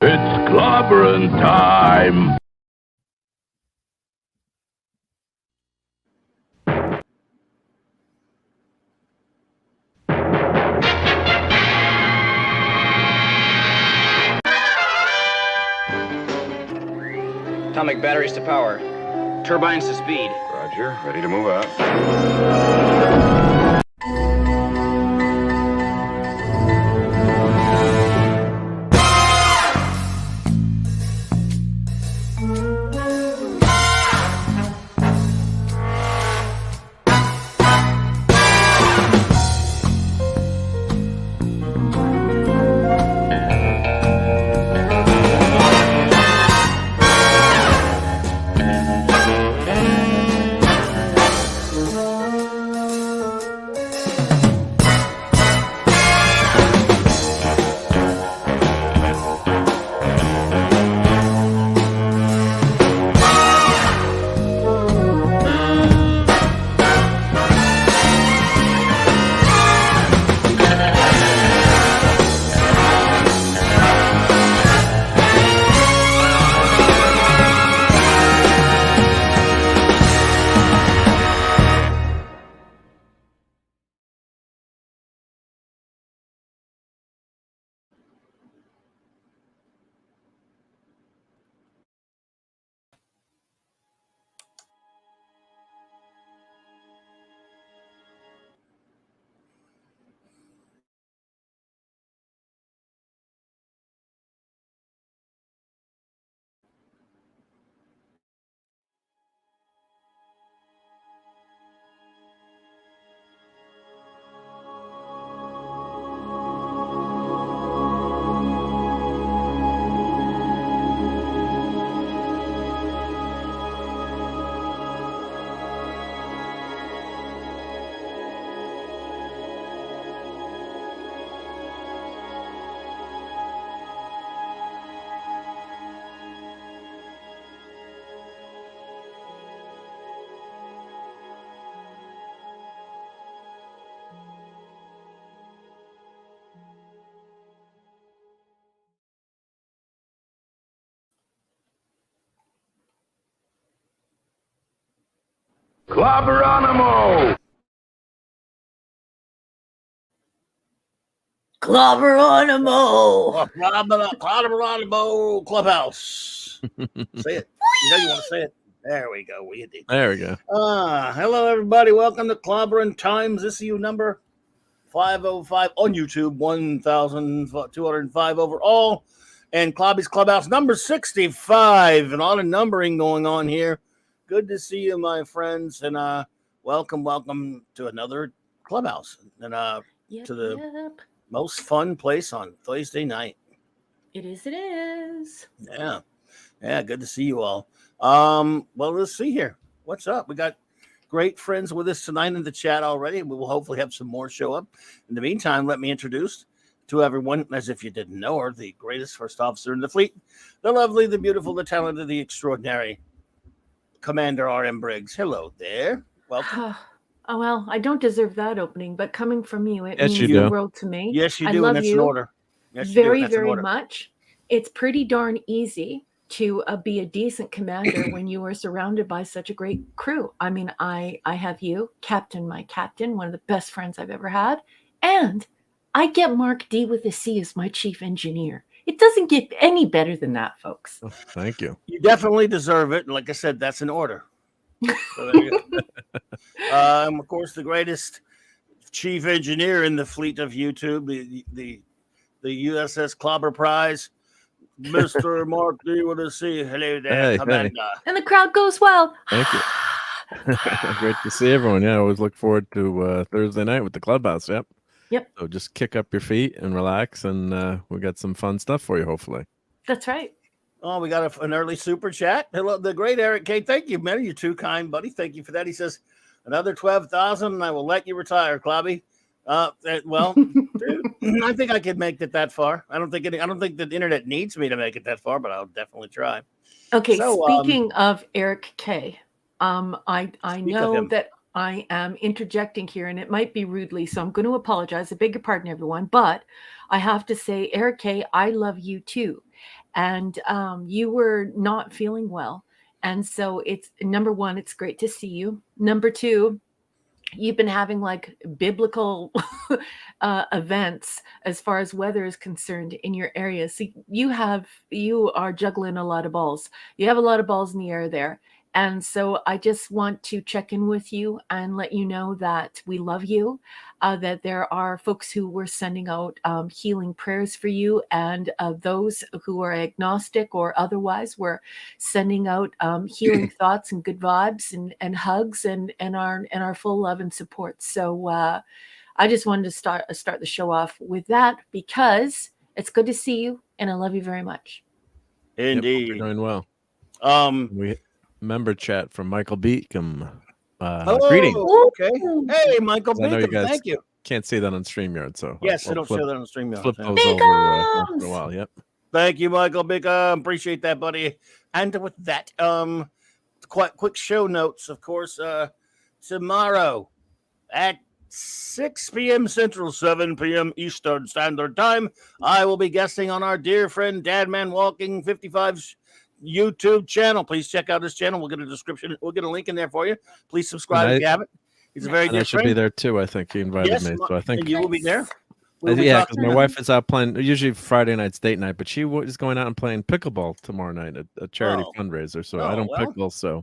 It's clobbering time! Atomic batteries to power. Turbines to speed. Roger. Ready to move out. Clobberonimo! Clobberonimo! Clobberonimo Clubhouse. Say it. You know you want to say it. There we go. We did. There we go. Hello, everybody. Welcome to Clobbering Times. This is you number 505 on YouTube, 1,205 overall, and Clobby's Clubhouse number 65. And all the numbering going on here. Good to see you, my friends, and welcome to another Clubhouse, and to the most fun place on Thursday night. It is. Yeah, good to see you all. Well, let's see here. What's up? We got great friends with us tonight in the chat already. We will hopefully have some more show up. In the meantime, let me introduce to everyone, as if you didn't know her, the greatest first officer in the fleet, the lovely, the beautiful, the talented, the extraordinary Commander R.M. Briggs. Hello there. Welcome. Oh, well, I don't deserve that opening, but coming from you, it Yes, means you the do. world to me. Yes, you do. I love and that's you an order. Yes, you very, do, and that's an very order. much. It's pretty darn easy to be a decent commander when you are surrounded by such a great crew. I mean, I have you, my captain, one of the best friends I've ever had, and I get Mark D with a C as my chief engineer. It doesn't get any better than that, folks. Oh, thank you. You definitely deserve it. And like I said, that's an order. So there you go. Of course, the greatest chief engineer in the fleet of YouTube, the USS Clobber Prize, Mr. Mark D with a C. Hello there, Commander. And the crowd goes well. Thank you. Great to see everyone. Yeah, I always look forward to Thursday night with the Clubhouse. Yep. So just kick up your feet and relax, and we got some fun stuff for you, hopefully. That's right. Oh, we got an early super chat. Hello, the great Eric K. Thank you, man. You're too kind, buddy. Thank you for that. He says, another 12,000 and I will let you retire, Clobby. Well, dude, I think I could make it that far. I don't think the internet needs me to make it that far, but I'll definitely try. Okay, so, speaking of Eric K, I know that I am interjecting here, and it might be rudely, so I'm going to apologize. I beg your pardon, everyone, but I have to say, Eric K, I love you too. and you were not feeling well. And so it's number one, it's great to see you. Number two, you've been having like biblical events as far as weather is concerned in your area. So you are juggling a lot of balls. You have a lot of balls in the air there. And so I just want to check in with you and let you know that we love you, that there are folks who were sending out healing prayers for you, and those who are agnostic or otherwise were sending out healing thoughts and good vibes and hugs and our full love and support. So I just wanted to start the show off with that, because it's good to see you and I love you very much. Indeed. Yep, you're doing well. We member chat from Michael Beacom. Greetings. Okay. Hey, Michael I know you Beacom. guys Thank you. Can't see that on StreamYard, so yes, I don't show that on StreamYard. Flip those over once in a while. Yep. Thank you, Michael Beacom. Appreciate that, buddy. And with that, quite quick show notes, of course. Tomorrow at 6 p.m. Central, 7 p.m. Eastern Standard Time, I will be guesting on our dear friend Dadman Walking 55's YouTube channel. Please check out his channel. We'll get a description. We'll get a link in there for you. Please subscribe if you haven't. He's a very good I should friend. be there too. I think he invited me, so I think you will be there. Yeah, because my wife is out playing. Usually Friday night's date night, but she is going out and playing pickleball tomorrow night at a charity fundraiser. So I don't pickle, so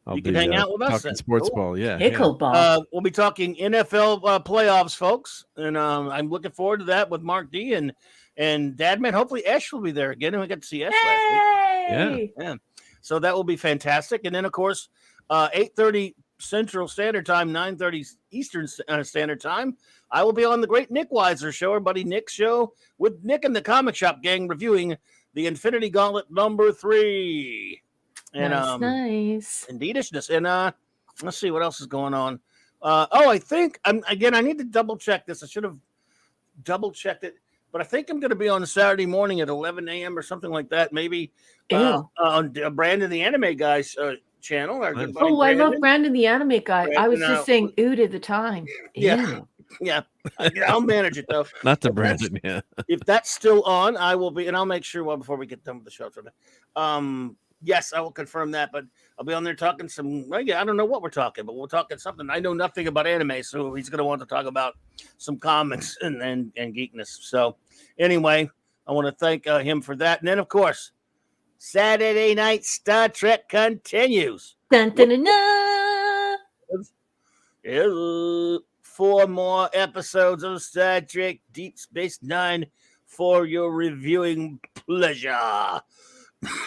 I'll be hang out with us talking sports ball. Yeah, pickleball. We'll be talking NFL playoffs, folks, and I'm looking forward to that with Mark D and Dadman. Hopefully Ash will be there again, and we got to see Ash last week. Yeah. So that will be fantastic. And then, of course, 8:30 Central Standard Time, 9:30 Eastern Standard Time, I will be on the Great Nick Weiser Show, our buddy Nick's show, with Nick and the Comic Shop Gang, reviewing the Infinity Gauntlet #3. And nice. Indeedishness. And let's see what else is going on. I think I need to double check this. I should have double checked it. But I think I'm going to be on Saturday morning at 11 a.m. or something like that. Maybe on Brandon the Anime Guy's channel. Our good buddy I love Brandon the Anime Guy. Brandon, I was just saying ood at the time. Yeah. I'll manage it, though. Not to Brandon, If that's still on, I will be, and I'll make sure before we get done with the show today. Yes, I will confirm that, but I'll be on there talking I don't know what we're talking, but we're talking something. I know nothing about anime, so he's going to want to talk about some comics and geekness. So anyway, I want to thank him for that. And then, of course, Saturday Night Star Trek continues. Dun, dun, dun, dun. 4 more episodes of Star Trek Deep Space Nine for your reviewing pleasure.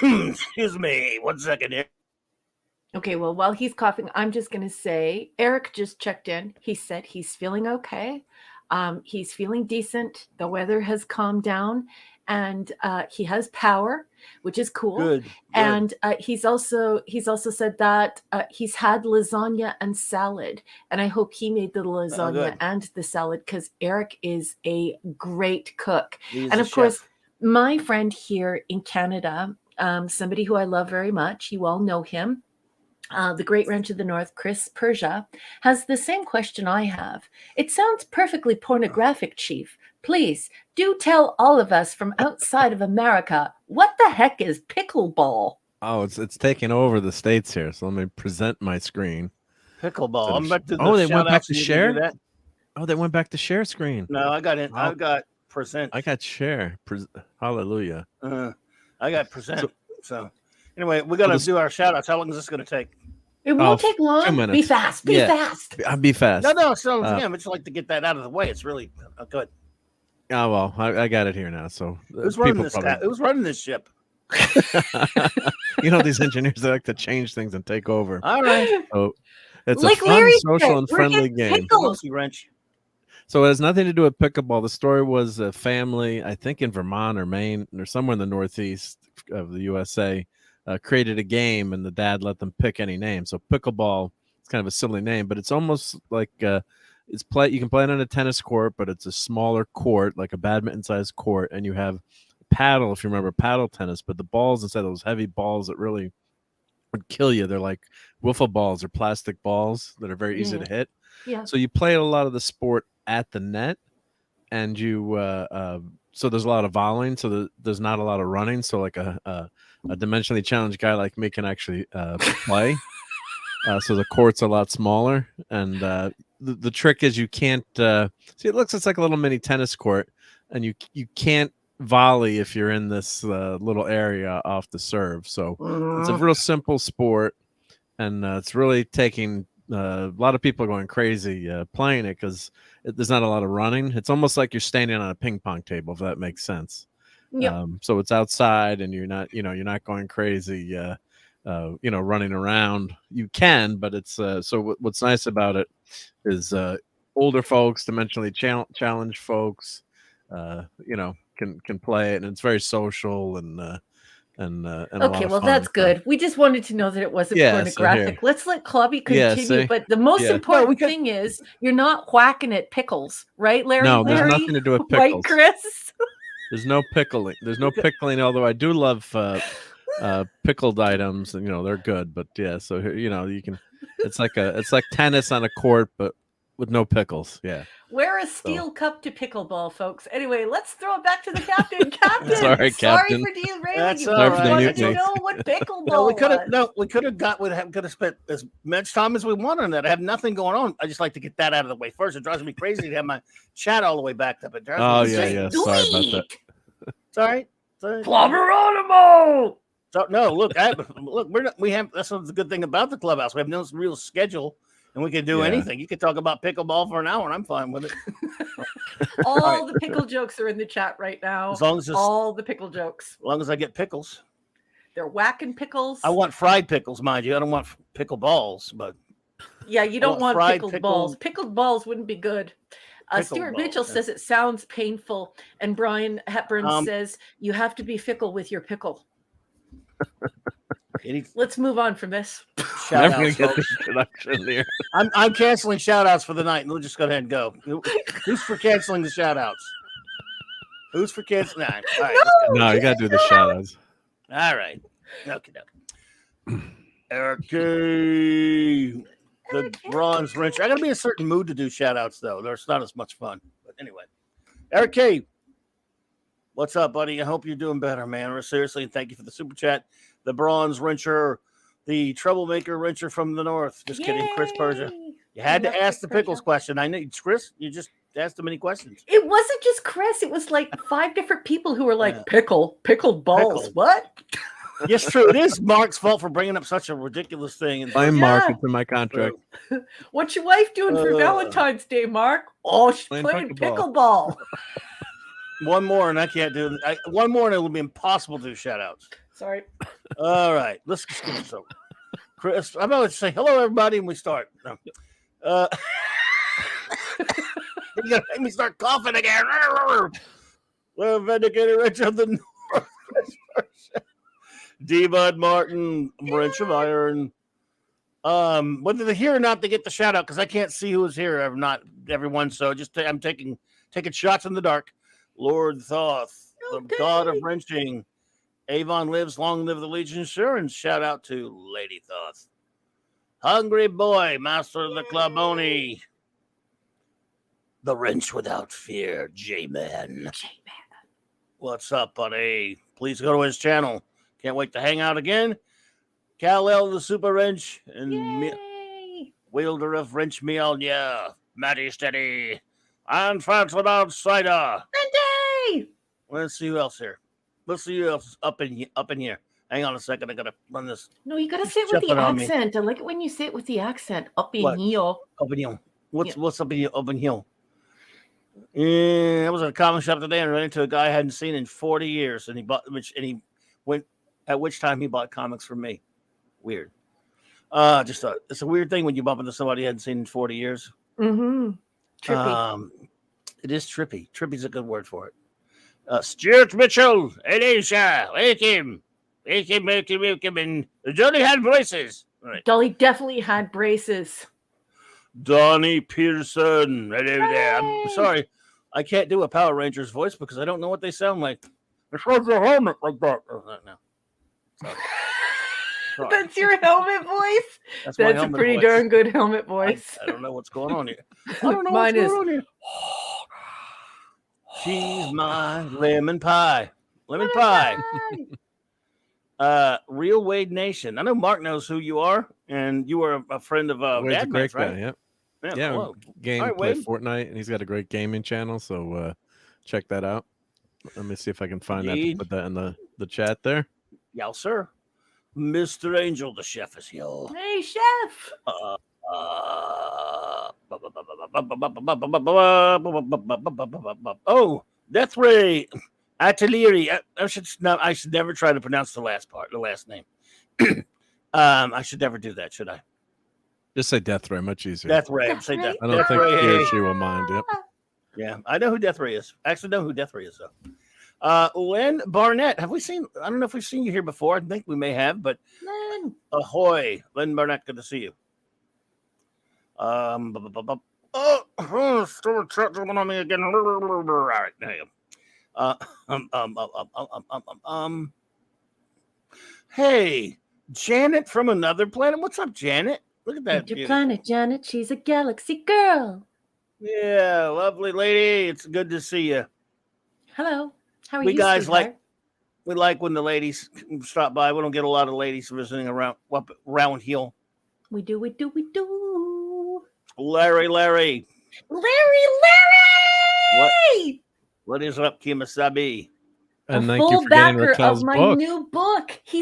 Excuse me. 1 second here. Okay, well, while he's coughing, I'm just going to say Eric just checked in. He said he's feeling okay. He's feeling decent. The weather has calmed down, and he has power, which is cool. Good. And he's also said that he's had lasagna and salad, and I hope he made the lasagna and the salad, because Eric is a great cook. And of course, my friend here in Canada, somebody who I love very much, you all know him, the Great Wrench of the North, Chris Persia, has the same question I have. It sounds perfectly pornographic, Chief. Please do tell all of us from outside of America, what the heck is pickleball? Oh, it's taking over the States here. So let me present my screen. Pickleball. I'm about to they went back to share? Oh, they went back to share screen. No, I got it. I've got present. I got share. Hallelujah. I got present. So anyway, we got to do our shout outs. How long is this going to take? It won't take long. 2 minutes. Be fast. Be fast. I'll be fast. No. So I just like to get that out of the way. It's really good. Oh, well, I got it here now. So who's running this guy? Who's running this ship? These engineers, they like to change things and take over. All right. So it's like a fun, Larry social, said, and friendly game. Wrench. So it has nothing to do with pickleball. The story was a family, I think in Vermont or Maine or somewhere in the Northeast of the USA, created a game, and the dad let them pick any name. So pickleball, it's kind of a silly name, but it's almost like you can play it on a tennis court, but it's a smaller court, like a badminton-sized court, and you have paddle, if you remember paddle tennis, but the balls, instead of those heavy balls that really would kill you, they're like wiffle balls or plastic balls that are very easy to hit. Yeah. So you play a lot of the sport at the net, and you so there's a lot of volleying, so there's not a lot of running. So like a dimensionally challenged guy like me can actually play. So the court's a lot smaller, and the trick is you can't see. It looks like a little mini tennis court, and you can't volley if you're in this little area off the serve. So it's a real simple sport, and it's really taking a lot of people going crazy playing it because there's not a lot of running. It's almost like you're standing on a ping pong table, if that makes sense. Yep. So it's outside, and you're not going crazy. Running around. You can, but it's so what's nice about it is older folks, dimensionally challenged folks, can play it, and it's very social and okay, well, that's good. We just wanted to know that it wasn't pornographic. So let's let Clubby continue. But the most important thing is you're not whacking at pickles, right, Larry? No, there's nothing to do with pickles. Right, Chris? There's no pickling. There's no pickling, although I do love pickled items, and they're good. But yeah, so you can. It's like tennis on a court, but with no pickles. Yeah. Wear a steel cup to pickleball, folks. Anyway, let's throw it back to the captain. Captain, sorry, Captain. For derailing you. Sorry for the wanted to know what pickleball we could have spent as much time as we wanted on that. I have nothing going on. I just like to get that out of the way first. It drives me crazy to have my chat all the way backed up. It drives me insane. Sorry about that. Sorry. Clobberonimo! So no, look, that's the good thing about the clubhouse. We have no real schedule, and we can do anything. You can talk about pickleball for an hour, and I'm fine with it. All the pickle jokes are in the chat right now. As long as all the pickle jokes. As long as I get pickles. They're whacking pickles. I want fried pickles, mind you. I don't want pickle balls, but yeah, you don't want pickled balls. Pickled balls wouldn't be good. Stuart Mitchell says it sounds painful, and Brian Hepburn says you have to be fickle with your pickle. Let's move on from this. I'm going to get the introduction here. I'm canceling shout outs for the night, and we'll just go ahead and go. Who's for canceling the shout outs? Who's for canceling? All right, no, you got to do the shout outs. All right. Okay. Okay. The bronze wrencher. I got to be in a certain mood to do shout outs, though. There's not as much fun. But anyway, Eric K. What's up, buddy? I hope you're doing better, man. Seriously, thank you for the super chat. The bronze wrencher, the troublemaker wrencher from the north. Just kidding, Chris Persia. You had to ask the pickles question. I know, Chris. You just asked too many questions. It wasn't just Chris. It was like 5 different people who were like, pickled balls. Pickle. What? Yes, true. It is Mark's fault for bringing up such a ridiculous thing. I'm Mark. It's in my contract. What's your wife doing for Valentine's Day, Mark? Oh, she's playing pickleball. One more, and I can't do it. One more, and it will be impossible to do shout-outs. Sorry. All right. Let's just get this over. Chris, I'm about to say hello, everybody, and we start. No. You're going to make me start coughing again. Well, Vindicator Wrench of the North. D-Bud Martin, Wrench of Iron. Whether they're here or not, they get the shout-out because I can't see who is here. Not everyone, so just I'm taking shots in the dark. Lord Thoth, the god of wrenching. Avon lives, long live the Legion, sure, and shout out to Lady Thoth. Hungry Boy, master of the Clubboni. The wrench without fear, J-Man. What's up, buddy? Please go to his channel. Can't wait to hang out again. Kal-El, the super wrench, and wielder of wrench meal, Matty Steady. And Franklin Outsider. Let's see who else here. Let's see who else up in here. Hang on a second. I gotta run this. No, you gotta say it with the accent. I like it when you say it with the accent. Up in here. Up in here. What's up in here? Up in here. Yeah, I was in a comic shop today and ran into a guy I hadn't seen in 40 years, and he went. At which time he bought comics from me. Weird. It's a weird thing when you bump into somebody you hadn't seen in 40 years. Mm-hmm. Trippy. It is trippy. Trippy's a good word for it. Stuart Mitchell, Alicia, welcome. And Johnny had braces. Right. Dolly definitely had braces. Donnie Pearson, hello there. I'm sorry, I can't do a Power Rangers voice because I don't know what they sound like. It's like a helmet like that. Oh, no. Sorry. That's your helmet voice? That's a pretty darn good helmet voice. I don't know what's going on here. I don't know Mine what's going on here. She's my lemon pie. Lemon pie. Real Wade Nation. I know Mark knows who you are, and you were a friend of Wade's a great Dadman's, right? guy. Yep. Yeah. All right, play Wade. Fortnite, and he's got a great gaming channel. So check that out. Let me see if I can find that to put that in the chat there. Yeah, sir. Mr. Angel, the chef is here. Hey, chef. Oh, Death Ray Atelieri. I should never try to pronounce the last name. I should never do that, should I? Just say Death Ray, much easier. Death Ray. Say Death. I don't Death think Ray. he or she will mind. Yep. Yeah, I know who Death Ray is. I actually know who Death Ray is, though. Len Barnett. Have we seen? I don't know if we've seen you here before. I think we may have, but Len. Ahoy, Len Barnett. Good to see you. Still chat on me again. All right, there you go. Hey, Janet from another planet. What's up, Janet? Look at that. Interplanet Janet. She's a galaxy girl. Yeah, lovely lady. It's good to see you. Hello. How are We you? guys sweetheart? we like when the ladies stop by. We don't get a lot of ladies visiting around here. We do. Larry. Larry! What is up, Kimasabi? And a thank full you for getting backer Raquel's of my book. new book. He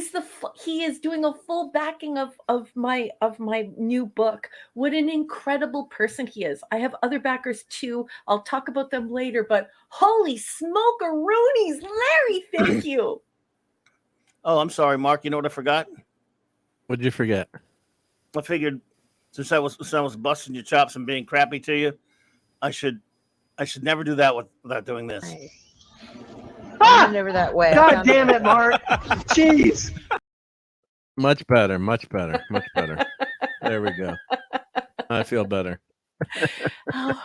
is doing a full backing of my new book. What an incredible person he is. I have other backers too. I'll talk about them later, but holy smokeroonies, Larry, thank you. Oh, I'm sorry, Mark. You know what I forgot? What did you forget? I figured since I was busting your chops and being crappy to you, I should never do that without doing this. Never that way. God damn it, Mark. Jeez. Much better. There we go. I feel better. Oh,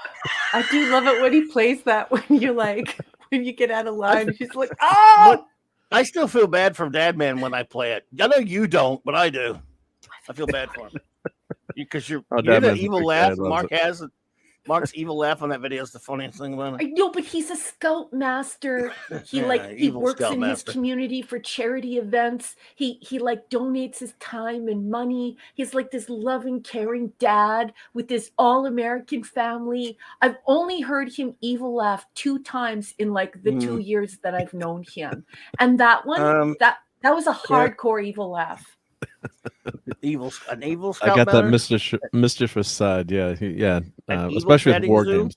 I do love it when he plays that when you get out of line. He's like, oh! I still feel bad for Dadman when I play it. I know you don't, but I do. I feel bad for him. Because you're the evil laugh Mark has. Mark's evil laugh on that video is the funniest thing about it. I know, but he's a scout master. He he works in his community for charity events. He donates his time and money. He's like this loving, caring dad with this all-American family. I've only heard him evil laugh 2 times in the 2 years that I've known him, and that one that was a hardcore evil laugh. An evil scout. I got matter? that mischievous side. Yeah, especially with war games.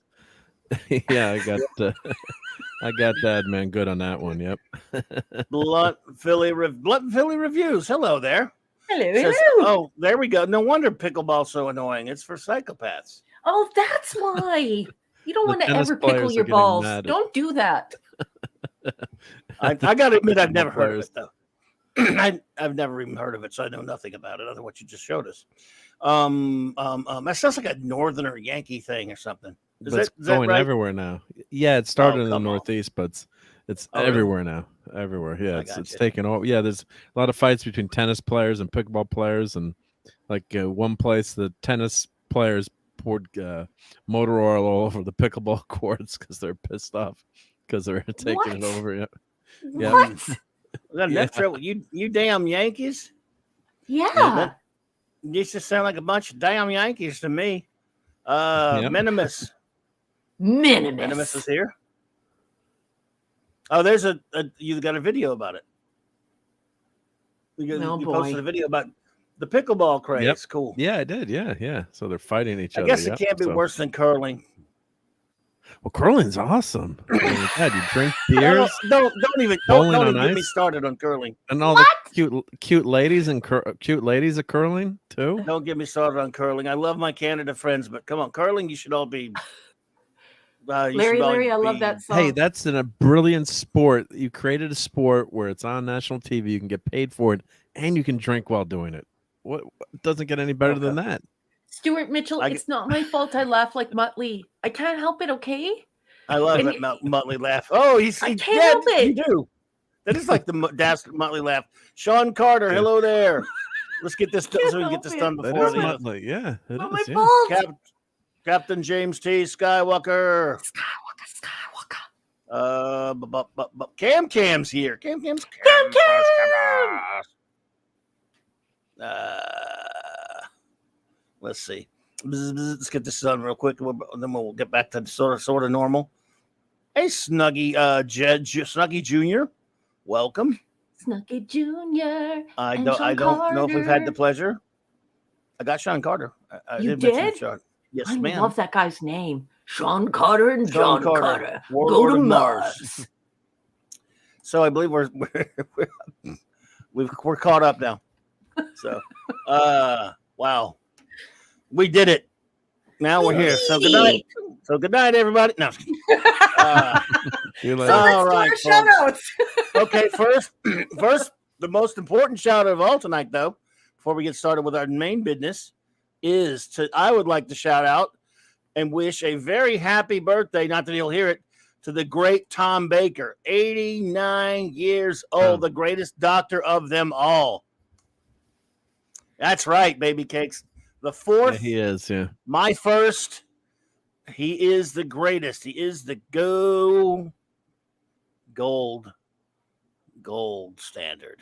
Yeah, I got that man good on that one. Yep. Blunt Philly reviews. Hello there. Hello. Oh, there we go. No wonder pickleball's so annoying. It's for psychopaths. Oh, that's why. You don't want to tennis ever pickle players your are getting balls. mad at- Don't do that. I got to admit, I've never heard of it though. I've never even heard of it, so I know nothing about it other than what you just showed us. That sounds like a Northerner Yankee thing or something. It's going everywhere now. Yeah, it started in the Northeast, but it's everywhere now. Everywhere. Yeah, it's taken over. Yeah, there's a lot of fights between tennis players and pickleball players, and one place the tennis players poured motor oil all over the pickleball courts because they're pissed off because they're taking it over. Yeah. What? You damn Yankees. Yeah. These just sound like a bunch of damn Yankees to me. Minimus. Minimus is here. Oh, there's you got a video about it. You posted a video about the pickleball craze. Yep. Cool. Yeah, I did. Yeah. So they're fighting each other. I guess it can't be worse than curling. Well, curling's awesome. God, you drink beers. Don't even get me started on curling. And all the cute ladies and cute ladies of curling too. Don't get me started on curling. I love my Canada friends, but come on, curling, you should all be. Larry, I love that song. Hey, that's a brilliant sport. You created a sport where it's on national TV. You can get paid for it, and you can drink while doing it. What doesn't get any better than that? Stuart Mitchell, it's not my fault I laugh like Muttley. I can't help it, okay? I love that Muttley laugh. Oh, I can't help it. You do. That is like the Muttley laugh. Sean Carter, hello there. Let's get this done so we can get this done before the Muttley. Yeah, it not is. My fault. Captain James T. Skywalker. Cam's here. Cam's Cam. Let's see. Let's get this done real quick, then we'll get back to sort of normal. Hey, Snuggy, Snuggy Jr., welcome. Snuggy Jr. I don't know if we've had the pleasure. I got Sean Carter. I You mention did? Sean. Yes, I ma'am. love that guy's name. Sean Carter and Sean John Carter, Carter. Warlord Go to of Mars. So I believe we're caught up now. So, wow, we did it. Now we're here. So good night. So good night, everybody. No. All right, folks. Okay, first, the most important shout out of all tonight, though, before we get started with our main business, is I would like to shout out and wish a very happy birthday, not that he'll hear it, to the great Tom Baker, 89 years old, the greatest doctor of them all. That's right, baby cakes. The fourth. Yeah, he is, yeah. My first. He is the greatest. He is the gold standard.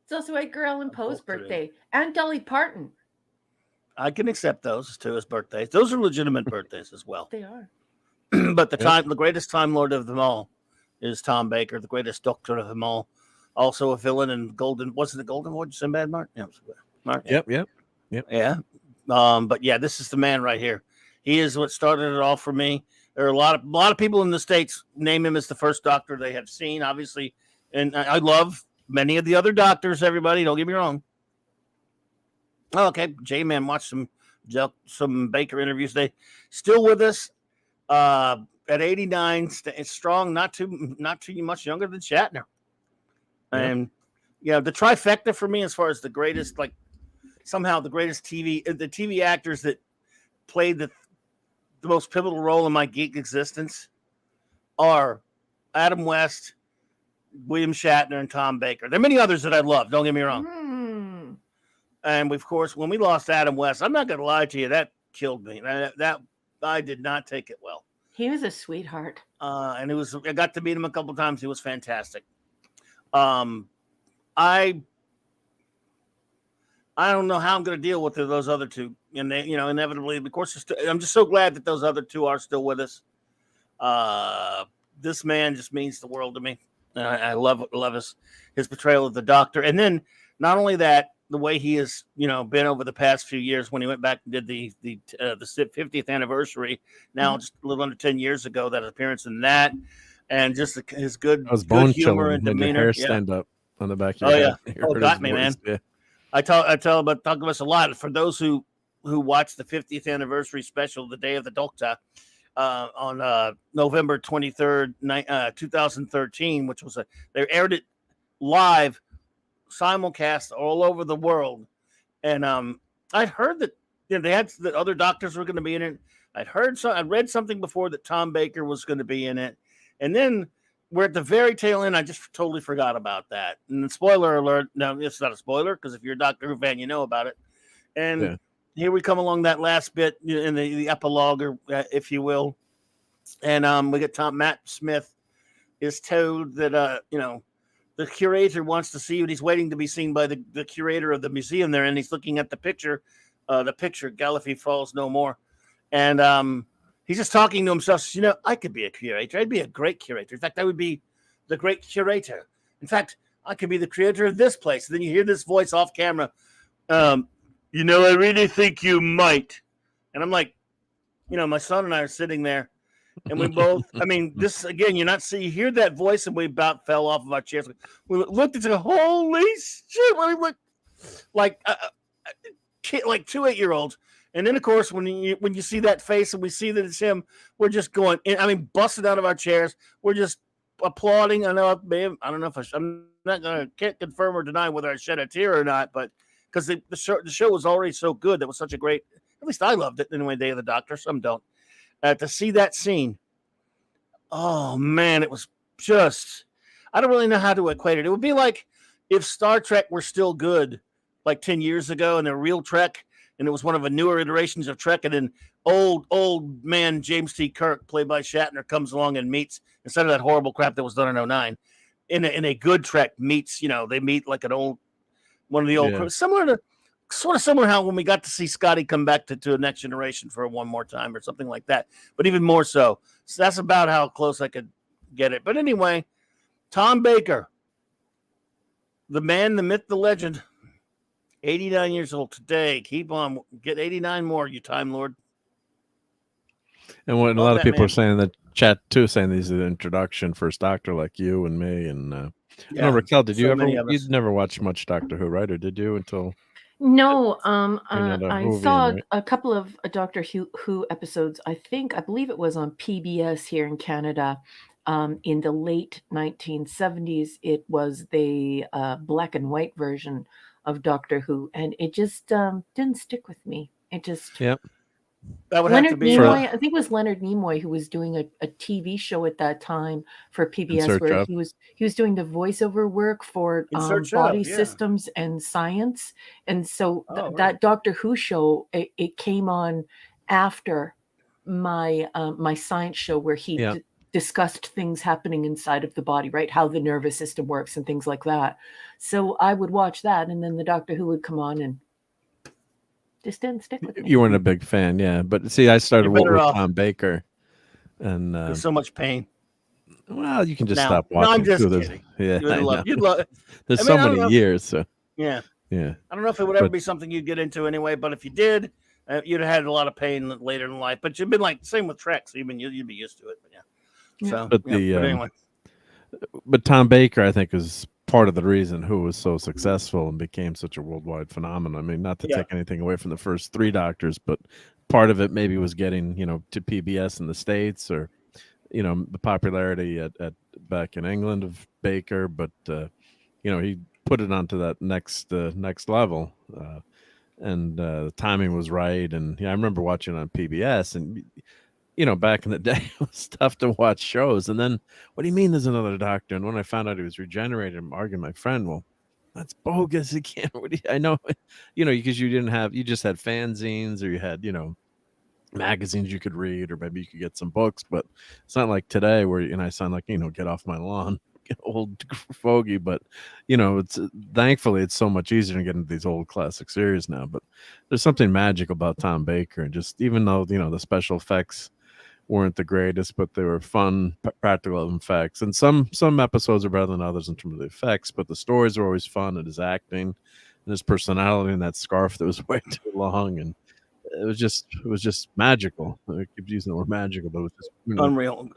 It's also Edgar Allan Poe's birthday and Dolly Parton. I can accept those too as birthdays. Those are legitimate birthdays as well. They are. But the greatest Time Lord of them all is Tom Baker, the greatest doctor of them all. Also a villain in wasn't the Golden Voyage Sinbad, Mark? Yeah, Mark. Yep. Yeah. But yeah, this is the man right here. He is what started it all for me. There are a lot of people in the States name him as the first doctor they have seen, obviously. And I love many of the other doctors, everybody. Don't get me wrong. Oh, okay. J-Man watched some Baker interviews. They still with us at 89, strong, not too much younger than Shatner. Yeah. And the trifecta for me as far as the greatest, like somehow the greatest TV actors that played the most pivotal role in my geek existence are Adam West, William Shatner, and Tom Baker. There are many others that I love. Don't get me wrong. And of course, when we lost Adam West, I'm not going to lie to you, that killed me. That I did not take it well. He was a sweetheart. And I got to meet him a couple of times. He was fantastic. I don't know how I'm going to deal with those other two. And they, inevitably, of course, I'm just so glad that those other two are still with us. This man just means the world to me. I love his portrayal of the Doctor. And then not only that, the way he has, been over the past few years when he went back and did the 50th anniversary, now just a little under 10 years ago, that appearance in that, and just his good humor and demeanor. Hair stand up on the back of your head. Oh, got me, man. Yeah. I talk about this a lot. For those who watched the 50th anniversary special, The Day of the Doctor, on November 23rd, 2013, which was they aired it live, simulcast all over the world. And I'd heard that they had that other doctors were going to be in it. I'd read something before that Tom Baker was going to be in it. And then we're at the very tail end. I just totally forgot about that. And spoiler alert. No, it's not a spoiler because if you're a Doctor Who fan, you know about it. And here we come along that last bit in the epilogue, or if you will. And we get Matt Smith is told that, the curator wants to see you, and he's waiting to be seen by the curator of the museum there. And he's looking at the picture, Gallifrey Falls No More. And he's just talking to himself. Says, I could be a curator. I'd be a great curator. In fact, I would be the great curator. In fact, I could be the creator of this place. And then you hear this voice off camera. I really think you might. And I'm like, my son and I are sitting there. And we both, this again, you hear that voice, and we about fell off of our chairs. We looked and said, holy shit. We looked like 2 8-year-olds. And then, of course, when you see that face and we see that it's him, we're just going, busted out of our chairs. We're just applauding. I don't know if I'm not going to can't confirm or deny whether I shed a tear or not, but because the show was already so good. That was such a great, at least I loved it anyway, Day of the Doctor. Some don't. To see that scene, oh man, it was just, I don't really know how to equate it. It would be like if Star Trek were still good like 10 years ago and the real Trek, and it was one of the newer iterations of Trek. And then old man James T. Kirk, played by Shatner, comes along and meets, instead of that horrible crap that was done in 2009, in a good Trek meets, they meet like one of the old crews, sort of similar how when we got to see Scotty come back to a Next Generation for one more time or something like that, but even more so. So that's about how close I could get it. But anyway, Tom Baker, the man, the myth, the legend, 89 years old today. Keep on, get 89 more, you Time Lord. And what a lot of people are saying in the chat too, saying these are the introduction, first Doctor like you and me. And Raquel, did you ever? You'd never watched much Doctor Who, right? Or did you until? No, I saw a couple of Doctor Who episodes. I believe it was on PBS here in Canada. In the late 1970s, it was the black and white version of Doctor Who, and it just didn't stick with me. It just That would Leonard have to be Nimoy. I think it was Leonard Nimoy who was doing a TV show at that time for PBS, where he was doing the voiceover work for body systems and science. And so that Doctor Who show, it came on after my my science show, where he discussed things happening inside of the body, right? How the nervous system works and things like that. So I would watch that, and then the Doctor Who would come on and just didn't stick with me. You weren't a big fan, yeah. But see, I started with Tom Baker, and there's so much pain. Well, you can just stop watching. No, I'm just kidding. You'd love. There's so many years, so yeah. I don't know if it would ever be something you'd get into anyway, but if you did, you'd have had a lot of pain later in life. But you've been like same with Trek, so you'd be used to it. But So, but anyway. But Tom Baker, I think, is part of the reason Who was so successful and became such a worldwide phenomenon. I mean, not to take anything away from the first three Doctors, but part of it maybe was getting, to PBS in the States, or, the popularity at back in England of Baker. But, he put it onto that next level. And the timing was right. And I remember watching on PBS, and, back in the day, it was tough to watch shows. And then, what do you mean there's another Doctor? And when I found out he was regenerated, I'm arguing with my friend, well, that's bogus. He can't. I know, because you just had fanzines, or you had, magazines you could read, or maybe you could get some books. But it's not like today where, I sound like, get off my lawn, old fogey. But, it's thankfully it's so much easier to get into these old classic series now. But there's something magical about Tom Baker. And just, even though, the special effects weren't the greatest, but they were fun, practical effects. And some episodes are better than others in terms of the effects, but the stories are always fun, and his acting and his personality, and that scarf that was way too long, and it was just magical. I keep using the word magical, but it was just unreal,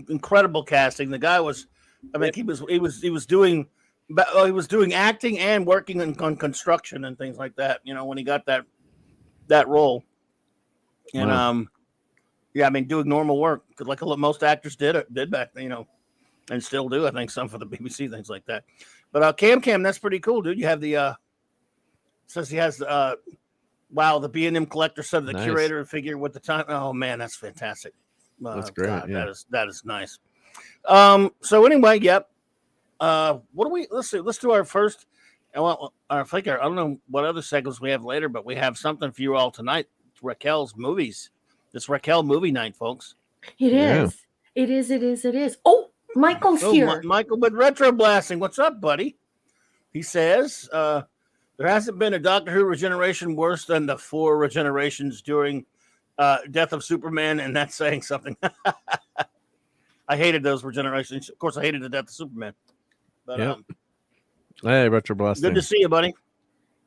incredible casting. The guy was, he was doing acting and working on construction and things like that. When he got that role, and doing normal work, like most actors did back then, and still do. I think some for the BBC, things like that. But Cam, that's pretty cool, dude. You have the says he has the B&M collector set of the curator figure with the time. Oh man, that's fantastic. That's great. God, that is nice. So anyway, what do we? Let's see. Let's do our first. Well, I don't know what other segments we have later, but we have something for you all tonight. It's Raquel's movies. It's Raquel movie night, folks. It is. It is. Oh, Michael's here. Michael, but retro blasting. What's up, buddy? He says there hasn't been a Doctor Who regeneration worse than the 4 regenerations during Death of Superman, and that's saying something. I hated those regenerations. Of course, I hated the Death of Superman. But hey, retro blasting. Good to see you, buddy.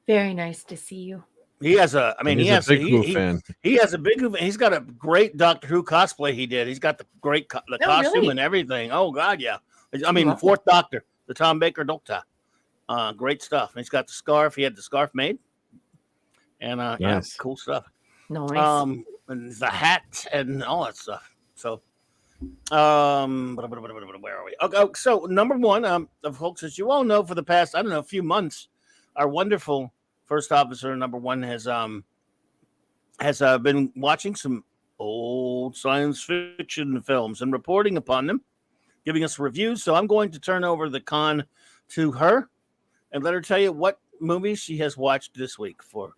Very nice to see you. He has a big Who fan. He has a big Who fan. He's got a great Doctor Who cosplay he did. He's got the great costume really? and everything. Oh God, yeah. The 4th Doctor, the Tom Baker Doctor. Great stuff. And he's got the scarf. He had the scarf made. And nice. Cool stuff. Nice. And the hat and all that stuff. So where are we? Okay, so number one, folks, as you all know, for the past, few months, our wonderful first officer number one has been watching some old science fiction films and reporting upon them, giving us reviews. So I'm going to turn over the con to her and let her tell you what movies she has watched this week for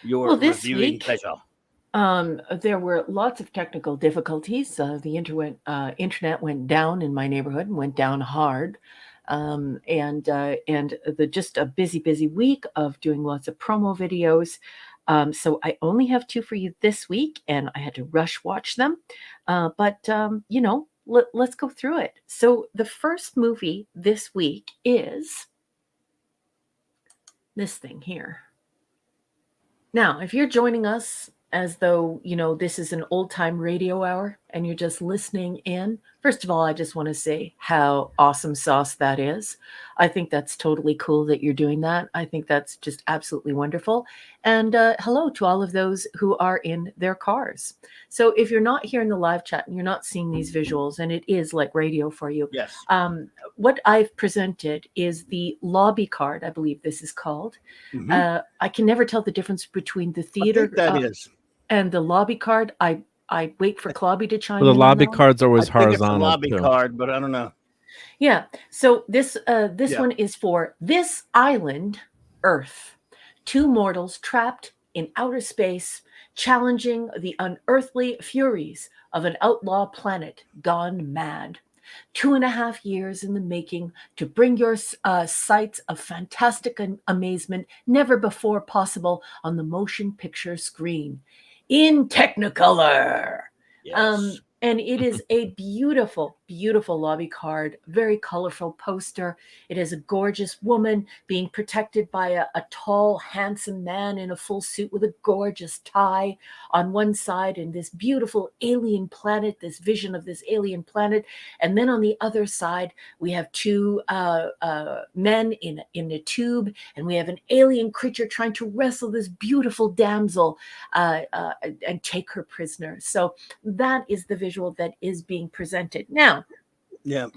your Well, this reviewing week, pleasure. there were lots of technical difficulties. The internet went down in my neighborhood and went down hard. And just a busy week of doing lots of promo videos. So I only have 2 for you this week, and I had to rush watch them. But let's go through it. So the first movie this week is this thing here. Now, if you're joining us as though, this is an old-time radio hour and you're just listening in, first of all, I just want to say how awesome sauce that is. I think that's totally cool that you're doing that. I think that's just absolutely wonderful. And hello to all of those who are in their cars. So if you're not here in the live chat and you're not seeing these visuals, and it is like radio for you, Yes. what I've presented is the lobby card, I believe this is called. Mhm. I can never tell the difference between the theater I think that is. and the lobby card. I wait for Clobby to chime Well, in. the lobby on that. card's I always think it's a horizontal lobby too. card, but I don't know. Yeah. So this Yeah. one is for this island, Earth. 2 mortals trapped in outer space, challenging the unearthly furies of an outlaw planet gone mad. 2.5 years in the making to bring your sights of fantastic amazement never before possible on the motion picture screen in Technicolor. Yes. And it is a beautiful lobby card, very colorful poster. It is a gorgeous woman being protected by a tall, handsome man in a full suit with a gorgeous tie on one side, and this beautiful alien planet, this vision of this alien planet. And then on the other side, we have 2 men in a tube, and we have an alien creature trying to wrestle this beautiful damsel and take her prisoner. So that is the visual that is being presented. Now, Yeah.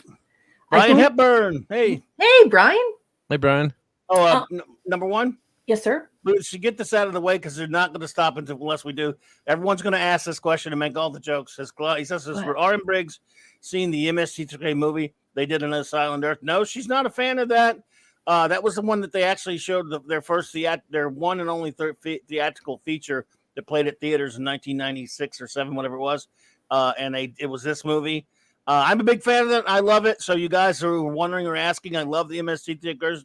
Brian Hepburn. Hey. Hey, Brian. Hey, Brian. Oh, number 1? Yes, sir. We should get this out of the way because they're not going to stop unless we do. Everyone's going to ask this question and make all the jokes. He says this for R.M. Briggs seeing the MST3K movie they did on this island Earth. No, she's not a fan of that. That was the one that they actually showed their first their one and only theatrical feature that played at theaters in 1996 or 7, whatever it was. And it was this movie. I'm a big fan of that. I love it. So you guys who are wondering or asking, I love the MST3K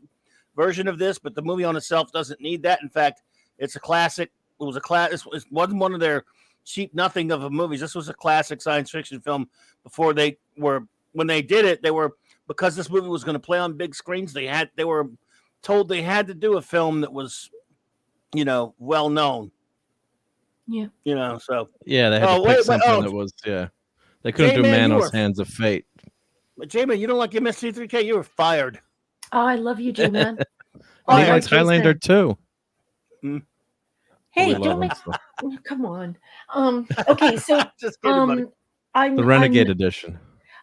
version of this, but the movie on itself doesn't need that. In fact, it's a classic. It was a class. It wasn't one of their cheap nothing of movies. This was a classic science fiction film. When they did it, because this movie was going to play on big screens. They were told they had to do a film that was, well known. Yeah. So yeah, they had to pick something that was They couldn't do Manos Hands of Fate. But J-Man, you don't like MST3K? You were fired. Oh, I love you, J-Man. He likes Highlander too. Hey, don't make. Come on. Okay, so just kidding, the Renegade Edition.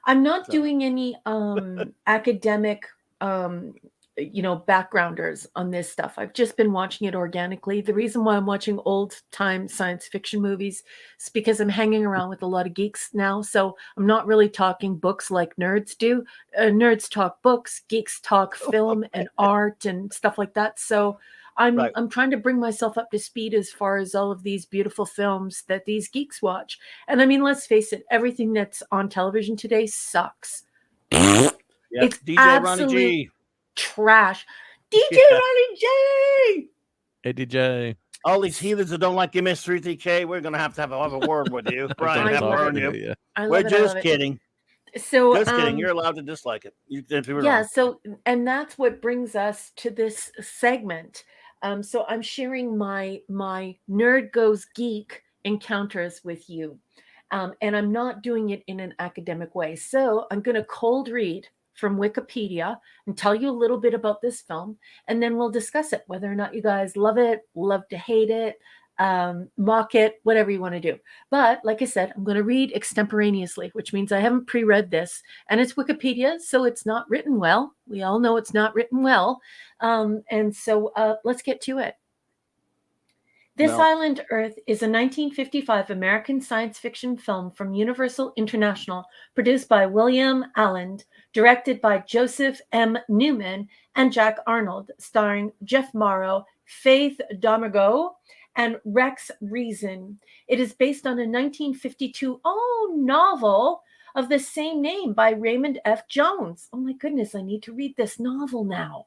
I'm not doing any academic backgrounders on this stuff. I've just been watching it organically. The reason why I'm watching old time science fiction movies is because I'm hanging around with a lot of geeks now. So I'm not really talking books like nerds do. Nerds talk books, geeks talk film and art and stuff like that. So I'm trying to bring myself up to speed as far as all of these beautiful films that these geeks watch. And I mean, let's face it, everything that's on television today sucks. Yep. It's DJ Ronnie G. Trash. DJ Ronnie J. Hey, DJ. All these heathens that don't like MS3TK, we're going to have a word with you. Brian, we're just kidding. So, just kidding. You're allowed to dislike it. And that's what brings us to this segment. So I'm sharing my Nerd Goes Geek encounters with you. And I'm not doing it in an academic way. So I'm going to cold read from Wikipedia and tell you a little bit about this film, and then we'll discuss it, whether or not you guys love it, love to hate it, mock it, whatever you want to do. But like I said, I'm going to read extemporaneously, which means I haven't pre-read this, and it's Wikipedia, so it's not written well. We all know it's not written well. And so let's get to it. This No. Island Earth is a 1955 American science fiction film from Universal International, produced by William Allen, directed by Joseph M. Newman and Jack Arnold, starring Jeff Morrow, Faith Domergue, and Rex Reason. It is based on a 1952 novel of the same name by Raymond F. Jones. Oh my goodness, I need to read this novel now.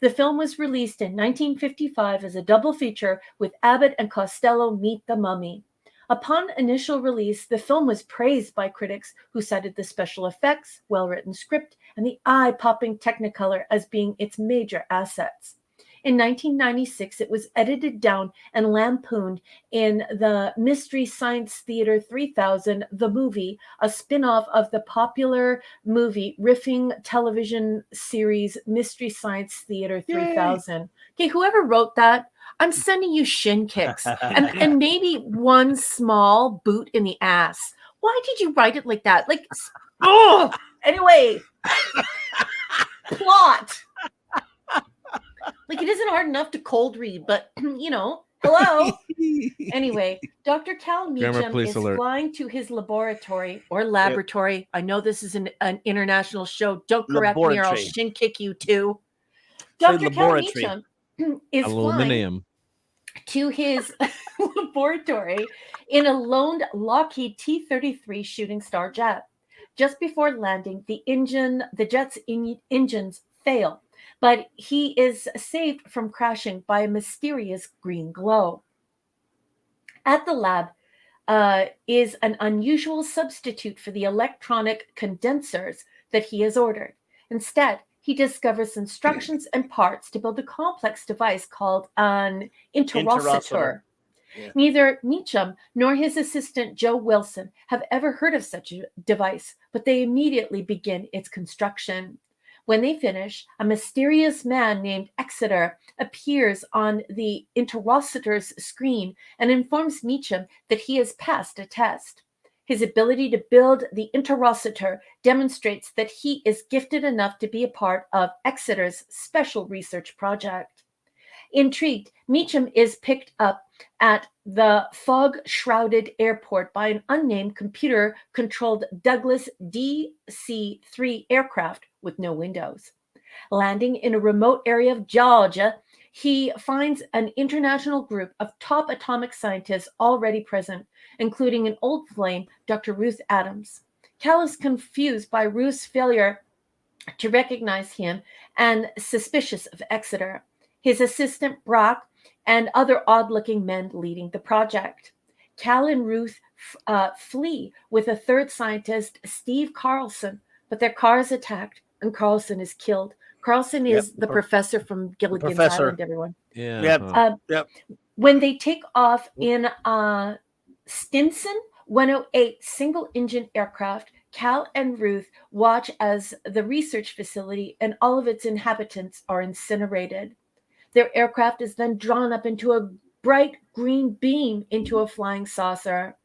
The film was released in 1955 as a double feature with Abbott and Costello Meet the Mummy. Upon initial release, the film was praised by critics who cited the special effects, well-written script, and the eye-popping Technicolor as being its major assets. In 1996, it was edited down and lampooned in the Mystery Science Theater 3000, the movie, a spin-off of the popular movie riffing television series Mystery Science Theater 3000. Okay, whoever wrote that, I'm sending you shin kicks and maybe one small boot in the ass. Why did you write it like that? Like, oh, anyway, plot. Like, it isn't hard enough to cold read, but, hello. Anyway, Dr. Cal Meacham is flying to his laboratory or laboratory. I know this is an international show. Don't correct me or I'll shin kick you too. Dr. Cal Meacham is flying to his laboratory in a loaned Lockheed T-33 Shooting Star jet. Just before landing, the jet's engines fail, but he is saved from crashing by a mysterious green glow. At the lab is an unusual substitute for the electronic condensers that he has ordered. Instead, he discovers instructions and parts to build a complex device called an interocitor. Yeah. Neither Meacham nor his assistant Joe Wilson have ever heard of such a device, but they immediately begin its construction. When they finish, a mysterious man named Exeter appears on the interocitor's screen and informs Meacham that he has passed a test. His ability to build the interocitor demonstrates that he is gifted enough to be a part of Exeter's special research project. Intrigued, Meacham is picked up at the fog-shrouded airport by an unnamed computer-controlled Douglas DC-3 aircraft with no windows. Landing in a remote area of Georgia, he finds an international group of top atomic scientists already present, including an old flame, Dr. Ruth Adams. Cal is confused by Ruth's failure to recognize him and suspicious of Exeter, his assistant Brock, and other odd-looking men leading the project. Cal and Ruth flee with a third scientist, Steve Carlson, but their car is attacked and Carlson is killed. Carlson is the professor from Gilligan's Island, everyone. Yeah. When they take off in Stinson 108 single-engine aircraft, Cal and Ruth watch as the research facility and all of its inhabitants are incinerated. Their aircraft is then drawn up into a bright green beam into a flying saucer.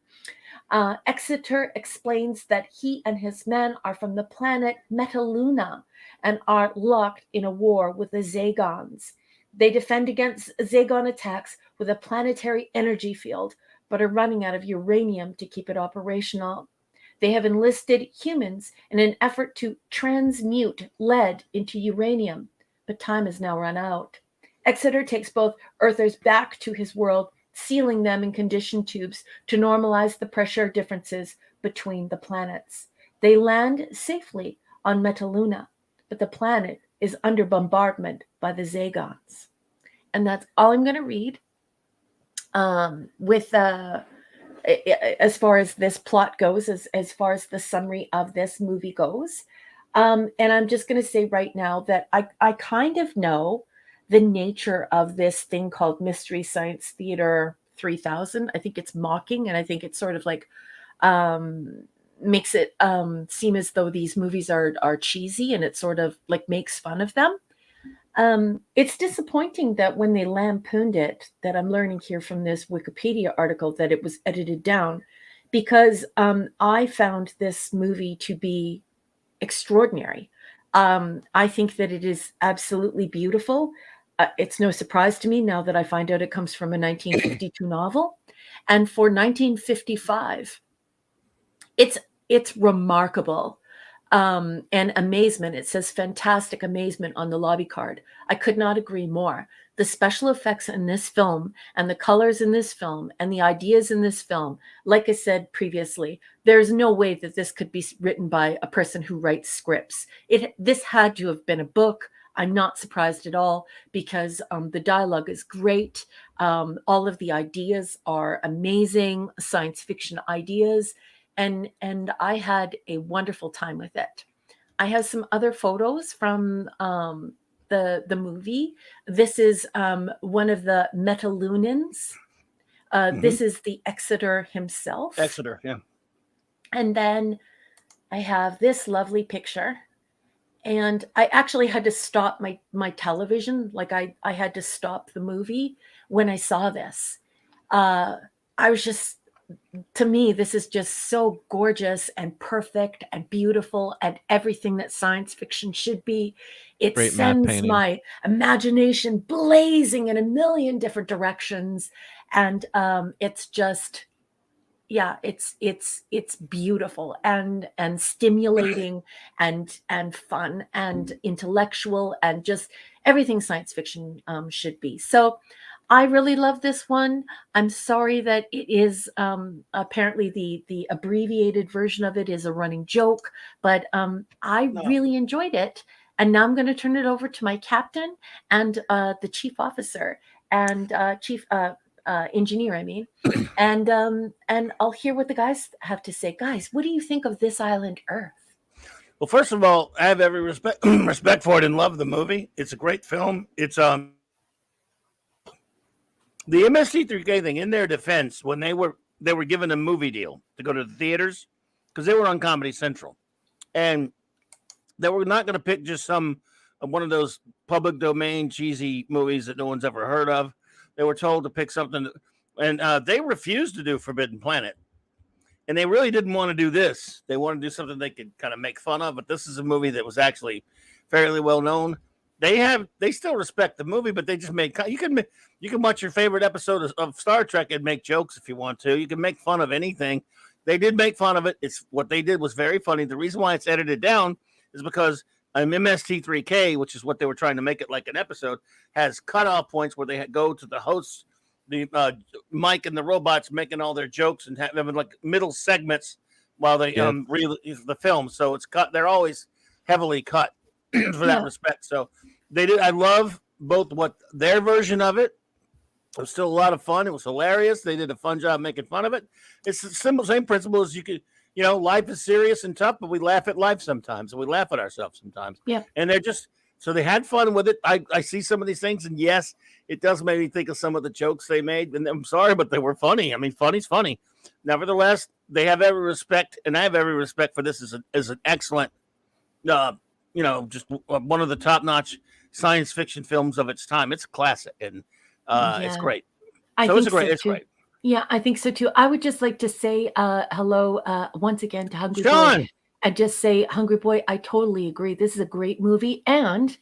Exeter explains that he and his men are from the planet Metaluna and are locked in a war with the Zagons. They defend against Zagon attacks with a planetary energy field, but are running out of uranium to keep it operational. They have enlisted humans in an effort to transmute lead into uranium, but time has now run out. Exeter takes both Earthers back to his world, sealing them in conditioned tubes to normalize the pressure differences between the planets. They land safely on Metaluna, but the planet is under bombardment by the Zagons. And that's all I'm going to read as far as this plot goes, as far as the summary of this movie goes. And I'm just going to say right now that I kind of know the nature of this thing called Mystery Science Theater 3000. I think it's mocking, and I think it's sort of like makes it seem as though these movies are cheesy, and it sort of like makes fun of them. It's disappointing that when they lampooned it, that I'm learning here from this Wikipedia article, that it was edited down, because I found this movie to be extraordinary. I think that it is absolutely beautiful. it's no surprise to me now that I find out it comes from a 1952 novel. And for 1955, it's remarkable. And amazement. It says fantastic amazement on the lobby card. I could not agree more. The special effects in this film and the colors in this film and the ideas in this film, like I said previously, there's no way that this could be written by a person who writes scripts. This had to have been a book. I'm not surprised at all because the dialogue is great. All of the ideas are amazing science fiction ideas. And I had a wonderful time with it. I have some other photos from the movie. This is one of the Metalunans. This is the Exeter himself. Exeter, yeah. And then I have this lovely picture. And I actually had to stop my television. Like I had to stop the movie when I saw this. I was just, to me, this is just so gorgeous and perfect and beautiful and everything that science fiction should be. It Great matte sends painting. my imagination blazing in a million different directions. And it's just, yeah, it's beautiful and stimulating and fun and intellectual and just everything science fiction should be. So I really love this one. I'm sorry that it is apparently the abbreviated version of it is a running joke, but I really enjoyed it. And now I'm going to turn it over to my captain and the chief officer and chief engineer, I mean, and I'll hear what the guys have to say. Guys, what do you think of This Island Earth? Well, first of all, I have every respect for it and love the movie. It's a great film. It's the MST3K thing. In their defense, when they were given a movie deal to go to the theaters because they were on Comedy Central, and they were not going to pick just one of those public domain cheesy movies that no one's ever heard of. They were told to pick something, and they refused to do Forbidden Planet. And they really didn't want to do this. They wanted to do something they could kind of make fun of, but this is a movie that was actually fairly well known. They still respect the movie, but they just made, you can watch your favorite episode of Star Trek and make jokes if you want to. You can make fun of anything. They did make fun of it. It's what they did was very funny. The reason why it's edited down is because MST3K, which is what they were trying to make it like an episode, has cutoff points where they go to the hosts, the Mike and the robots making all their jokes and having like middle segments while they release the film. So it's cut. They're always heavily cut for that respect. So they did. I love both what their version of it. It was still a lot of fun. It was hilarious. They did a fun job making fun of it. It's the same principle as you could. You know, life is serious and tough, but we laugh at life sometimes, and we laugh at ourselves sometimes. Yeah. And they're just, so they had fun with it. I see some of these things, and yes, it does make me think of some of the jokes they made. And I'm sorry, but they were funny. I mean, funny's funny. Nevertheless, they have every respect, and I have every respect for this as an excellent, just one of the top-notch science fiction films of its time. It's a classic, and it's great. It's great. Yeah, I think so too. I would just like to say hello once again to Hungry Sean. Boy. And just say, Hungry Boy, I totally agree. This is a great movie. And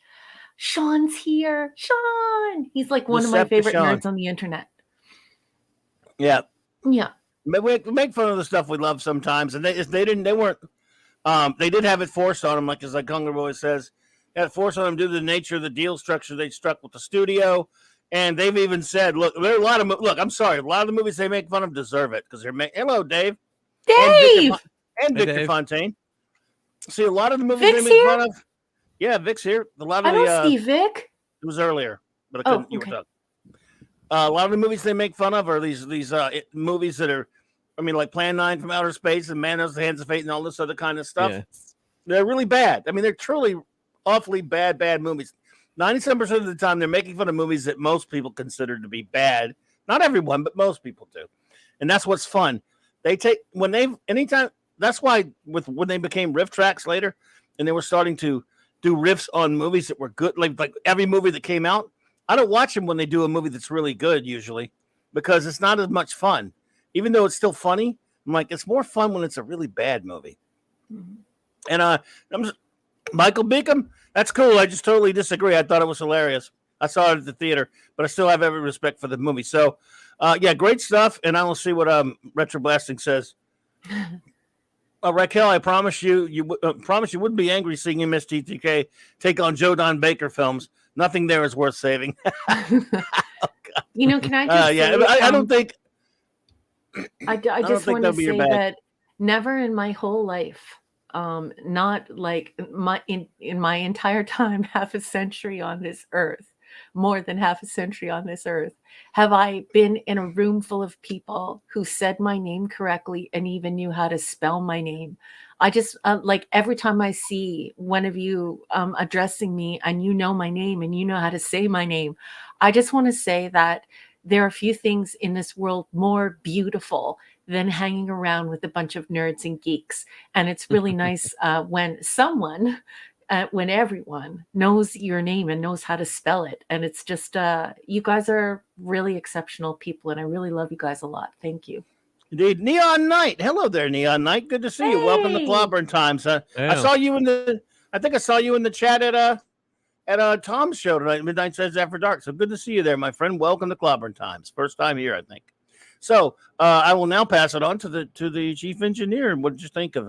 Sean's here. Sean! He's like one of my favorite nerds on the internet. Yeah. Yeah. We make fun of the stuff we love sometimes. And they did have it forced on them, like Hungry Boy says. They had it forced on them due to the nature of the deal structure they struck with the studio. And they've even said, look, there are a lot of I'm sorry, a lot of the movies they make fun of deserve it because they're hello, Dave. Dave and Victor Dave. Fontaine. See, a lot of the movies Vic's they make here? fun of. Yeah, Vic's here. A lot of I don't see Vic. It was earlier, but I couldn't. You were talking. A lot of the movies they make fun of are these movies that are, like Plan 9 from Outer Space and Man of the Hands of Fate and all this other kind of stuff. Yeah. They're really bad. I mean, they're truly awfully bad movies. 97% of the time, they're making fun of movies that most people consider to be bad. Not everyone, but most people do. And that's what's fun. That's why when they became riff tracks later, and they were starting to do riffs on movies that were good, like every movie that came out, I don't watch them when they do a movie that's really good usually, because it's not as much fun. Even though it's still funny, I'm like, it's more fun when it's a really bad movie. Mm-hmm. And Michael Beacom, that's cool. I just totally disagree. I thought it was hilarious. I saw it at the theater, but I still have every respect for the movie. So, yeah, great stuff. And I will see what Retro Blasting says. Raquel, I promise you wouldn't be angry seeing MST3K take on Joe Don Baker films. Nothing there is worth saving. You know, can I just say, I don't think. I just want to say that never in my whole life, not like in my entire time, half a century on this earth, more than half a century on this earth, have I been in a room full of people who said my name correctly and even knew how to spell my name. I just like every time I see one of you addressing me and you know my name and you know how to say my name, I just want to say that there are few things in this world more beautiful than hanging around with a bunch of nerds and geeks. And it's really nice when when everyone knows your name and knows how to spell it. And it's just, you guys are really exceptional people. And I really love you guys a lot. Thank you. Indeed. Neon Knight. Hello there, Neon Knight. Good to see you. Welcome to Clobbering Times. I saw you I think I saw you in the chat at Tom's show tonight, Midnight Says After Dark. So good to see you there, my friend. Welcome to Clobbering Times. First time here, I think. So I will now pass it on to the chief engineer. What did you think of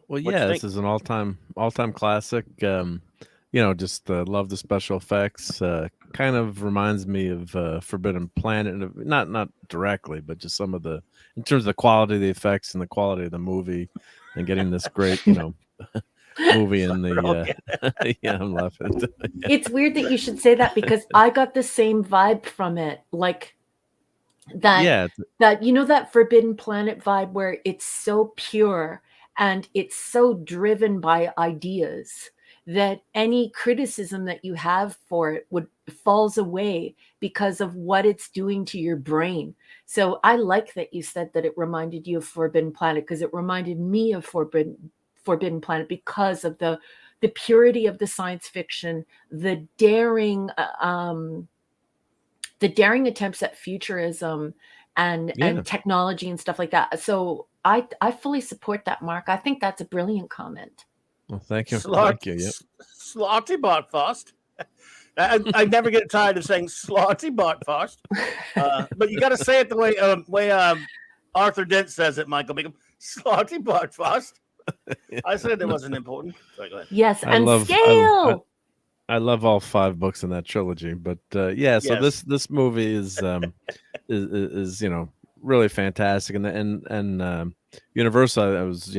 Well, yeah, this is an all-time classic. Just love the special effects. Kind of reminds me of Forbidden Planet, not directly, but just some of in terms of the quality of the effects and the quality of the movie, and getting this great, movie in the yeah, I'm laughing. It's weird that you should say that because I got the same vibe from it, like that that Forbidden Planet vibe where it's so pure and it's so driven by ideas that any criticism that you have for it falls away because of what it's doing to your brain. So I like that you said that it reminded you of Forbidden Planet, because it reminded me of Forbidden Planet because of the purity of the science fiction, the daring attempts at futurism and technology and stuff like that. So I fully support that, Mark. I think that's a brilliant comment. Well, thank you. Thank you. Yep. Slotty Botfast. I never get tired of saying Slotty Botfast. But you got to say it the way Arthur Dent says it, Michael Bingham. Slotty Botfast. I said it wasn't important. Sorry, go ahead. Yes, scale. I love all 5 books in that trilogy, but so this movie is really fantastic, and Universal, I was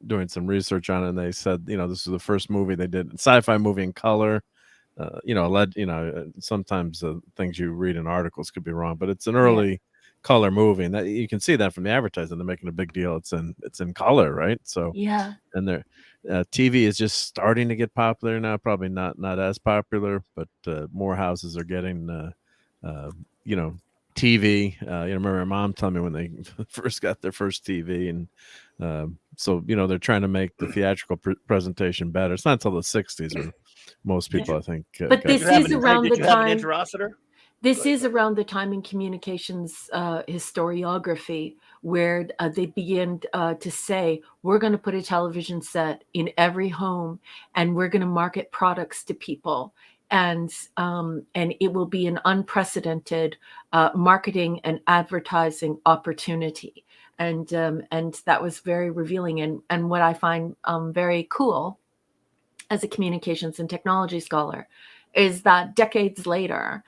doing some research on it, and they said this was the first movie they did, sci-fi movie in color. Sometimes things you read in articles could be wrong, but it's an early color movie, and that you can see that from the advertising. They're making a big deal. It's in color, right? So yeah, and their TV is just starting to get popular now. Probably not as popular, but more houses are getting TV. Remember my mom told me when they first got their first TV, and so they're trying to make the theatrical presentation better. It's not until the 60s when most people, I think. But this is around the time. This is around the time in communications historiography where they begin to say, we're going to put a television set in every home and we're going to market products to people. And it will be an unprecedented marketing and advertising opportunity. And that was very revealing. And what I find very cool as a communications and technology scholar is that decades later,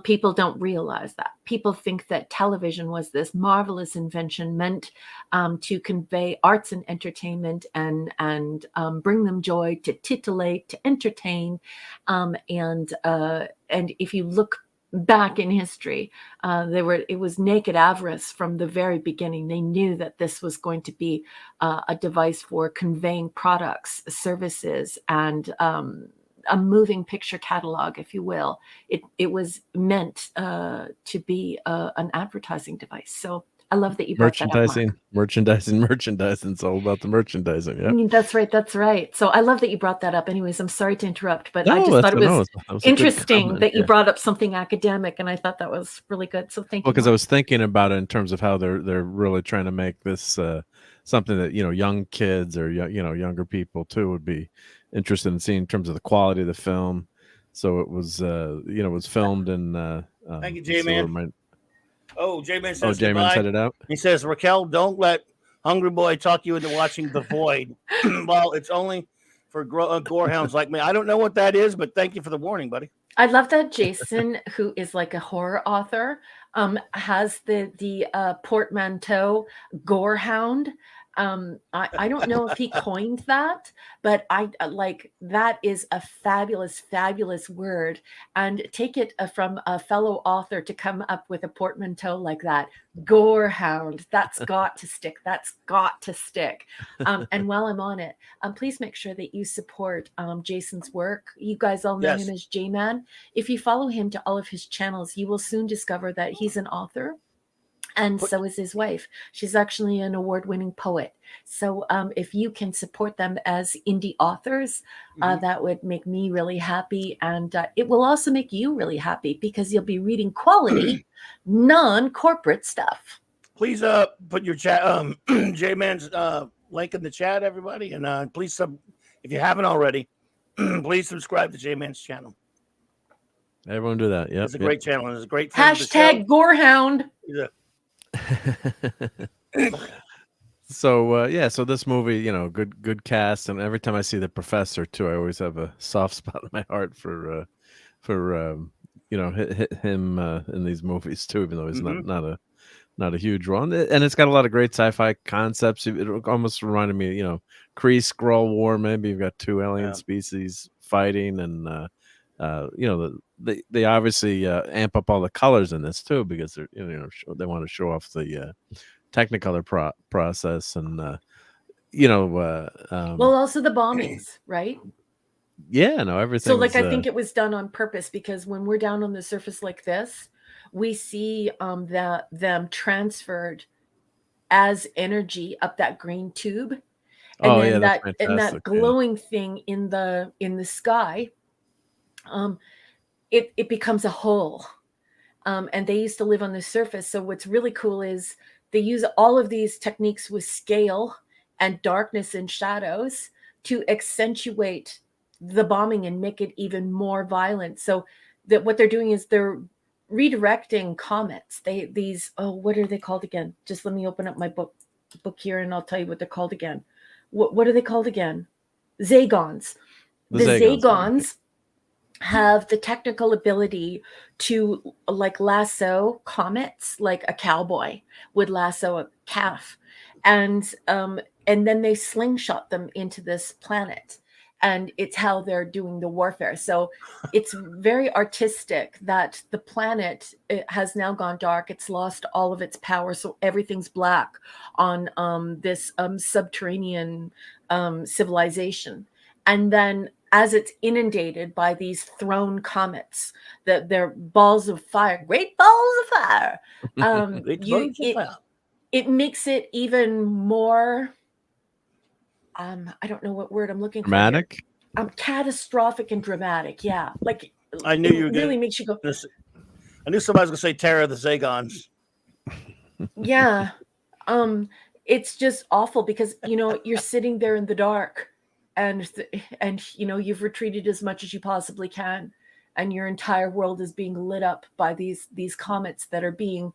people don't realize that. People think that television was this marvelous invention meant to convey arts and entertainment and bring them joy, to titillate, to entertain. And if you look back in history, it was naked avarice from the very beginning. They knew that this was going to be a device for conveying products, services, and a moving picture catalog, if you will. It was meant to be an advertising device. So I love that you brought that up, Mark. Merchandising. It's all about the merchandising. Yeah, that's right. So I love that you brought that up. Anyways, I'm sorry to interrupt, but I just thought it was interesting that you brought up something academic, and I thought that was really good. So thank you. Because I was thinking about it in terms of how they're really trying to make this something that young kids or younger people too would be interested in seeing in terms of the quality of the film, So it was it was filmed in Thank you, J-Man. J-Man says J-Man goodbye. set it up. He says, Raquel, don't let Hungry Boy talk you into watching The Void. Well, it's only for gorehounds like me. I don't know what that is, but thank you for the warning, buddy. I love that Jason, who is like a horror author, has the portmanteau gorehound. I don't know if he coined that, but I like that is a fabulous, fabulous word. And take it from a fellow author to come up with a portmanteau like that. Gorehound. That's got to stick. That's got to stick. And while I'm on it, please make sure that you support Jason's work. You guys all know him as J-Man. If you follow him to all of his channels, you will soon discover that he's an author. And so is his wife. She's actually an award-winning poet. So if you can support them as indie authors, that would make me really happy. And it will also make you really happy because you'll be reading quality, non-corporate stuff. Please put your chat, J-Man's link in the chat, everybody. And please, if you haven't already, please subscribe to J-Man's channel. Everyone do that. Yeah, it's a great channel. It's a great hashtag Gorehound. Yeah. So so this movie, good cast, and every time I see the professor too, I always have a soft spot in my heart for him in these movies too, even though he's not a huge one. And it's got a lot of great sci-fi concepts. It almost reminded me, Kree Skrull War. Maybe you've got two alien species fighting, and they obviously amp up all the colors in this too, because they're they want to show off the Technicolor process, and well, also the bombings, right? Yeah, no, everything. So like I think it was done on purpose, because when we're down on the surface like this, we see them transferred as energy up that green tube, and that glowing thing in the sky. It becomes a hole, and they used to live on the surface. So what's really cool is they use all of these techniques with scale and darkness and shadows to accentuate the bombing and make it even more violent. So that what they're doing is they're redirecting comets. What are they called again? Just let me open up my book here and I'll tell you what they're called again. What are they called again? Zagons. The Zagons have the technical ability to like lasso comets like a cowboy would lasso a calf, and then they slingshot them into this planet, and it's how they're doing the warfare. So it's very artistic that the planet has now gone dark. It's lost all of its power, so everything's black on this subterranean civilization, and then as it's inundated by these thrown comets, that they're balls of fire, great balls of fire. It makes it even more, I don't know what word I'm looking for. Dramatic? Catastrophic and dramatic, yeah. Like I knew you were really makes you go. I knew somebody was gonna say Terror of the Zagons. Yeah. It's just awful because you're sitting there in the dark. And you've retreated as much as you possibly can, and your entire world is being lit up by these comets that are being,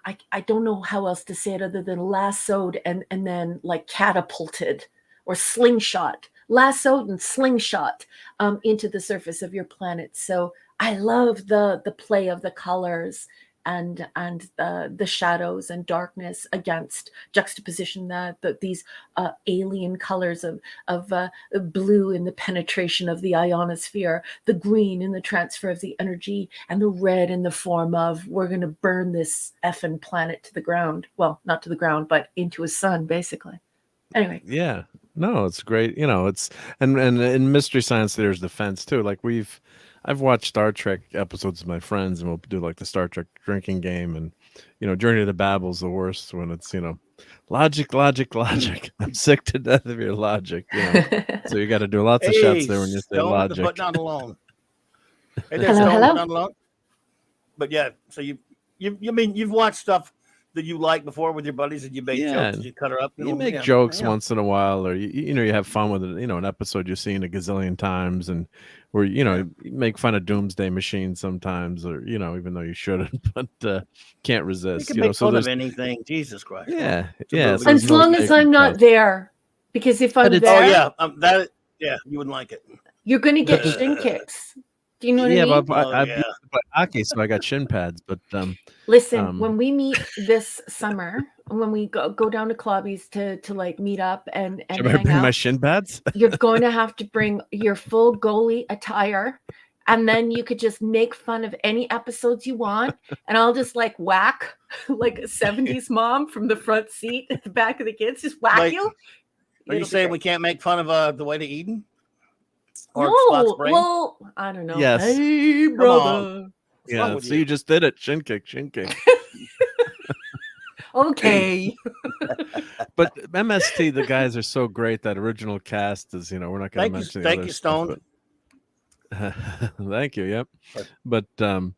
I don't know how else to say it other than lassoed and then like catapulted or lassoed and slingshot into the surface of your planet. So I love the play of the colors and the shadows and darkness against juxtaposition these alien colors of blue in the penetration of the ionosphere, the green in the transfer of the energy, and the red in the form of we're going to burn this effing planet to the ground. Well, not to the ground, but into a sun, basically. Anyway. Yeah. No, it's great. It's and in Mystery Science Theater's defense too. Like I've watched Star Trek episodes with my friends, and we'll do like the Star Trek drinking game, and Journey to Babel's the worst when it's logic. I'm sick to death of your logic. So you got to do lots of shots there when you say logic. The button on alone. Hello. But yeah, so you've watched stuff that you liked before with your buddies, and you make Yeah. jokes, you cut her up. You make jokes once in a while, or you have fun with it. An episode you've seen a gazillion times, and where you make fun of Doomsday Machine sometimes, or even though you shouldn't, but can't resist. You can make fun of anything. Jesus Christ. Yeah, So as long as I'm not there, because if I'm there, you wouldn't like it. You're going to get shin kicks. Do you know what I mean? But okay, so I got shin pads. But listen, when we meet this summer, when we go down to Clobby's to like meet up and should I bring my shin pads? You're going to have to bring your full goalie attire, and then you could just make fun of any episodes you want, and I'll just like whack like a 70s mom from the front seat at the back of the kids, just whack you. Are you saying we can't make fun of The Way to Eden? Or no, well, I don't know. Yes. Hey, brother. Yeah, so you just did it. Shin kick, shin kick. Okay. But MST, the guys are so great. That original cast is, we're not going to mention. Thank you, Stone. Thank you. Yep. But they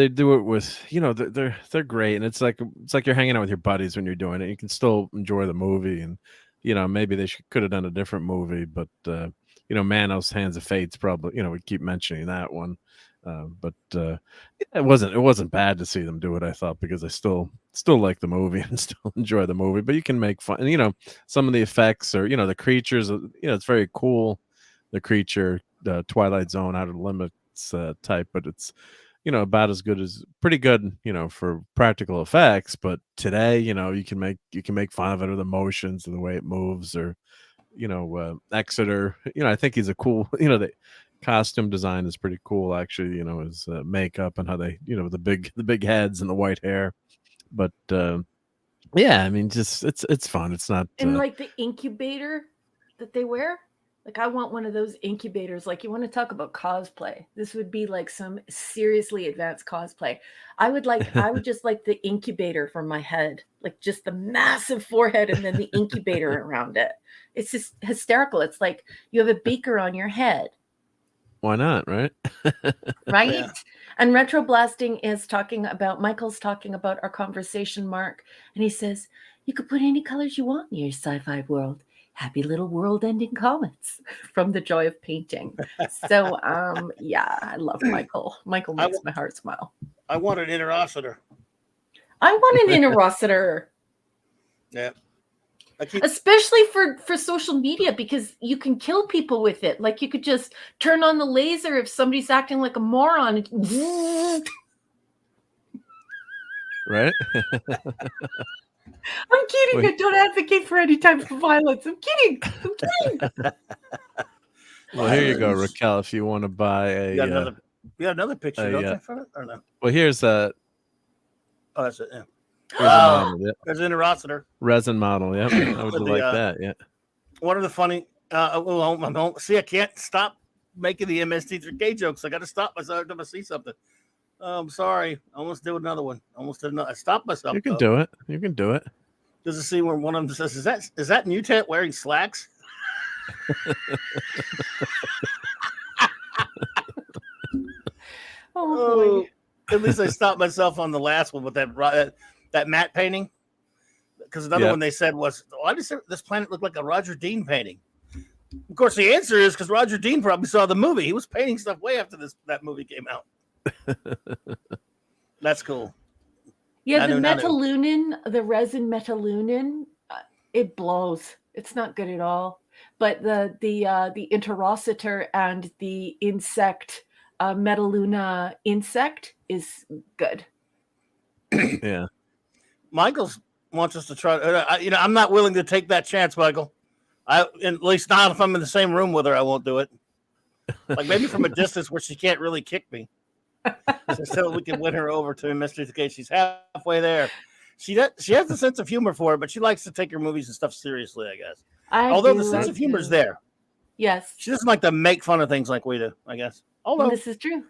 do it with, they're great, and it's like you're hanging out with your buddies when you're doing it. You can still enjoy the movie, and maybe they could have done a different movie, but Manos Hands of Fate's probably, we keep mentioning that one. But it wasn't bad to see them do it, I thought, because I still like the movie and still enjoy the movie. But you can make fun, and some of the effects, or the creatures, it's very cool. The creature, the Twilight Zone, Outer Limits type, but it's about as good as pretty good, for practical effects. But today, you can make fun of it, or the motions, or the way it moves, or Exeter. I think he's a cool. The costume design is pretty cool, actually. His makeup and how they, the big heads and the white hair. But yeah, I mean, just it's fun. It's not and like the incubator that they wear. Like, I want one of those incubators. Like, you want to talk about cosplay. This would be like some seriously advanced cosplay. I would just like the incubator for my head, like just the massive forehead and then the incubator around it. It's just hysterical. It's like you have a beaker on your head. Why not, right? Right? Yeah. And Retro Blasting is Michael's talking about our conversation, Mark. And he says, you could put any colors you want in your sci-fi world. Happy little world-ending comments from the joy of painting. So, yeah, I love Michael. Michael makes my heart smile. I want an interocitor. I want an interocitor. Yeah. Especially for social media, because you can kill people with it. Like, you could just turn on the laser if somebody's acting like a moron. Right? I'm kidding. I don't advocate for any type of violence. I'm kidding. Well, here you go, Raquel. If you want to buy a, you got another picture, don't you, for it, or no? Well, here's a. Oh, that's it. Yeah. There's an interocitor. Resin model. Yeah, I would like that. Yeah. One of the funny. See, I can't stop making the MST3K jokes. I got to stop myself if I see something. I'm sorry. I almost did another one. I stopped myself. You can do it. You can do it. Does it see where one of them says, is that Mutant wearing slacks? Oh, at least I stopped myself on the last one with that matte painting. Because another one they said was, why does this planet look like a Roger Dean painting? Of course, the answer is because Roger Dean probably saw the movie. He was painting stuff way after that movie came out. That's cool. Yeah, the the resin metalunin, it blows. It's not good at all. But the interocitor and the insect metaluna insect is good. Yeah. Michael wants us to try. I'm not willing to take that chance, Michael. At least not if I'm in the same room with her. I won't do it. Like maybe from a distance where she can't really kick me. So we can win her over to Mystery the Case. She's halfway there. She has a sense of humor for it, but she likes to take her movies and stuff seriously, I guess. Although the sense of humor is there. Yes. She doesn't like to make fun of things like we do, I guess. Although this is true.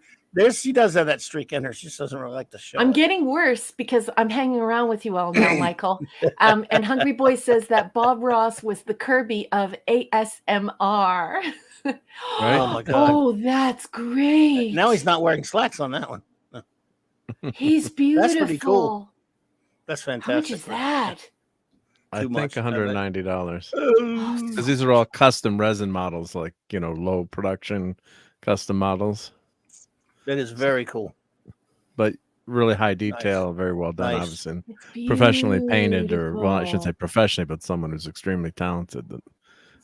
She does have that streak in her. She just doesn't really like to show I'm it. getting worse because I'm hanging around with you all now, Michael. And Hungry Boy says that Bob Ross was the Kirby of ASMR. Right? Oh my God. Oh, that's great. Now he's not wearing slacks on that one. He's beautiful. pretty cool. That's fantastic. How much is that? I think much, I bet. $190 because these are all custom resin models, like low production custom models. That is very cool. But really high detail, very well done. Nice. Obviously, professionally painted, or well, I shouldn't say professionally, but someone who's extremely talented.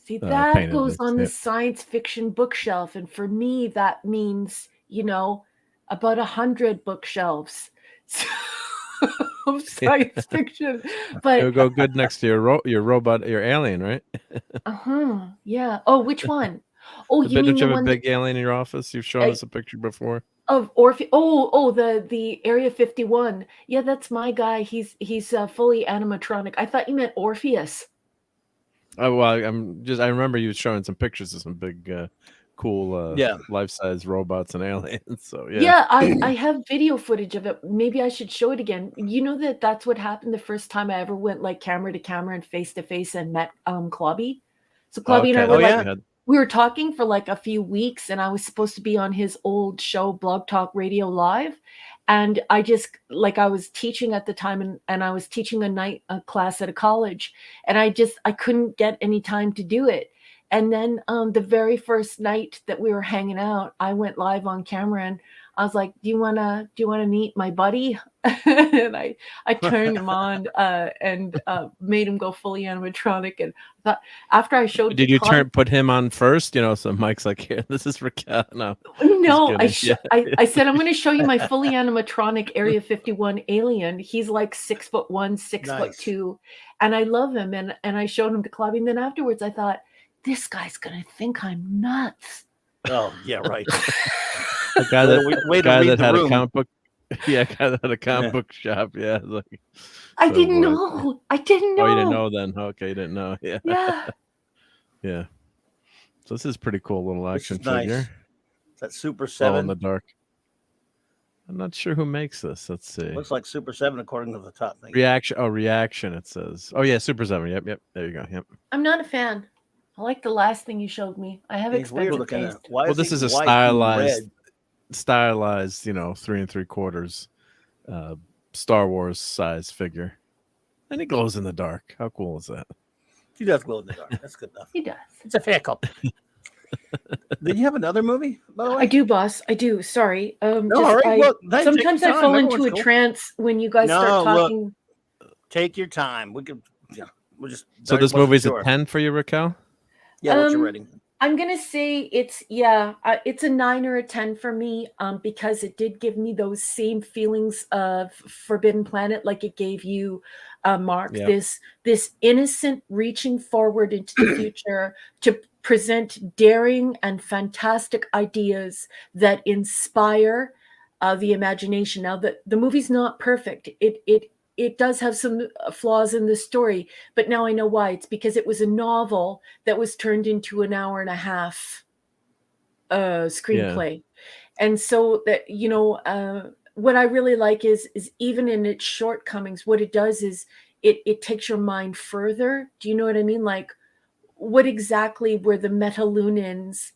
See, that painted goes this, on the yeah. science fiction bookshelf, and for me, that means about 100 bookshelves of science fiction. But it would go good next to your robot, your alien, right? Yeah. Oh, which one? Oh, you mean don't you the have a one big alien in your office? You've shown us a picture before. of Orpheus? Oh, the Area 51. Yeah, that's my guy. He's fully animatronic. I thought you meant Orpheus. Oh well, I remember you showing some pictures of some big, cool, life-size robots and aliens. So Yeah, I have video footage of it. Maybe I should show it again. You know that's what happened the first time I ever went like camera to camera and face to face and met Clobby. So Clobby and I were we were talking for like a few weeks, and I was supposed to be on his old show, Blog Talk Radio Live. And I just, I was teaching at the time, and I was teaching a class at a college, and I couldn't get any time to do it. And then the very first night that we were hanging out, I went live on camera, and I was like, do you wanna meet my buddy? And I turned him on and made him go fully animatronic. And I thought, after I showed, did you put him on first? So Mike's like, here, this is Raquel. No, I said, I'm going to show you my fully animatronic Area 51 alien. He's like 6'1", 6'2", and I love him. And I showed him to Clobby. And then afterwards, I thought, this guy's going to think I'm nuts. Oh yeah, right. The guy that had a comic book. Yeah, guy that had a comic book shop. Yeah, I didn't know. Oh, you didn't know then? Okay, you didn't know. Yeah. Yeah. Yeah. So this is pretty cool little action nice. figure. That Super 7 Glow in the dark. I'm not sure who makes this. Let's see. Looks like Super 7 according to the top thing. Reaction. Oh, Reaction. It says. Oh yeah, Super 7. Yep. There you go. Yep. I'm not a fan. I like the last thing you showed me. I have expensive taste. Well, this is a stylized, 3 3/4 Star Wars size figure, and he glows in the dark. How cool is that? He does glow in the dark. That's good enough. He does. It's a fair couple. Did you have another movie, by the way? I do, boss. I do. Sorry. No, all right. Look, sometimes I fall into a trance when you guys start talking. Look, take your time. We can. Yeah, we'll just. So this movie's a 10 for you, Raquel? Yeah, what's your rating? I'm gonna say it's a 9 or a 10 for me, because it did give me those same feelings of Forbidden Planet, like it gave you, Mark. Yeah. This innocent reaching forward into the future to present daring and fantastic ideas that inspire the imagination. Now, the movie's not perfect. It does have some flaws in the story, but now I know why. It's because it was a novel that was turned into an 1.5 hour screenplay. Yeah. And so that, what I really like is even in its shortcomings, what it does is it takes your mind further. Do you know what I mean? Like, what exactly were the Metalunans,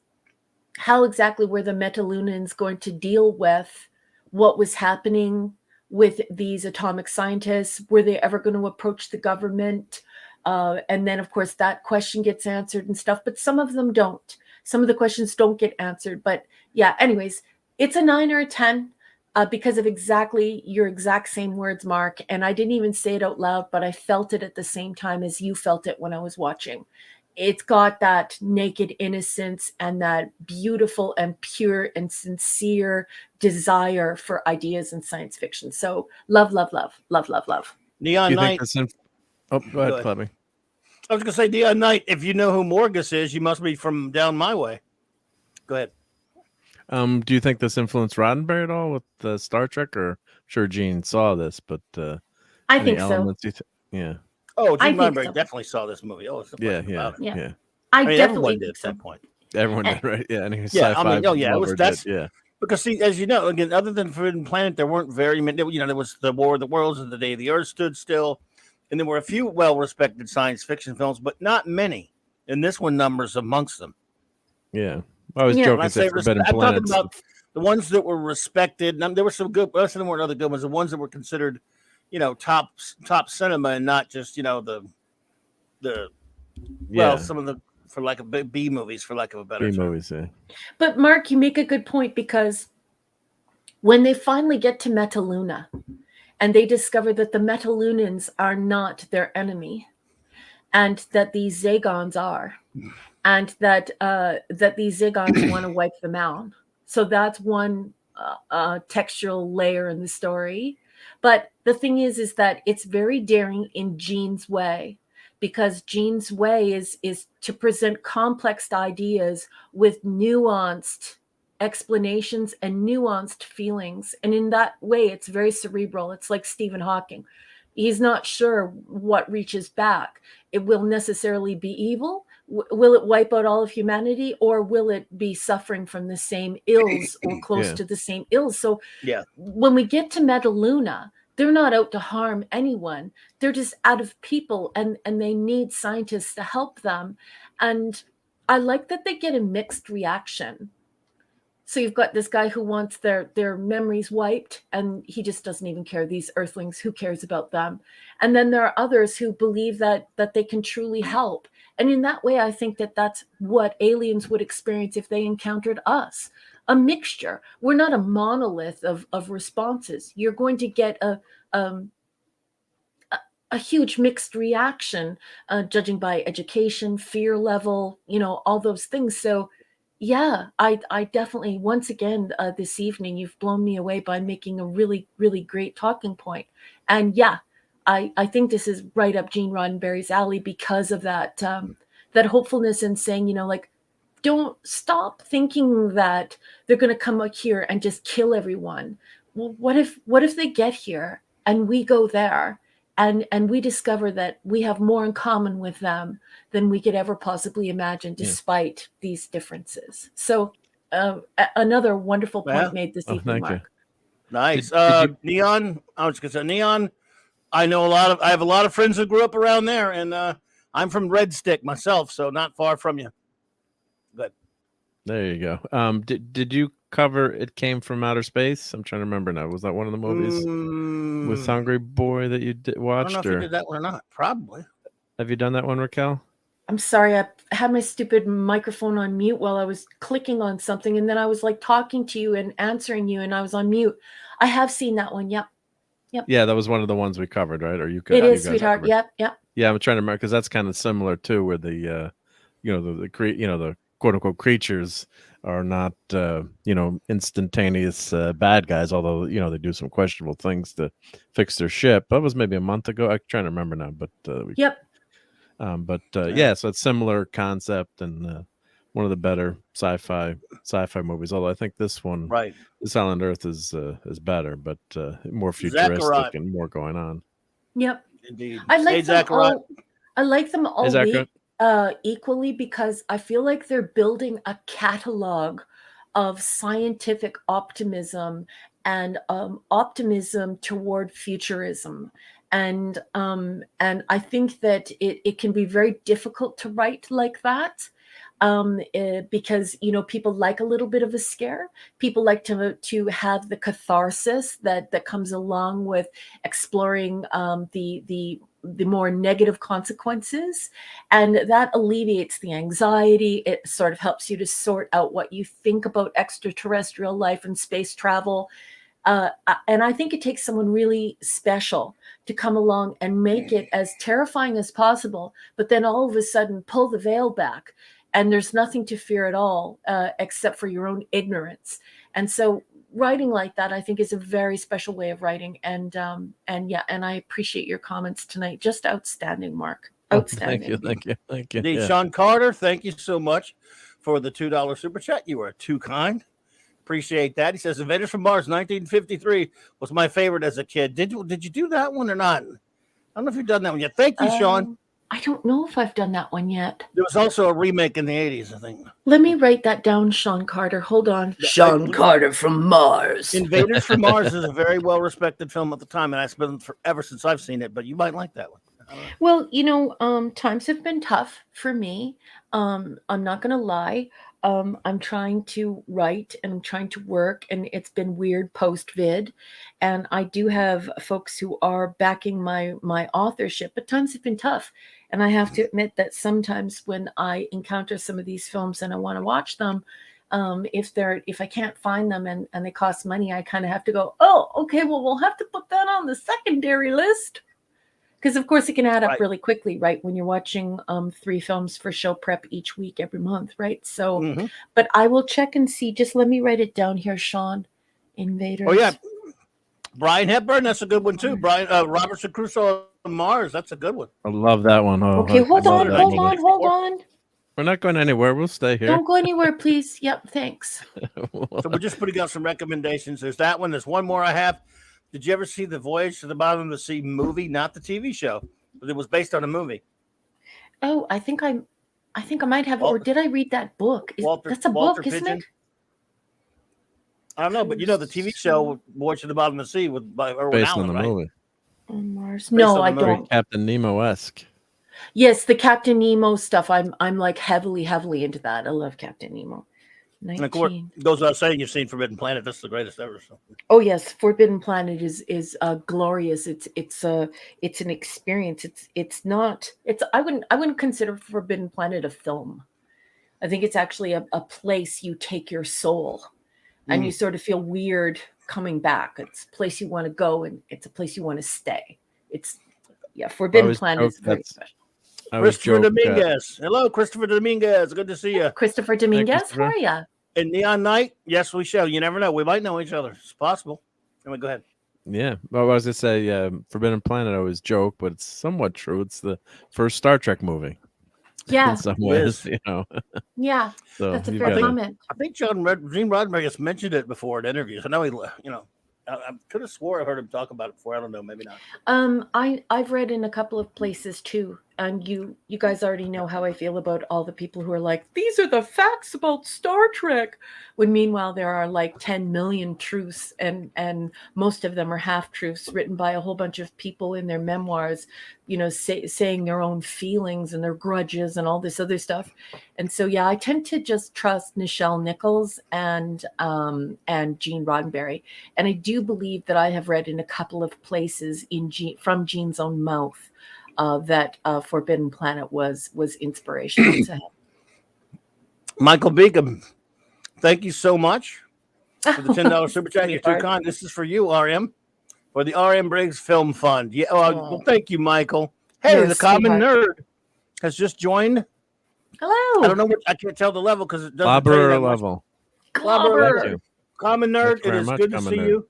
how exactly were the Metalunans going to deal with what was happening with these atomic scientists? Were they ever going to approach the government? And then, of course, that question gets answered and stuff, but some of them don't. Some of the questions don't get answered. But yeah, anyways, it's a 9 or a 10 because of exactly your exact same words, Mark. And I didn't even say it out loud, but I felt it at the same time as you felt it when I was watching. It's got that naked innocence and that beautiful and pure and sincere desire for ideas in science fiction. So love, love, love, love, love, love. Neon Knight. Go ahead, Clobby. I was going to say, Neon Knight, if you know who Morgus is, you must be from down my way. Go ahead. Do you think this influenced Roddenberry at all with Star Trek? Or I'm sure Gene saw this, but I think so. Yeah. Oh, Gene Roddenberry definitely saw this movie. Oh, yeah. I mean, definitely did at that point. Everyone did, right? Yeah, and it was that's because see, as you know, again, other than Forbidden Planet, there weren't very many. There was the War of the Worlds and The Day the Earth Stood Still, and there were a few well-respected science fiction films, but not many. And this one numbers amongst them. Yeah, I was joking. Forbidden Planet. the ones that were respected. And there were some good, most of them weren't other good ones. The ones that were considered, top cinema, and not just the some of the, for lack of B movies, for lack of a better term. B movies, yeah. But Mark, you make a good point, because when they finally get to Metaluna and they discover that the Metalunans are not their enemy, and that these Zagons are, and that these Zagons want to wipe them out. So that's one textual layer in the story. But the thing is that it's very daring in Jean's way, because Jean's way is to present complex ideas with nuanced explanations and nuanced feelings. And in that way, it's very cerebral. It's like Stephen Hawking. He's not sure what reaches back. It will necessarily be evil. Will it wipe out all of humanity, or will it be suffering from the same ills or close to the same ills? So when we get to Metaluna, they're not out to harm anyone. They're just out of people, and they need scientists to help them. And I like that they get a mixed reaction. So you've got this guy who wants their memories wiped, and he just doesn't even care. These earthlings, who cares about them? And then there are others who believe that they can truly help. And in that way, I think that that's what aliens would experience if they encountered us. A mixture. We're not a monolith of responses. You're going to get a huge mixed reaction, judging by education, fear level, all those things. So yeah, I definitely, once again, this evening, you've blown me away by making a really, really great talking point. And yeah, I think this is right up Gene Roddenberry's alley because of that, that hopefulness, and saying, don't stop thinking that they're going to come out here and just kill everyone. Well, what if they get here and we go there and we discover that we have more in common with them than we could ever possibly imagine, despite these differences. So another wonderful point made this evening, Mark. Nice. Neon, I was going to say, Neon, I have a lot of friends who grew up around there, and I'm from Red Stick myself, so not far from you. Good. There you go. Did you cover It Came from Outer Space? I'm trying to remember now. Was that one of the movies with Hungry Boy that you watched? I don't know if you did that one or not. Probably. Have you done that one, Raquel? I'm sorry, I had my stupid microphone on mute while I was clicking on something, and then I was like talking to you and answering you, and I was on mute. I have seen that one. Yep. Yeah, that was one of the ones we covered, right? Or you could? It is, sweetheart. Yep. Yeah, I'm trying to remember, because that's kind of similar too, where the the quote unquote creatures are not instantaneous bad guys, although they do some questionable things to fix their ship. That was maybe a month ago. I'm trying to remember now, but so it's similar concept, and one of the better sci-fi movies. Although I think this one, This Island Earth, is better, but more futuristic and more going on. Yep. Indeed. I like them all equally, because I feel like they're building a catalog of scientific optimism and optimism toward futurism. And I think that it can be very difficult to write like that. Because people like a little bit of a scare. People like to have the catharsis that comes along with exploring the more negative consequences, and that alleviates the anxiety. It sort of helps you to sort out what you think about extraterrestrial life and space travel. And I think it takes someone really special to come along and make it as terrifying as possible, but then all of a sudden pull the veil back. And there's nothing to fear at all, except for your own ignorance. And so writing like that, I think, is a very special way of writing. And I appreciate your comments tonight. Just outstanding, Mark. Outstanding. Thank you. Indeed. Sean Carter, thank you so much for the $2 super chat. You are too kind. Appreciate that. He says, Invaders from Mars 1953 was my favorite as a kid. Did you do that one or not? I don't know if you've done that one yet. Thank you, Sean. I don't know if I've done that one yet. There was also a remake in the 80s, I think. Let me write that down, Sean Carter. Hold on. Sean Carter from Mars. Invaders from Mars is a very well-respected film at the time, and it's been forever since I've seen it, but you might like that one. Well, times have been tough for me. I'm not going to lie. I'm trying to write and I'm trying to work, and it's been weird post vid. And I do have folks who are backing my authorship, but times have been tough. And I have to admit that sometimes when I encounter some of these films and I want to watch them, if I can't find them and they cost money, I kind of have to go, oh, okay, well, we'll have to put that on the secondary list. Because, of course, it can add up really quickly, right? When you're watching 3 films for show prep each week, every month, right? So, but I will check and see. Just let me write it down here, Sean. Invaders. Oh, yeah. Brian Hepburn, that's a good one, too. Robinson Crusoe on Mars, that's a good one. I love that one. Oh, okay, hold on. We're not going anywhere. We'll stay here. Don't go anywhere, please. Yep, thanks. So we're just putting out some recommendations. There's that one. There's one more I have. Did you ever see the Voyage to the Bottom of the Sea movie? Not the TV show, but it was based on a movie. Oh, I think I might have, or did I read that book? That's a book, isn't it? I don't know, but the TV show Voyage to the Bottom of the Sea by Irwin based Allen, on the right? movie. On Mars. No, I don't. Captain Nemo-esque. Yes, the Captain Nemo stuff. I'm like heavily into that. I love Captain Nemo. 19. And of course, goes without saying, you've seen Forbidden Planet. That's the greatest ever. So. Oh yes, Forbidden Planet is glorious. It's an experience. I wouldn't consider Forbidden Planet a film. I think it's actually a place you take your soul, and you sort of feel weird coming back. It's a place you want to go, and it's a place you want to stay. Forbidden Planet is very special. Christopher Dominguez. Hello, Christopher Dominguez. Good to see you. Christopher Dominguez, how are you? In Neon Night, yes, we shall. You never know. We might know each other. It's possible. Anyway, go ahead. Yeah. Well, I was going to say, Forbidden Planet, I always joke, but it's somewhat true. It's the first Star Trek movie. Yeah. In some ways, Yeah. So that's a fair comment. I think Gene Roddenberry has mentioned it before in interviews. I know I could have swore I heard him talk about it before. I don't know, maybe not. I've read in a couple of places too, and you guys already know how I feel about all the people who are like, these are the facts about Star Trek, when meanwhile there are like 10 million truths, and most of them are half truths written by a whole bunch of people in their memoirs, saying their own feelings and their grudges and all this other stuff. And so I tend to just trust Nichelle Nichols and Gene Roddenberry, and I do believe that I have read in a couple of places from Gene's own mouth that Forbidden Planet was inspirational to him. Michael Beacom, thank you so much for the $10 super chat. You're too kind. This is for you, RM, for the RM Briggs Film Fund. Yeah, well, thank you, Michael. Hey, the Common Nerd has just joined. Hello. I don't know I can't tell the level because it doesn't Clobber level. Clobber. Common Nerd, it is good to see you.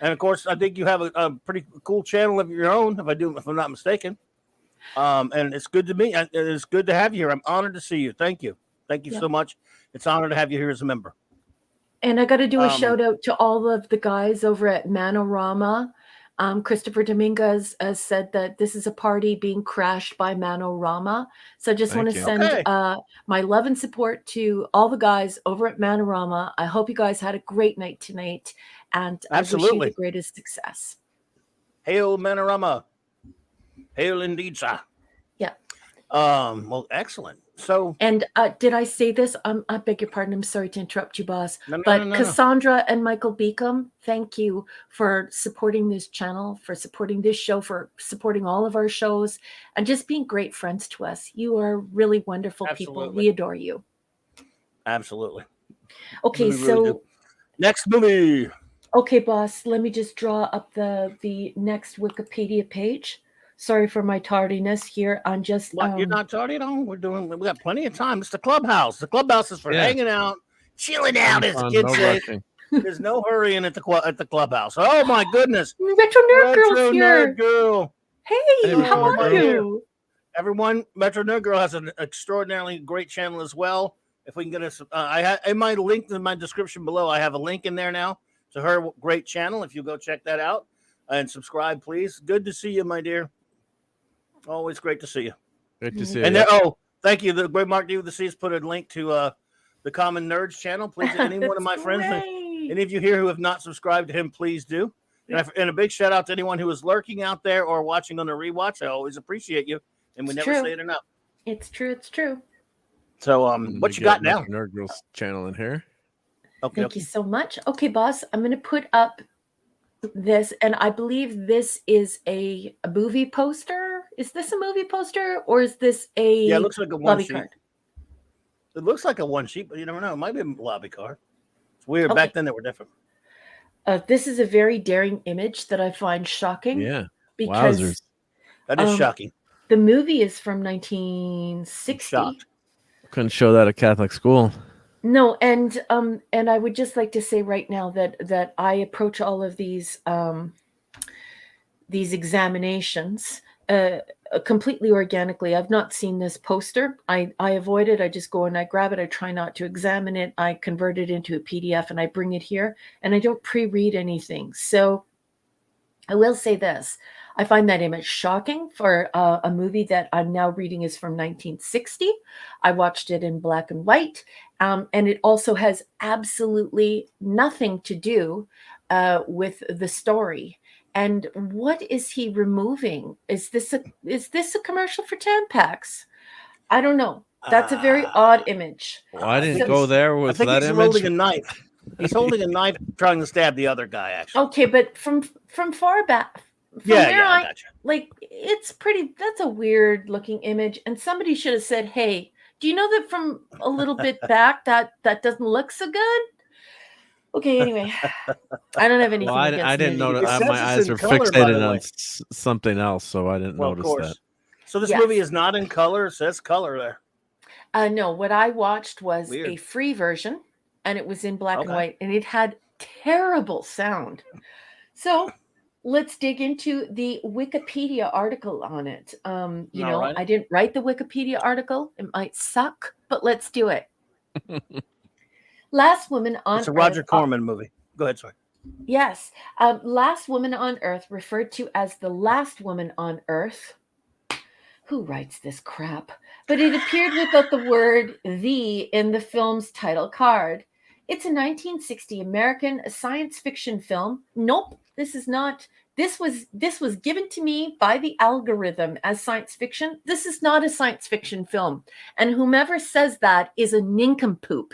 And of course, I think you have a pretty cool channel of your own, if I'm not mistaken. And it's good to me. It's good to have you here. I'm honored to see you. Thank you. Thank you so much. It's an honor to have you here as a member. And I got to do a shout out to all of the guys over at Manorama. Christopher Dominguez said that this is a party being crashed by Manorama. So I just want to send my love and support to all the guys over at Manorama. I hope you guys had a great night tonight, and I wish you the greatest success. Hail Manorama. Hail indeed, sir. Yeah. Well, excellent. So, and did I say this? I beg your pardon. I'm sorry to interrupt you, boss. No, Cassandra and Michael Beacom, thank you for supporting this channel, for supporting this show, for supporting all of our shows, and just being great friends to us. You are really wonderful people. We adore you. Absolutely. Okay, we really do. Next movie. Okay, boss. Let me just draw up the next Wikipedia page. Sorry for my tardiness here. I'm just you're not tardy at all. We got plenty of time. It's the Clubhouse. The Clubhouse is for hanging out, chilling out, as kids say. There's no hurrying at the Clubhouse. Oh my goodness. Retro Nerd Girl's here. Nerd Girl. Hey, how are you? Everyone, Metro Nerd Girl has an extraordinarily great channel as well. If we can get us, in my link in my description below, I have a link in there now to her great channel. If you go check that out and subscribe, please. Good to see you, my dear. Always great to see you. Great to see you. And thank you. The great Mark D with the C's put a link to the Common Nerds channel. Please, any one of my friends, any of you here who have not subscribed to him, please do. And a big shout out to anyone who is lurking out there or watching on the rewatch. I always appreciate you, and we never say it enough. It's true. It's true. So, what you got now? Nerd Girls channel in here. Okay. Thank you so much. Okay, boss, I'm going to put up this, and I believe this is a movie poster. Is this a movie poster, or is this a Yeah, it looks like a one lobby sheet. card? It looks like a one sheet, but you never know. It might be a lobby card. It's weird. Okay. Back then, they were different. This is a very daring image that I find shocking. Yeah. Because Wowzers. That is shocking. the movie is from 1960. Couldn't show that at Catholic school. No, and I would just like to say right now that I approach all of these examinations completely organically. I've not seen this poster. I avoid it. I just go and I grab it. I try not to examine it. I convert it into a PDF and I bring it here, and I don't pre-read anything. So I will say this. I find that image shocking for a movie that I'm now reading is from 1960. I watched it in black and white, and it also has absolutely nothing to do with the story. And what is he removing? Is this a commercial for Tampax? I don't know. That's a very odd image. Well, I didn't go there with that he's image. Holding a knife. He's holding a knife, trying to stab the other guy. Actually. Okay, but from far back. I gotcha. Like, it's pretty, that's a weird looking image. And somebody should have said, hey, do you know that from a little bit back that doesn't look so good? Okay, anyway, I don't have anything against I didn't nudity. notice. My eyes are fixated on something else, so I didn't notice that. So this movie is not in color. It says color there. No, what I watched was a free version, and it was in black and white, and it had terrible sound. So let's dig into the Wikipedia article on it. I didn't write the Wikipedia article. It might suck, but let's do it. Last Woman on Earth. It's a Roger Corman movie. Go ahead, sorry. Yes. Last Woman on Earth, referred to as the last woman on Earth. Who writes this crap? But it appeared without the word "the" in the film's title card. It's a 1960 American science fiction film. Nope, this is not. This was given to me by the algorithm as science fiction. This is not a science fiction film. And whomever says that is a nincompoop.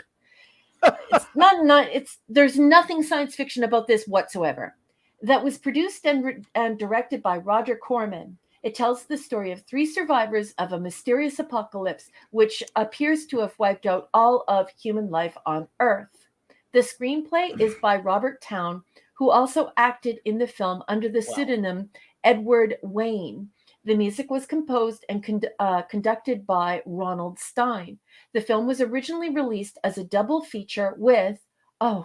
There's nothing science fiction about this whatsoever. That was produced and directed by Roger Corman. It tells the story of 3 survivors of a mysterious apocalypse which appears to have wiped out all of human life on Earth. The screenplay is by Robert Towne, who also acted in the film under the pseudonym Edward Wayne. The music was composed and conducted by Ronald Stein. The film was originally released as a double feature with, I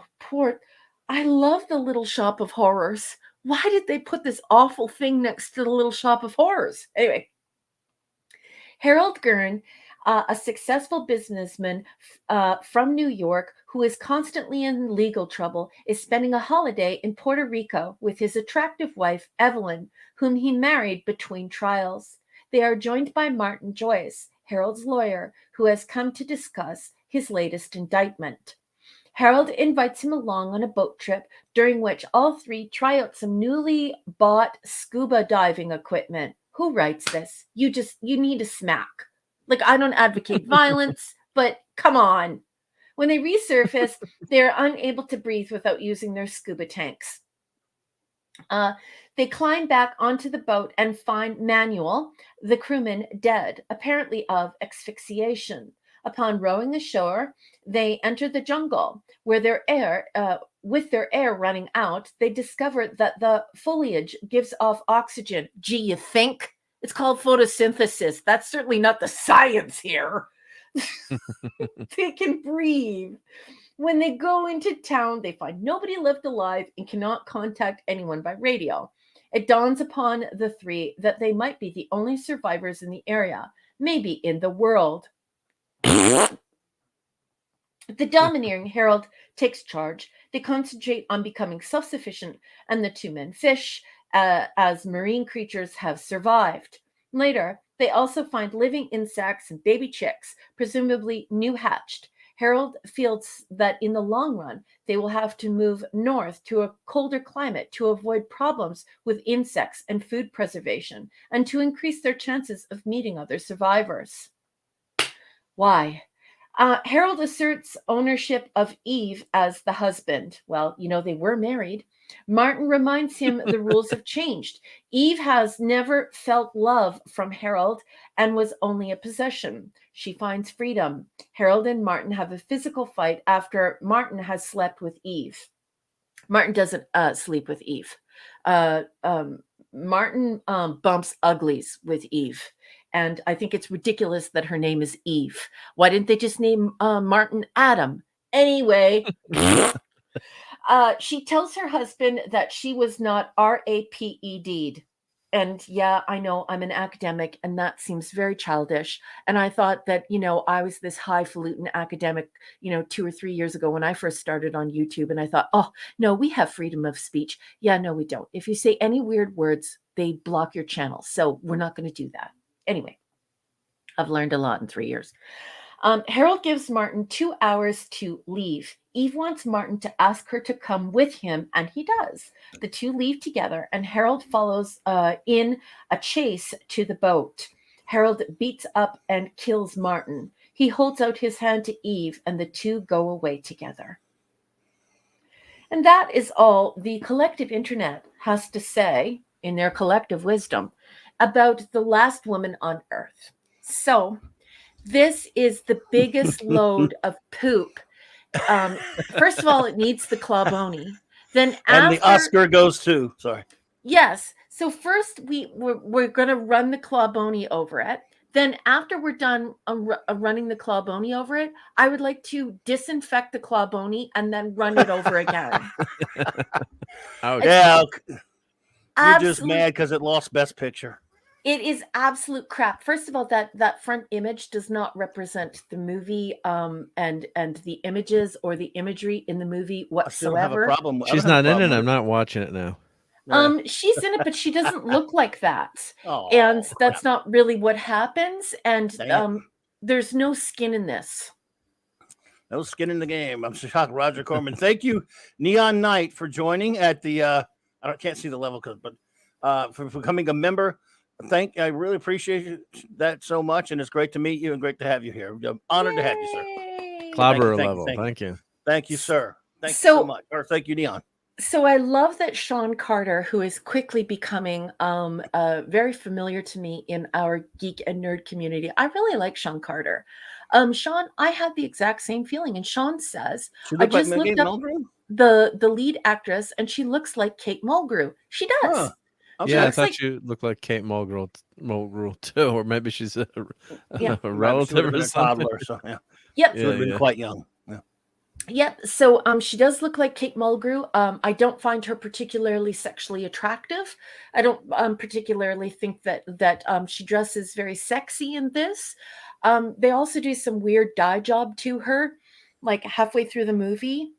love the Little Shop of Horrors. Why did they put this awful thing next to the Little Shop of Horrors? Anyway, Harold Gurn, a successful businessman from New York who is constantly in legal trouble, is spending a holiday in Puerto Rico with his attractive wife, Evelyn, whom he married between trials. They are joined by Martin Joyce, Harold's lawyer, who has come to discuss his latest indictment. Harold invites him along on a boat trip, during which all 3 try out some newly bought scuba diving equipment. Who writes this? You need a smack. Like, I don't advocate violence, but come on. When they resurface, they're unable to breathe without using their scuba tanks. They climb back onto the boat and find Manuel, the crewman, dead, apparently of asphyxiation. Upon rowing ashore, they enter the jungle, where with their air running out, they discover that the foliage gives off oxygen. Gee, you think? It's called photosynthesis. That's certainly not the science here. They can breathe. When they go into town, they find nobody left alive and cannot contact anyone by radio. It dawns upon the 3 that they might be the only survivors in the area, maybe in the world. The domineering Harold takes charge. They concentrate on becoming self-sufficient, and the 2 men fish, as marine creatures have survived. Later, they also find living insects and baby chicks, presumably new hatched. Harold feels that in the long run, they will have to move north to a colder climate to avoid problems with insects and food preservation and to increase their chances of meeting other survivors. Why? Harold asserts ownership of Eve as the husband. Well, they were married. Martin reminds him the rules have changed. Eve has never felt love from Harold and was only a possession. She finds freedom. Harold and Martin have a physical fight after Martin has slept with Eve. Martin doesn't sleep with Eve. Martin bumps uglies with Eve. And I think it's ridiculous that her name is Eve. Why didn't they just name Martin Adam? Anyway, she tells her husband that she was not RAPED'd. And yeah, I know I'm an academic and that seems very childish. And I thought that, I was this highfalutin academic, 2 or 3 years ago when I first started on YouTube. And I thought, oh, no, we have freedom of speech. Yeah, no, we don't. If you say any weird words, they block your channel. So we're not going to do that. Anyway, I've learned a lot in 3 years. Harold gives Martin 2 hours to leave. Eve wants Martin to ask her to come with him, and he does. The two leave together, and Harold follows in a chase to the boat. Harold beats up and kills Martin. He holds out his hand to Eve, and the two go away together. And that is all the collective internet has to say in their collective wisdom about the last woman on Earth. So this is the biggest load of poop. First of all, it needs the clawbony. Then and the Oscar goes to. Sorry. Yes. So first we're going to run the clawbony over it. Then after we're done running the clawbony over it, I would like to disinfect the clawbony and then run it over again. Yeah. You're just mad because it lost Best Picture. It is absolute crap. First of all, that front image does not represent the movie and the images or the imagery in the movie whatsoever. She's not in it. I'm not watching it now. She's in it, but she doesn't look like that. Oh, and that's not really what happens. And there's no skin in this. No skin in the game. I'm shocked, Roger Corman. Thank you, Neon Knight, for joining at the. I can't see the level, but for becoming a member. I really appreciate that so much, and it's great to meet you and great to have you here. I'm honored to have you, sir. Clobberer level. Thank you. Thank you, sir. Thank you so much. Or thank you, Neon. So I love that Sean Carter, who is quickly becoming very familiar to me in our geek and nerd community. I really like Sean Carter. Sean, I had the exact same feeling, and Sean says I just looked up the lead actress, and she looks like Kate Mulgrew. She does. Huh. Okay. Yeah, I thought you looked like Kate Mulgrew too, or maybe she's a relative or something. Toddler, so, yeah. Yep. She would have been quite young. Yeah. Yep. So she does look like Kate Mulgrew. I don't find her particularly sexually attractive. I don't particularly think that she dresses very sexy in this. They also do some weird dye job to her, like halfway through the movie.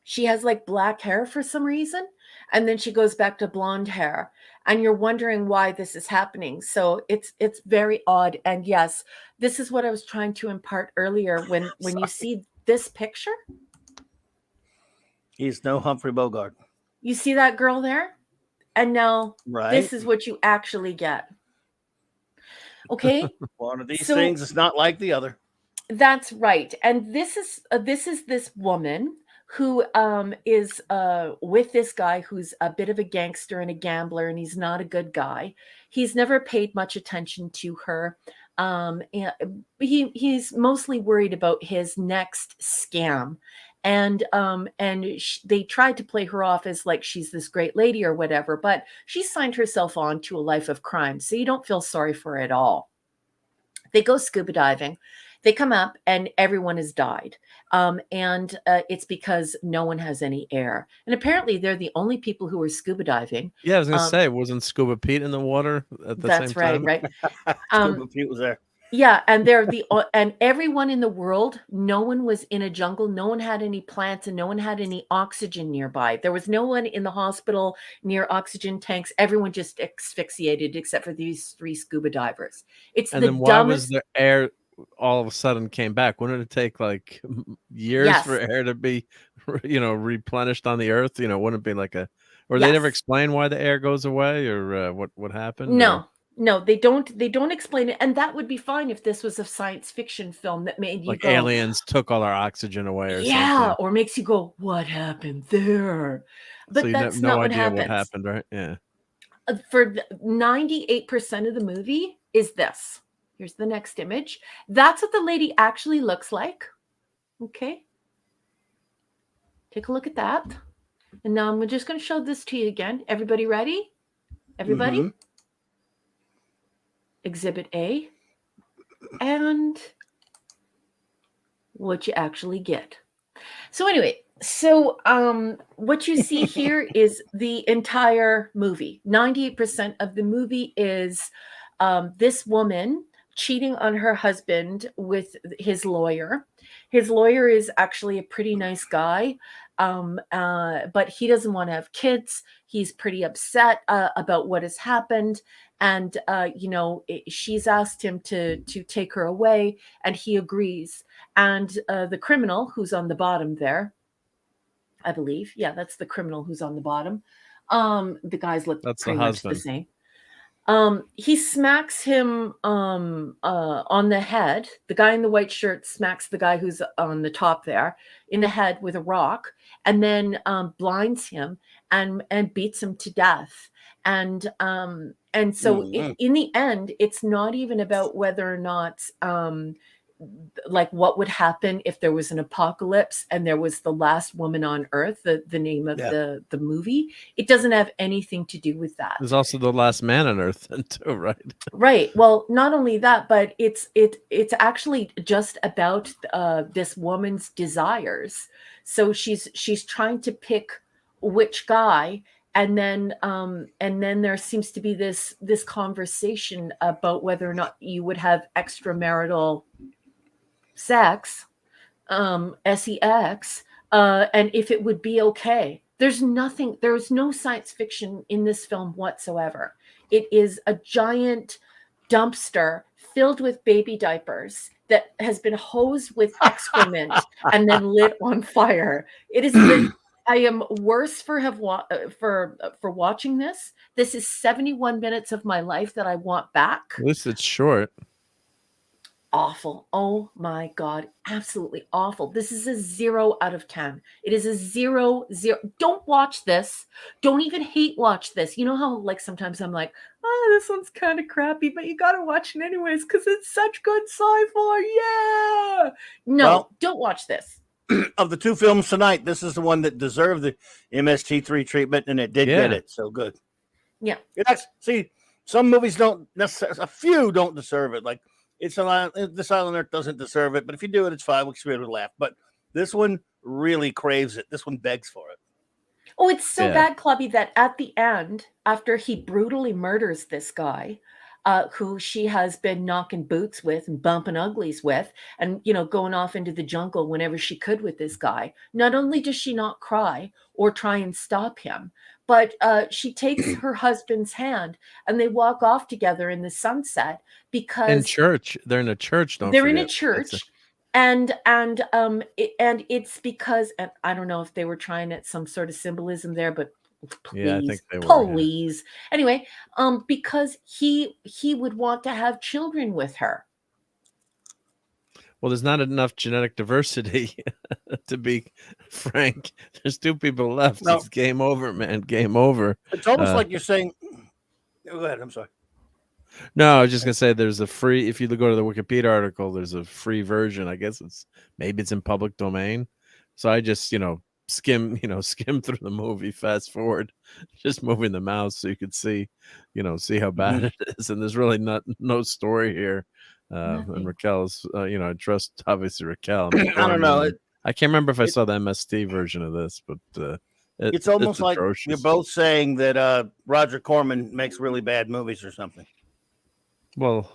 She has like black hair for some reason, and then she goes back to blonde hair, and you're wondering why this is happening. So it's very odd. And yes, this is what I was trying to impart earlier when you see this picture. He's no Humphrey Bogart. You see that girl there? And now this is what you actually get. Okay? One of these things is not like the other. That's right. And this is this woman who is with this guy who's a bit of a gangster and a gambler, and he's not a good guy. He's never paid much attention to her. And he's mostly worried about his next scam. And they tried to play her off as like she's this great lady or whatever, but she signed herself on to a life of crime. So you don't feel sorry for her at all. They go scuba diving. They come up and everyone has died. And it's because no one has any air. And apparently they're the only people who are scuba diving. Yeah, I was going to say, wasn't Scuba Pete in the water at the same time? That's right. Scuba Pete was there. Yeah, and and everyone in the world, no one was in a jungle, no one had any plants, and no one had any oxygen nearby. There was no one in the hospital near oxygen tanks. Everyone just asphyxiated except for these 3 scuba divers. It's and the then why dumbest. was there air? all of a sudden came back? Wouldn't it take like years Yes. for air to be, replenished on the Earth? Wouldn't it be like or they never Yes. explain why the air goes away or what happened? No, no, they don't explain it, and that would be fine if this was a science fiction film that made you Like go, aliens took all our oxygen away or yeah, something. or makes you go, what happened there? But So you that's have not no what idea happens. what happened, right? Yeah. For 98% of the movie is this. Here's the next image. That's what the lady actually looks like. Okay. Take a look at that. And now I'm just going to show this to you again. Everybody ready? Everybody? Mhm. Exhibit A. And what you actually get. So anyway, what you see here is the entire movie. 98% of the movie is this woman cheating on her husband with his lawyer. His lawyer is actually a pretty nice guy, but he doesn't want to have kids. He's pretty upset about what has happened. And, she's asked him to take her away, and he agrees. And the criminal who's on the bottom there, I believe. Yeah, that's the criminal who's on the bottom. The guys look That's the pretty much the husband. same. He smacks him on the head. The guy in the white shirt smacks the guy who's on the top there in the head with a rock, and then blinds him and beats him to death. And so in the end, it's not even about whether or not like what would happen if there was an apocalypse and there was the last woman on earth, the name of the movie. It doesn't have anything to do with that. There's also the last man on Earth then too, right? Right. Well, not only that, but it's actually just about this woman's desires. So she's trying to pick which guy, and then there seems to be this conversation about whether or not you would have extramarital sex, sex, and if it would be okay. There's no science fiction in this film whatsoever. It is a giant dumpster filled with baby diapers that has been hosed with excrement and then lit on fire. It is I am worse for watching this. This is 71 minutes of my life that I want back. At least it's short. Awful. Oh my God. Absolutely awful. This is a 0 out of 10. It is a 0. Don't watch this. Don't even hate watch this. You know how like sometimes I'm like, oh, this one's kind of crappy, but you got to watch it anyways because it's such good sci-fi. Yeah. No, don't watch this. Of the two films tonight, this is the one that deserved the MST3 treatment, and it did get it. So good. Yeah. See, some movies don't necessarily, a few don't deserve it. Like, This Island Earth doesn't deserve it, but if you do it, it's fine. We should be able to laugh. But this one really craves it. This one begs for it. Oh, it's so bad, Clubby, that at the end, after he brutally murders this guy, who she has been knocking boots with and bumping uglies with, and going off into the jungle whenever she could with this guy. Not only does she not cry or try and stop him, but she takes her husband's hand and they walk off together in the sunset because in church. They're in a church. They're in a church. And it's because, and I don't know if they were trying at some sort of symbolism there, but please, I think they were. Please. Yeah. Anyway, because he would want to have children with her. Well, there's not enough genetic diversity to be frank. There's 2 people left. No. It's game over, man. Game over. It's almost like you're saying. Go ahead. I'm sorry. No, I was just gonna say there's a free. If you go to the Wikipedia article, there's a free version. I guess maybe it's in public domain. So I just skim through the movie, fast forward, just moving the mouse so you could see how bad it is. And there's really no story here. And Raquel's, I trust obviously Raquel. I don't know. I can't remember if I saw the MST version of this, but it's almost like you're both saying that Roger Corman makes really bad movies or something. Well,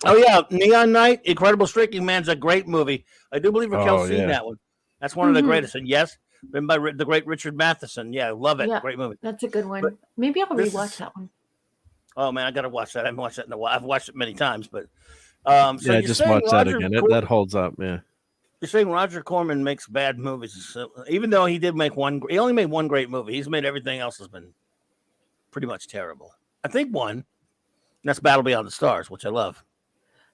oh yeah, Neon Night, Incredible Streaking Man's a great movie. I do believe Raquel's seen that one. That's one of the greatest. And yes, been by the great Richard Matheson. Yeah, love it. Yeah, great movie. That's a good one. Maybe I'll rewatch that one. Oh man, I gotta watch that. I haven't watched that in a while. I've watched it many times, but so Yeah, you're just saying watch that Roger again. Corman, That holds up. Yeah. you're saying Roger Corman makes bad movies, so, even though he did make one. He only made one great movie. He's made everything else has been pretty much terrible. I think one. And that's Battle Beyond the Stars, which I love.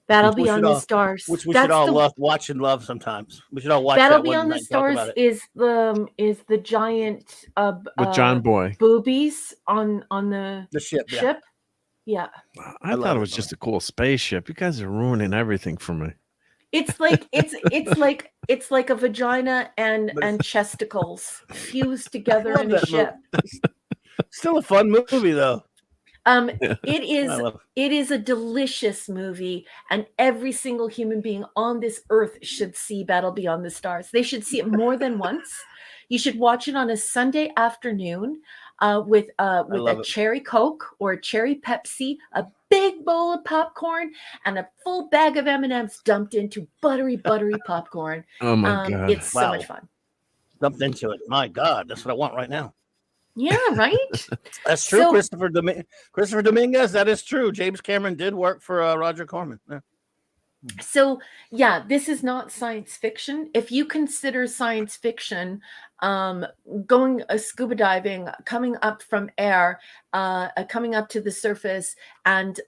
Battle Which we Beyond should the all- Stars. Which we That's should all the love, watch and love sometimes. We should all watch Battle that one Beyond night the and talk Stars about it. is the giant With John Boy. boobies on the ship. Yeah. ship. Yeah. I thought it was just a cool spaceship. You guys are ruining everything for me. It's like it's like a vagina and But chesticles fused together love in a that ship. Still a fun movie though. It is a delicious movie, and every single human being on this earth should see Battle Beyond the Stars. They should see it more than once. You should watch it on a Sunday afternoon with a cherry Coke or a cherry Pepsi, a big bowl of popcorn, and a full bag of M&Ms dumped into buttery popcorn. Oh my God. It's so much fun. Dumped into it. My God, that's what I want right now. Yeah, right? That's true. So- Christopher Dominguez, that is true. James Cameron did work for Roger Corman. Yeah. So, yeah, this is not science fiction. If you consider science fiction going scuba diving, coming up from air, coming up to the surface, and,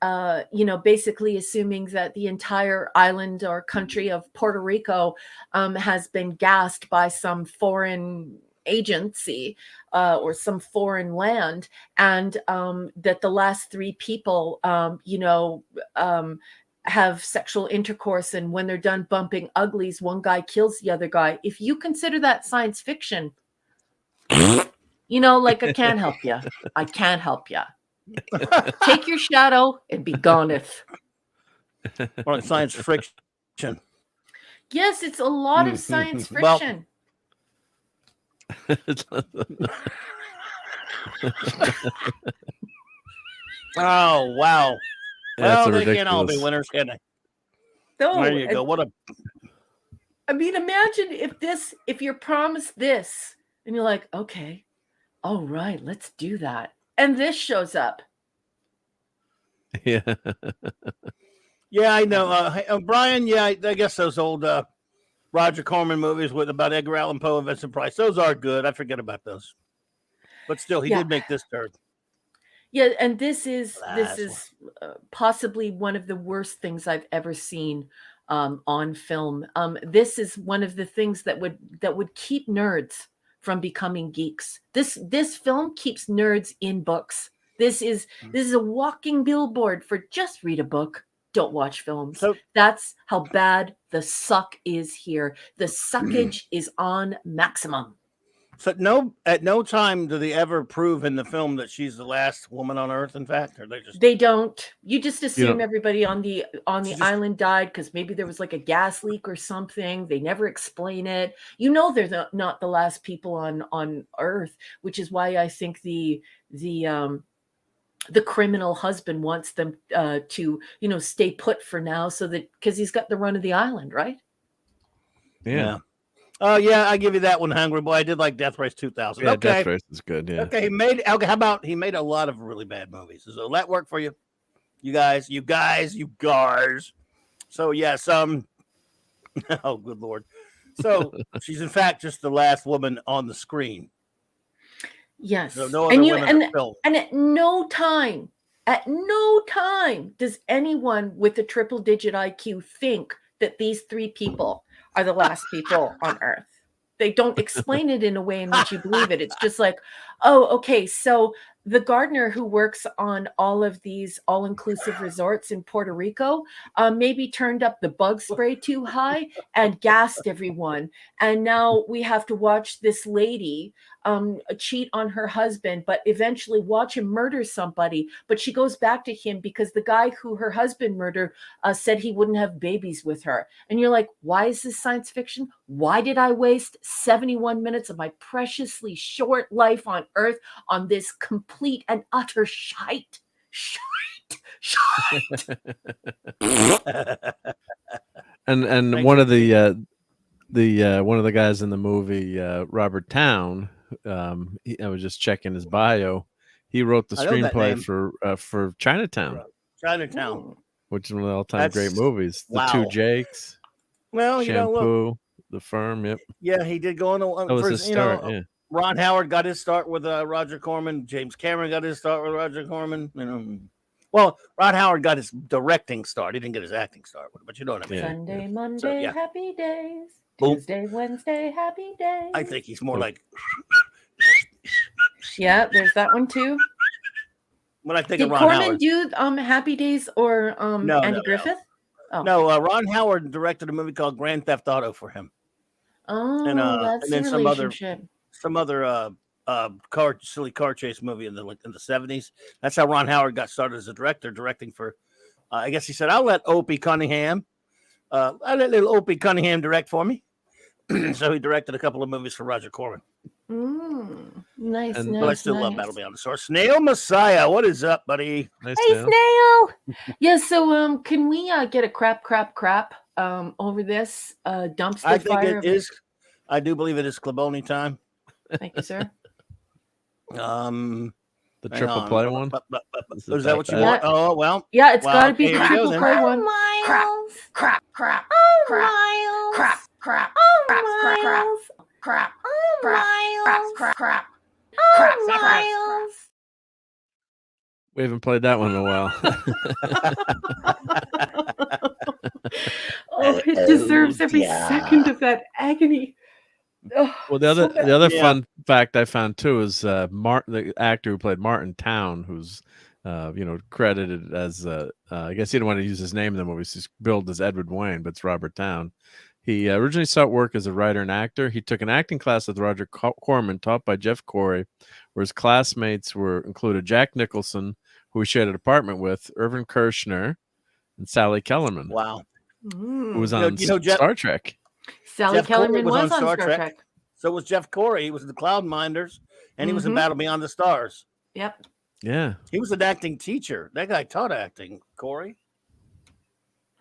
basically assuming that the entire island or country of Puerto Rico has been gassed by some foreign agency or some foreign land, and that the last three people, have sexual intercourse, and when they're done bumping uglies, one guy kills the other guy. If you consider that science fiction, I can't help you. I can't help you. Take your shadow and be goneth. Or like science friction. Yes, it's a lot of science friction. Oh wow. That's Well, they can't all be ridiculous. winners, can they? No, There you go. What a I mean, imagine if you're promised this and you're like, okay, all right, let's do that. And this shows up. Yeah. Yeah, I know. Hey, Brian, yeah, I guess those old Roger Corman movies with about Edgar Allan Poe and Vincent Price, those are good. I forget about those. But still, he did make this turd. Yeah, and this is possibly one of the worst things I've ever seen on film. This is one of the things that would keep nerds from becoming geeks. This film keeps nerds in books. This is a walking billboard for just read a book, don't watch films. So- That's how bad the suck is here. The suckage is on maximum. So at no time do they ever prove in the film that she's the last woman on Earth, in fact, or they don't. You just assume don't. everybody on the island died because maybe there was like a gas leak or something. They never explain it. They're not the last people on Earth, which is why I think the criminal husband wants them to stay put for now, so that because he's got the run of the island, right? Yeah. Oh yeah, I give you that one, Hungry Boy. I did like Death Race 2000. Yeah, Okay. Death Race is good. Yeah. Okay, how about he made a lot of really bad movies? So that work for you? You guys. So yes, oh good Lord. So she's in fact just the last woman on the screen. Yes. So no other women are filmed. And at no time does anyone with a triple digit IQ think that these three people are the last people on Earth. They don't explain it in a way in which you believe it. It's just like, oh, okay, so the gardener who works on all of these all-inclusive resorts in Puerto Rico maybe turned up the bug spray too high and gassed everyone. And now we have to watch this lady cheat on her husband, but eventually watch him murder somebody. But she goes back to him because the guy who her husband murdered said he wouldn't have babies with her. And you're like, why is this science fiction? Why did I waste 71 minutes of my preciously short life on Earth on this complete and utter shite? And one of the one of the guys in the movie, Robert Town, I was just checking his bio. He wrote the I know that name. screenplay for Chinatown, Chinatown. which is one of the all-time great movies. The wow. Two Jakes, Well, you know, look, Shampoo, The Firm. Yep. yeah, he did go on. That was his start. Yeah. Ron Howard got his start with Roger Corman. James Cameron got his start with Roger Corman. You know, well, Ron Howard got his directing start. He didn't get his acting start, but you know what I mean. Sunday, Monday, happy days. Boom. Tuesday, Wednesday, happy days. I think he's more like. Yeah, there's that one too. When I think Did of Ron Corman Howard, do Happy Days or Andy Griffith? Oh. No, Ron Howard directed a movie called Grand Theft Auto for him. Oh, that's and then the relationship. some other silly car chase movie in the 70s. That's how Ron Howard got started as a director, directing for. I guess he said, "I'll let Opie Cunningham, little Opie Cunningham direct for me." So he directed a couple of movies for Roger Corman. Nice, But nice. I still love Battle Beyond the Stars. Snail Messiah, what is up, buddy? Nice Hey, Snail. Yeah, so can we get a crap over this dumpster I think fire? it is. I do believe it is Claboni time. Thank you, sir. The triple play one. Is that what you want? Oh well. Yeah, it's got to be here the you go, triple then. play one. Crap. We haven't played that one in a while. Oh, it deserves every second of that agony. Oh, Well, the other fun fact I found too is the actor who played Martin Town, who's credited as I guess he didn't want to use his name in the movie. He's billed as Edward Wayne, but it's Robert Town. He originally sought work as a writer and actor. He took an acting class with Roger Corman, taught by Jeff Corey, where his classmates included Jack Nicholson, who he shared an apartment with, Irvin Kershner, and Sally Kellerman. Wow. Who was on Star Trek. Sally Jeff Kellerman Corey was on Star Trek. So was Jeff Corey. He was in the Cloudminders, and he was in Battle Beyond the Stars. Yep. Yeah. He was an acting teacher. That guy taught acting, Corey.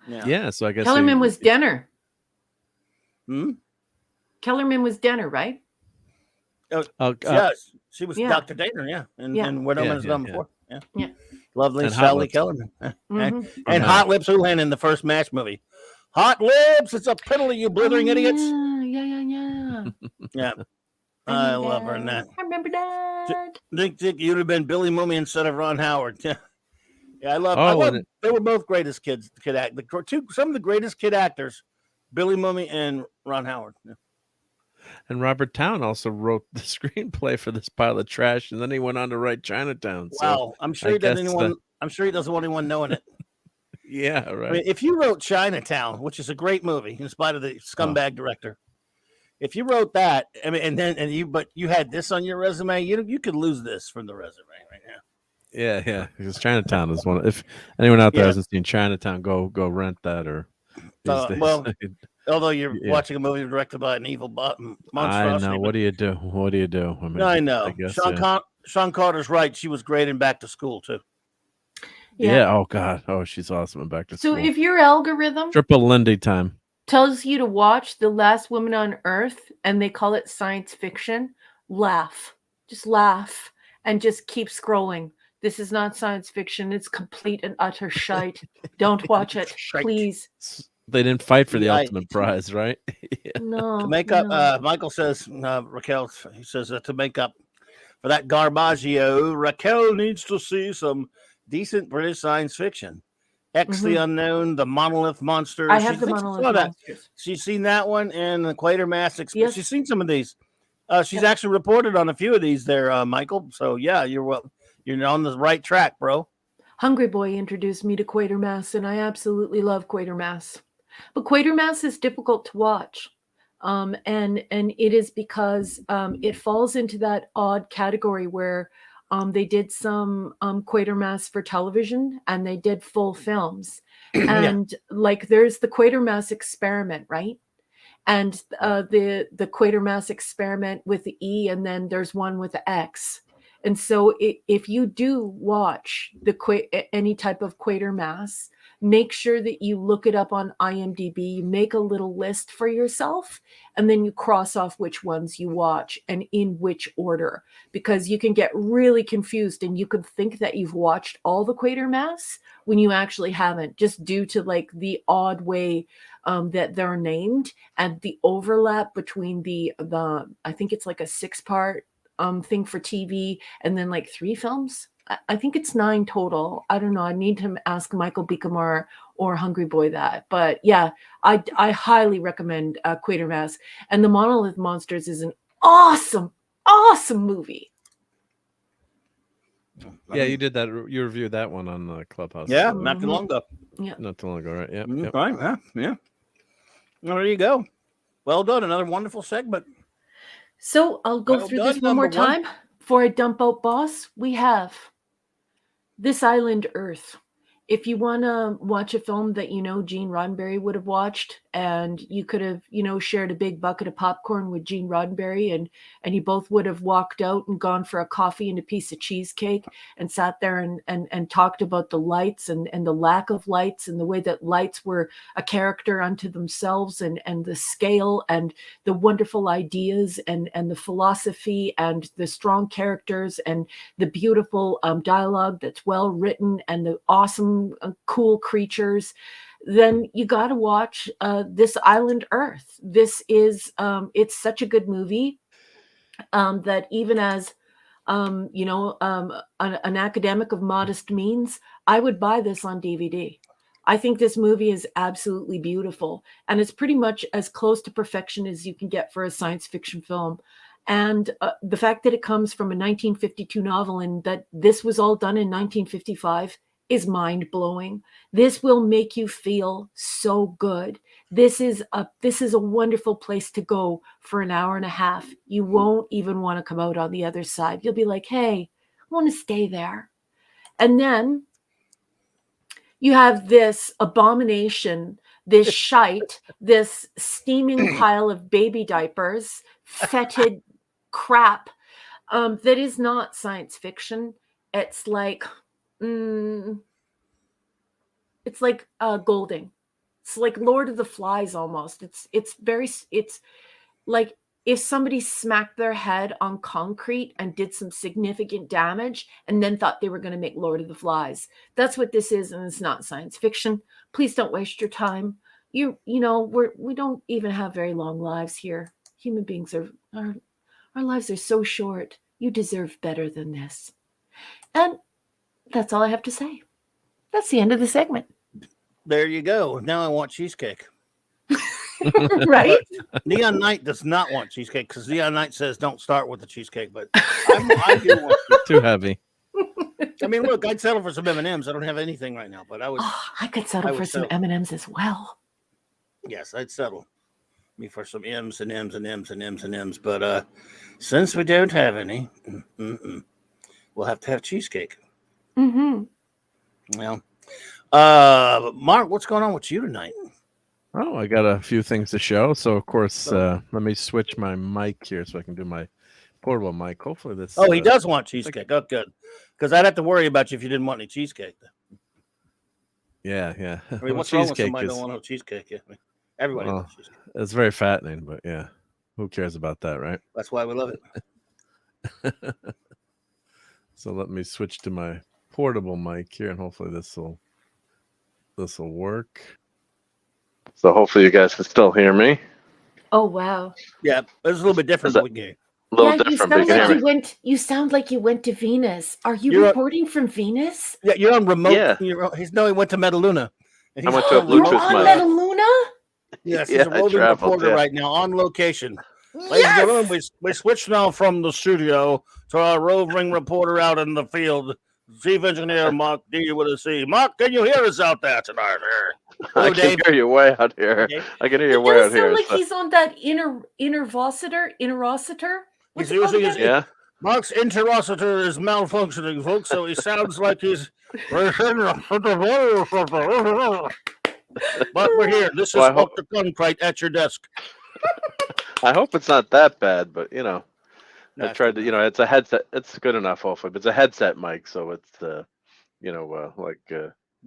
Yeah, so I guess Kellerman was Denner. Hmm? Kellerman was Denner, right? Yes. She was Dr. Danner, and Widowman's done before. Yeah. Lovely And Sally Hot Kellerman. And Hot Lips Houlihan in the first MASH movie. Hot Lips, it's a penalty, you blithering idiots. Yeah. Yeah. I love her in that. I remember that. Think you'd have been Billy Mooney instead of Ron Howard. Yeah, I love. They were both greatest kid actors. Some of the greatest kid actors, Billy Mooney and Ron Howard. Yeah. And Robert Town also wrote the screenplay for this pile of trash, and then he went on to write Chinatown. Wow, So I'm sure he doesn't. I'm sure he doesn't want anyone knowing it. Yeah, right. I mean, if you wrote Chinatown, which is a great movie, in spite of the scumbag director, if you wrote that, I mean, but you had this on your resume, you could lose this from the resume right now. Yeah, because Chinatown is one. If anyone out there hasn't seen Chinatown, go rent that or. Well, although you're watching a movie directed by an evil monstrosity. I know. What do you do? What do you do? I mean, I know. I guess, Sean Carter's right. She was great in Back to School too. Yeah. Oh God. Oh, she's awesome in Back to School. So if your algorithm Triple Lindy time tells you to watch The Last Woman on Earth and they call it science fiction, laugh. Just laugh and just keep scrolling. This is not science fiction. It's complete and utter shite. Don't watch it, please. They didn't fight for the ultimate prize, right? No. To make up, Michael says, Raquel, he says, to make up for that Garbaggio, Raquel needs to see some decent British science fiction. X the Unknown, The Monolith Monsters. I have The Monolith Monsters. She's seen that one and the Quatermass Express. Yes. She's seen some of these. She's actually reported on a few of these there, Michael. So, yeah, you're on the right track, bro. Hungry Boy introduced me to Quatermass, and I absolutely love Quatermass. But Quatermass is difficult to watch. And it is because it falls into that odd category where they did some Quatermass for television and they did full films. And like there's the Quatermass Experiment, right? And the Quatermass Experiment with the E, and then there's one with the X. And so if you do watch any type of Quatermass, make sure that you look it up on IMDb, you make a little list for yourself, and then you cross off which ones you watch and in which order, because you can get really confused and you could think that you've watched all the Quatermass when you actually haven't, just due to like the odd way that they're named and the overlap between the I think it's like a 6-part thing for TV and then like 3 films. I think it's 9 total. I don't know. I need to ask Michael Beekamar or Hungry Boy that. But yeah, I highly recommend Quatermass. And The Monolith Monsters is an awesome, awesome movie. Yeah, you did that. You reviewed that one on the Clubhouse. Yeah, not too long ago. Yeah, not too long ago, right? Yeah, Right. Yeah. Well, there you go. Well done. Another wonderful segment. So I'll go through this one more time. For a dump out boss, we have This Island Earth. If you want to watch a film that Gene Roddenberry would have watched, and you could have shared a big bucket of popcorn with Gene Roddenberry, and you both would have walked out and gone for a coffee and a piece of cheesecake and sat there and talked about the lights and the lack of lights and the way that lights were a character unto themselves, and the scale and the wonderful ideas and the philosophy and the strong characters and the beautiful dialogue that's well written and the awesome cool creatures, then you got to watch This Island Earth. This is it's such a good movie that even as an academic of modest means, I would buy this on DVD. I think this movie is absolutely beautiful, and it's pretty much as close to perfection as you can get for a science fiction film. And the fact that it comes from a 1952 novel and that this was all done in 1955 is mind-blowing. This will make you feel so good. This is a wonderful place to go for an hour and a half. You won't even want to come out on the other side. You'll be like, hey, I want to stay there. And then you have this abomination, this shite, this steaming pile of baby diapers, fetid crap that is not science fiction. It's like Golding. It's like Lord of the Flies almost. It's like if somebody smacked their head on concrete and did some significant damage and then thought they were going to make Lord of the Flies. That's what this is, and it's not science fiction. Please don't waste your time. We don't even have very long lives here. Human beings our lives are so short. You deserve better than this. And that's all I have to say. That's the end of the segment. There you go. Now I want cheesecake. Right? Neon Knight does not want cheesecake because Neon Knight says don't start with the cheesecake, but I do want too heavy. I mean, look, I'd settle for some M&Ms. I don't have anything right now, but I could settle for some M&Ms as well. Yes, I'd settle me for some M's and M's and M's and M's and M's. But since we don't have any, we'll have to have cheesecake. Mm-hmm. Well, Mark, what's going on with you tonight? Oh, I got a few things to show. So, of course, let me switch my mic here so I can do my portable mic. Hopefully this... Oh, he does want cheesecake. Oh, good. Because I'd have to worry about you if you didn't want any cheesecake. Yeah. I mean, what's wrong with somebody don't want no cheesecake? Yeah. I mean, everybody wants cheesecake. It's very fattening, but yeah. Who cares about that, right? That's why we love it. So let me switch to my portable mic here, and hopefully this will work. So hopefully you guys can still hear me. Oh wow! Yeah, it's a little bit different. You sound like you went to Venus. Are you reporting from Venus? Yeah, you're on remote. Yeah. He went to Metaluna. I went to a Bluetooth mic. On Metaluna? Yes, he's a roving reporter right now on location. Ladies and gentlemen, we switched now from the studio to our roving reporter out in the field, Chief Engineer Mark D with a C. Mark, can you hear us out there tonight? I can hear you way out here. I can hear you way out here. It does sound like he's on that interocitor. Yeah. Mark's interocitor is malfunctioning, folks, so he sounds like he's... But we're here. This is Dr. Concrete at your desk. I hope it's not that bad, but I tried to, it's a headset. It's good enough, hopefully. But it's a headset mic, so it's,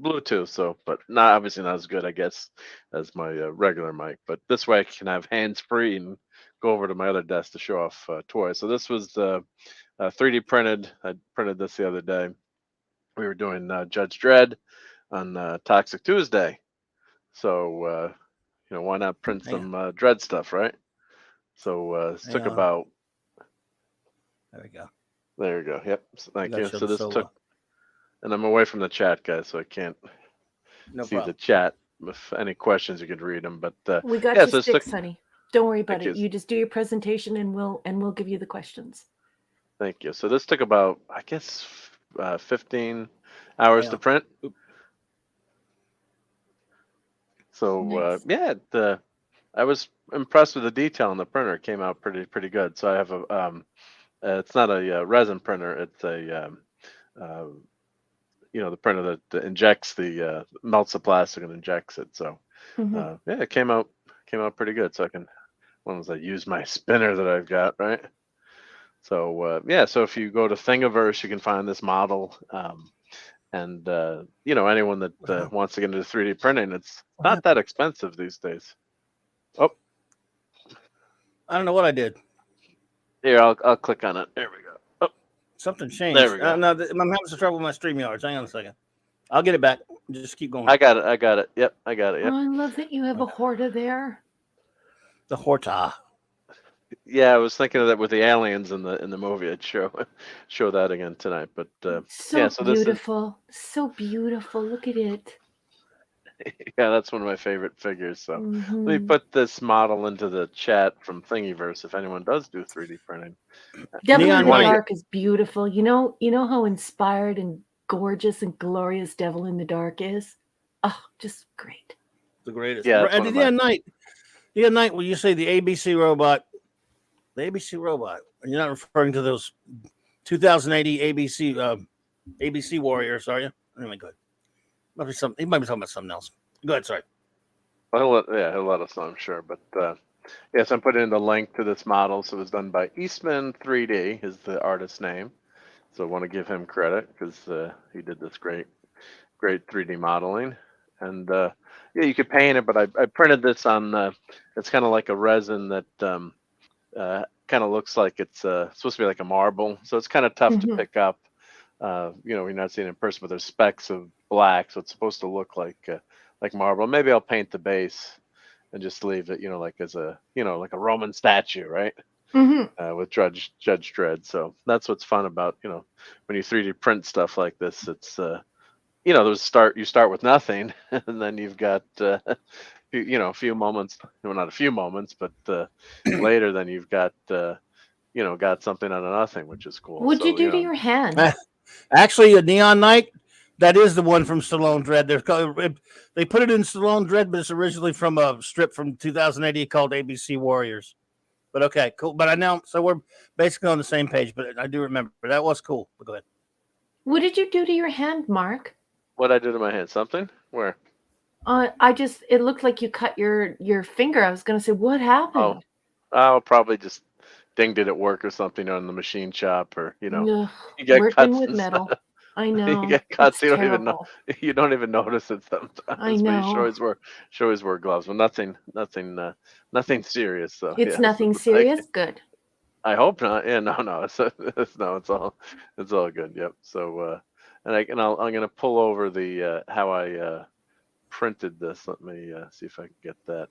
Bluetooth, so but not obviously not as good, I guess, as my regular mic. But this way I can have hands free and go over to my other desk to show off toys. So this was 3D printed. I printed this the other day. We were doing Judge Dredd on Toxic Tuesday, so why not print some Dredd stuff, right? So this took about. There we go. There you go. Yep. So thank you. So this solo. took, and I'm away from the chat, guys, so I can't see the chat. If any questions, you could read them. But we got yeah, your so sticks, honey. Don't worry about it. you. You just do your presentation, and we'll give you the questions. Thank you. So this took about, I guess, 15 hours to print. So Nice. I was impressed with the detail on the printer. It came out pretty good. So I have a it's not a resin printer. It's a the printer that injects the melts the plastic and injects it. So yeah, it came out pretty good. So I can, once I use my spinner that I've got, right? So yeah, so if you go to Thingiverse, you can find this model. And anyone that wants to get into 3D printing, it's not that expensive these days. Oh, I don't know what I did. Here, I'll click on it. There we go. Oh, something changed. There we go. No, I'm having some trouble with my StreamYards. Hang on a second. I'll get it back. Just keep going. I got it. Yep, I got it. Yep. Oh, I love that you have a Horta there. The Horta. Yeah, I was thinking of that with the aliens in the movie. I'd show that again tonight. But so yeah, so beautiful, so beautiful. Look at it. Yeah, that's one of my favorite figures. So let me put this model into the chat from Thingiverse if anyone does do 3D printing. Devil in the Dark is beautiful. You know how inspired and gorgeous and glorious Devil in the Dark is? Oh, just great. The greatest. Yeah, and the other night when you say the ABC robot, and you're not referring to those 2080 ABC Warriors, are you? Anyway, good. He might be talking about something else. Go ahead, sorry. Well, yeah, he'll let us know, I'm sure. But yes, I'm putting in the link to this model. So it was done by Eastman 3D, is the artist's name. So I want to give him credit because he did this great 3D modeling. And yeah, you could paint it, but I printed this on. It's kind of like a resin that kind of looks like it's supposed to be like a marble. So it's kind of tough to pick up. You're not seeing it in person, but there's specks of black, so it's supposed to look like marble. Maybe I'll paint the base and just leave it, like as a, like a Roman statue, right? With Judge Dredd. So that's what's fun about, when you 3D print stuff like this. It's you start with nothing, and then you've got a few moments, not a few moments, but later then you've got got something out of nothing, which is cool. What'd you do to your hand? Actually, a Neon Knight, that is the one from Stallone Dread. They put it in Stallone Dread, but it's originally from a strip from 2080 called ABC Warriors. But okay, cool. But so we're basically on the same page, but I do remember. That was cool. But go ahead. What did you do to your hand, Mark? What I did to my hand? Something? Where? It looked like you cut your finger. I was going to say, what happened? I'll probably just dinged it at work or something on the machine shop, or you get working with metal. I know. You get cuts. You don't even know. You don't even notice it sometimes. I know. But you should always wear gloves. Well, nothing serious. So it's nothing serious. Good. I hope not. Yeah, no. It's all good. Yep. So I'm gonna pull over the how I printed this. Let me see if I can get that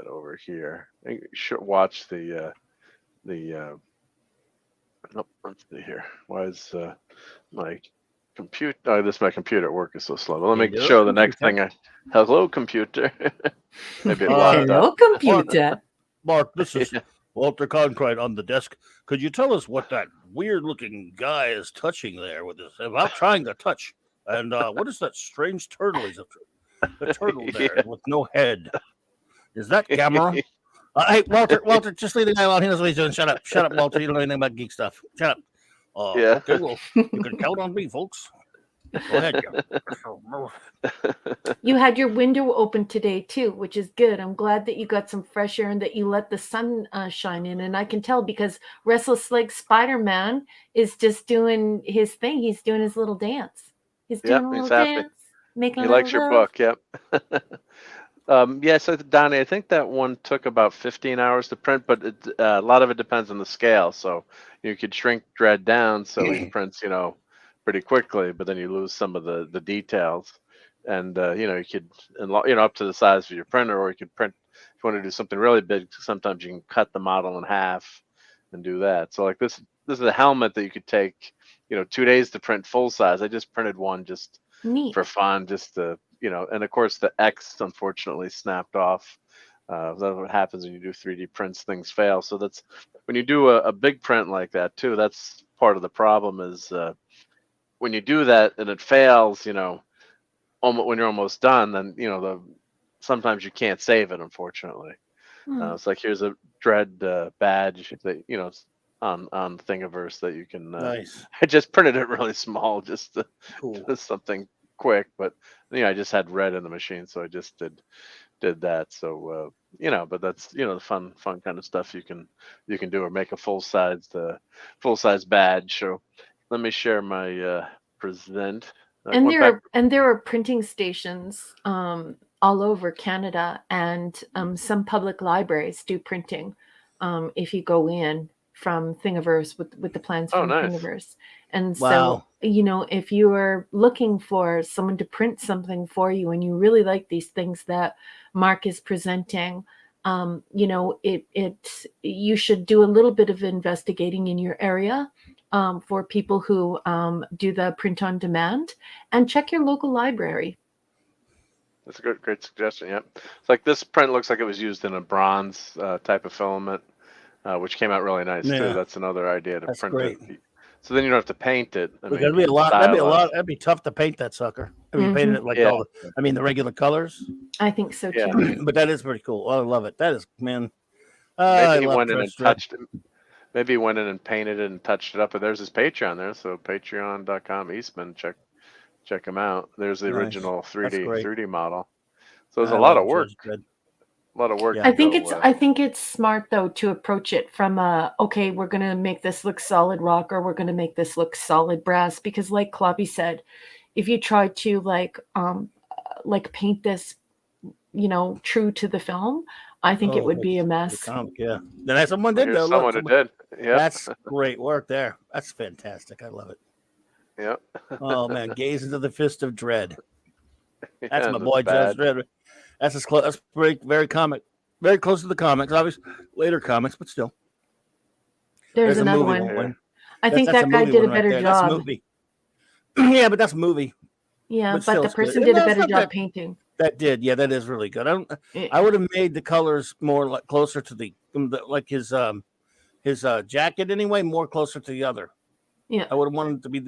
over here. You should watch the nope, let's see here. Why is my computer? Oh, my computer at work is so slow. Well, let me show the next thing. Hello, computer. Maybe hello, computer. Mark, this is Walter Concrete on the desk. Could you tell us what that weird-looking guy is touching there with his? About trying to touch. And what is that strange turtle he's up to? The turtle there with no head. Is that Gamera? Hey, Walter, just leave the guy alone. He knows what he's doing. Shut up, Walter. You don't know anything about geek stuff. Shut up. Yeah. Okay, well, you can count on me, folks. Go ahead. You had your window open today, too, which is good. I'm glad that you got some fresh air and that you let the sun shine in. And I can tell because Restless Leg Spider-Man is just doing his thing. He's doing his little dance. He's doing Yep, a he's little happy. dance, making He a likes little your love. book. Yep. Yeah, so Donnie, I think that one took about 15 hours to print, but a lot of it depends on the scale. So you could shrink Dread down so he prints, pretty quickly, but then you lose some of the details. And you could, up to the size of your printer, or you could print if you want to do something really big. Sometimes you can cut the model in half and do that. So like this is a helmet that you could take, 2 days to print full size. I just printed one just Neat. for fun, just to, and of course the X unfortunately snapped off. That's what happens when you do 3D prints, things fail. So that's when you do a big print like that too, that's part of the problem is when you do that and it fails, when you're almost done, then, sometimes you can't save it, unfortunately. It's like, here's a Dread badge that, on Thingiverse that you can, Nice. I just printed it really small, just to, Cool. just something quick, but I just had red in the machine, so I just did that. So but that's the fun kind of stuff you can do, or make a full size badge. So let me share my present. And there are printing stations all over Canada, and some public libraries do printing. If you go in from Thingiverse with the plans from nice. Thingiverse, and Wow. so if you are looking for someone to print something for you, and you really like these things that Mark is presenting, you should do a little bit of investigating in your area. For people who do the print on demand, and check your local library. That's a great suggestion. Yep. It's like this print looks like it was used in a bronze type of filament, which came out really nice Yeah. too. That's another idea to That's print great. it. So then you don't have to paint it. That'd be a lot. That'd be tough to paint that sucker. I mean, painted it like the regular colors. I think so too. Yeah. But that is pretty cool. I love it. That is, man. Maybe I he love went in and Dread. touched it. Maybe he went in and painted it and touched it up. But there's his Patreon there. So patreon.com Eastman. Check him out. There's the original 3D model. So there's a lot of work. A lot of work. I think it's smart though to approach it from okay, we're gonna make this look solid rock, or we're gonna make this look solid brass, because like Clobby said, if you try to like paint this, true to the film, I think it would be a mess. Yeah. Then someone did though. Someone who did. Yeah. That's great work there. That's fantastic. I love it. Yep. Oh man, gaze into the fist of Dread. That's my boy Judge Dread. That's as close. That's very comic, very close to the comics. Obviously, later comics, but still. There's another one. I think that guy did a better job. That's a movie. Yeah, but that's a movie. Yeah, but the person did a better job painting. That did, yeah, that is really good. I would have made the colors more closer to the like his jacket anyway, more closer to the other. Yeah, I would have wanted it to be,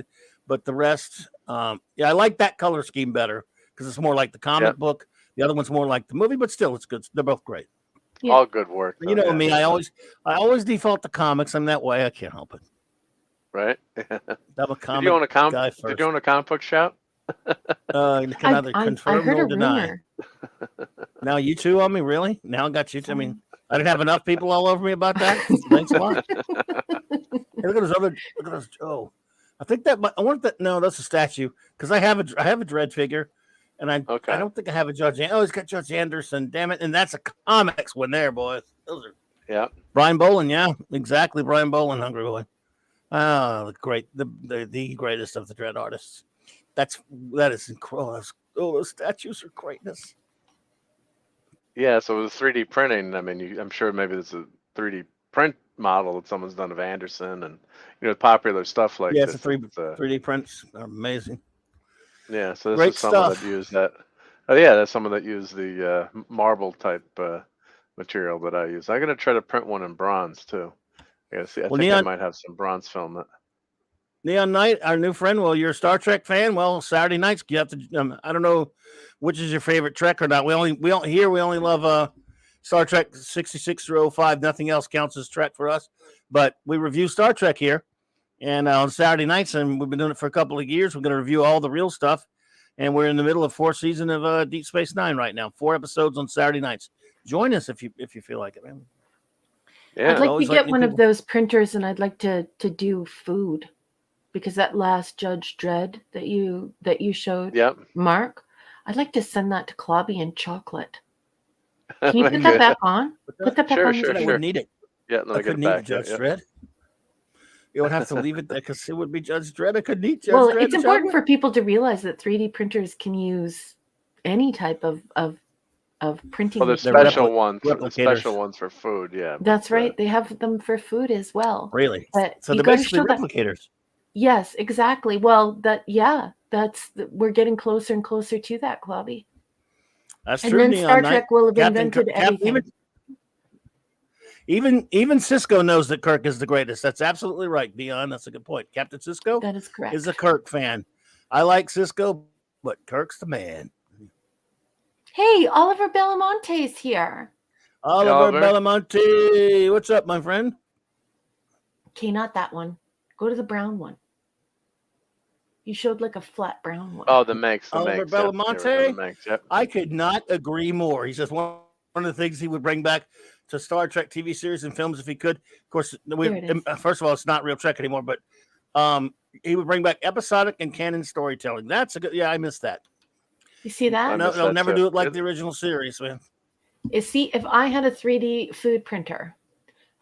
but the rest, yeah, I like that color scheme better because it's more like the comic book. The other one's more like the movie, but still, it's good. They're both great. Yeah. All good work. Though, me. I always default to comics. I'm that way. I can't help it. Right. I'm a comic Did you own a guy first. Did you own a comic book shop? Can either confirm I heard or a deny. rumor. Now you two on me, really? Now I got you. I mean, I didn't have enough people all over me about that. Thanks a lot. Hey, look at those other. Look at those. Oh, I think that. I want that. No, that's a statue because I have a Dread figure, and I don't think I have a Judge. Oh, he's got Judge Anderson. Damn it! And that's a comics one there, boys. Those are. Brian Bolin. Yeah, exactly. Brian Bolin, Hungry Boy. Oh, great. The greatest of the Dread artists. That is incredible. Oh, those statues are greatness. Yeah, so with 3D printing, I mean, I'm sure maybe there's a 3D print model that someone's done of Anderson, and popular stuff like this. It's 3D prints are amazing. Yeah, so this Great is someone stuff. that used that. Oh yeah, that's someone that used the marble type material that I use. I'm gonna try to print one in bronze too. I think I might have some bronze filament. Neon Knight, our new friend. Well, you're a Star Trek fan. Well, Saturday nights, you have to. I don't know which is your favorite Trek or not. We only love Star Trek 66 through 05. Nothing else counts as Trek for us. But we review Star Trek here, and on Saturday nights, and we've been doing it for a couple of years. We're going to review all the real stuff, and we're in the middle of 4th season of Deep Space Nine right now. 4 episodes on Saturday nights. Join us if you feel like it, man. Yeah, I'd like to get one of those printers, and I'd like to do food. because that last Judge Dredd that you showed, Yep. Mark, I'd like to send that to Clobby in chocolate. Can you put that back on? Put that back Sure, on. sure, I sure. wouldn't need it. Yeah, let I me get couldn't it eat back. Judge Yeah, Dredd. You would have to leave it there because it would be Judge Dredd. I couldn't eat Judge Well, Dredd. it's important for people to realize that 3D printers can use any type of printing. Well, there's material. special ones, replicators. special ones for food. Yeah, That's right. They have them for food as well. Really? But So you they're gotta basically show that- replicators. Yes, exactly. Well, we're getting closer and closer to that, Clobby. That's And true. then Neon Star Knight. Trek will have Captain invented Kirk- Cap- everything. Even Cisco knows that Kirk is the greatest. That's absolutely right, Dion. That's a good point. Captain Cisco That is correct. is a Kirk fan. I like Cisco, but Kirk's the man. Hey, Oliver Belamonte's here. Oliver Belamonte, what's up, my friend? Okay, not that one. Go to the brown one. You showed like a flat brown one. Oh, the Manx. Oliver Manx, yep. Belamonte. Here we go, the Manx, yep. I could not agree more. He says one of the things he would bring back to Star Trek TV series and films if he could. Of course, first of all, it's not real Trek anymore, but he would bring back episodic and canon storytelling. That's a good. Yeah, I missed that. You see that? No, they'll never do it like the original series, man. See, if I had a 3D food printer,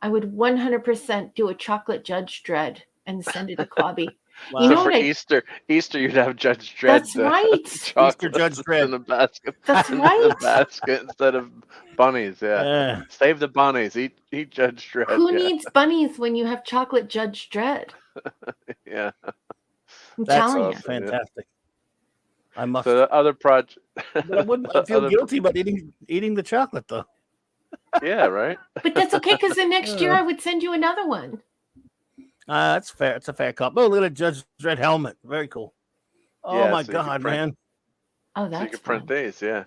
I would 100% do a chocolate Judge Dredd and send it to Clobby. Wow. You know So for Easter, you'd have Judge Dredd. That's right. Easter Judge Dredd in the basket. That's in right. the basket instead of bunnies. Yeah. Save the bunnies. Eat Judge Dredd. Who needs bunnies when you have chocolate Judge Dredd? Yeah. I'm That's telling you. fantastic. I must. So the other project. But I wouldn't feel guilty about eating the chocolate though. Yeah, right. But that's okay because the next year I would send you another one. That's fair. It's a fair call. Oh, look at Judge Dredd helmet. Very cool. Oh Yeah, my so you God, can print- man! Oh, So you that's can print these. Yeah.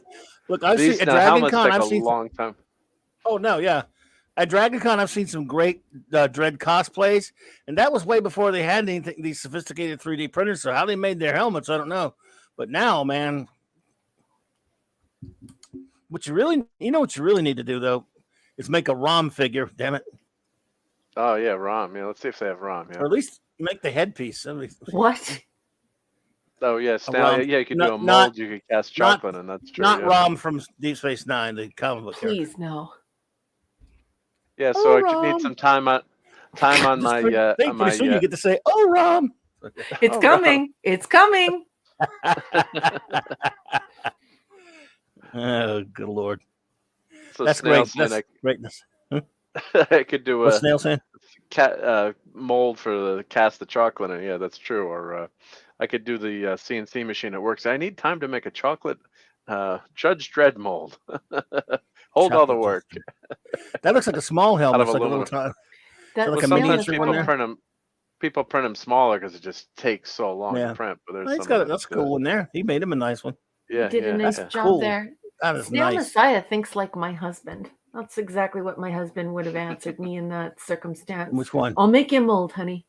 Look, I've These seen at now, Dragon helmets Con. take I've a seen. long time. Oh no, yeah. At Dragon Con, I've seen some great Dredd cosplays, and that was way before they had anything. These sophisticated 3D printers. So how they made their helmets, I don't know. But now, man, what you really need to do though, is make a ROM figure. Damn it! Oh yeah, ROM. Yeah, let's see if they have ROM. Yeah. Or at least make the headpiece. What? Oh yeah, ROM. yeah. You could Not- do a mold. not- You could cast chocolate, and that's true. Not yeah. ROM from Deep Space Nine, the comic book character. Please, no. Yeah, so I could ROM. need some time on my Pretty soon you get to say, "Oh, ROM." It's Oh, coming. It's coming. Oh, good Lord. So That's Snail great. saying That's greatness. I could do What's a Snail saying? mold for the cast the chocolate in. Yeah, that's true. Or I could do the CNC machine. It works. I need time to make a chocolate Judge Dredd mold. Hold all the Chocolate work. That looks like a small helmet. Out of It's like a little aluminum. time. That like Well, a snail sometimes is miniature people one wonderful. print them smaller because it just takes so long Yeah. to print. But there's He's some got that, that's a cool one there. He made him a nice one. Yeah, You did yeah, a nice yeah. job Cool. there. That is Snail nice. Messiah thinks like my husband. That's exactly what my husband would have answered me in that circumstance. Which one? I'll make you a mold, honey.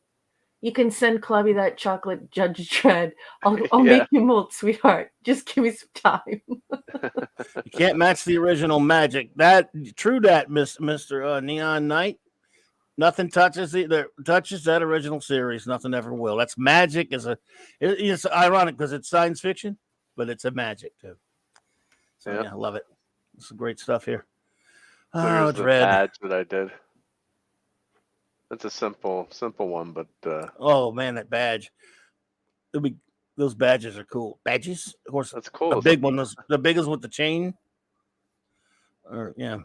You can send Clobby that chocolate Judge Dredd. I'll Yeah. make you a mold, sweetheart. Just give me some time. You can't match the original magic. True that, Mr. Neon Knight. Nothing touches that original series. Nothing ever will. That's magic. It's ironic because it's science fiction, but it's a magic too. So Yeah. yeah, I love it. It's some great stuff here. So Oh, here's the Dredd. badge that I did. That's a simple one, but Oh man, that badge. Those badges are cool. Badges, of course. that's cool. The big one, the biggest with the chain. Or yeah,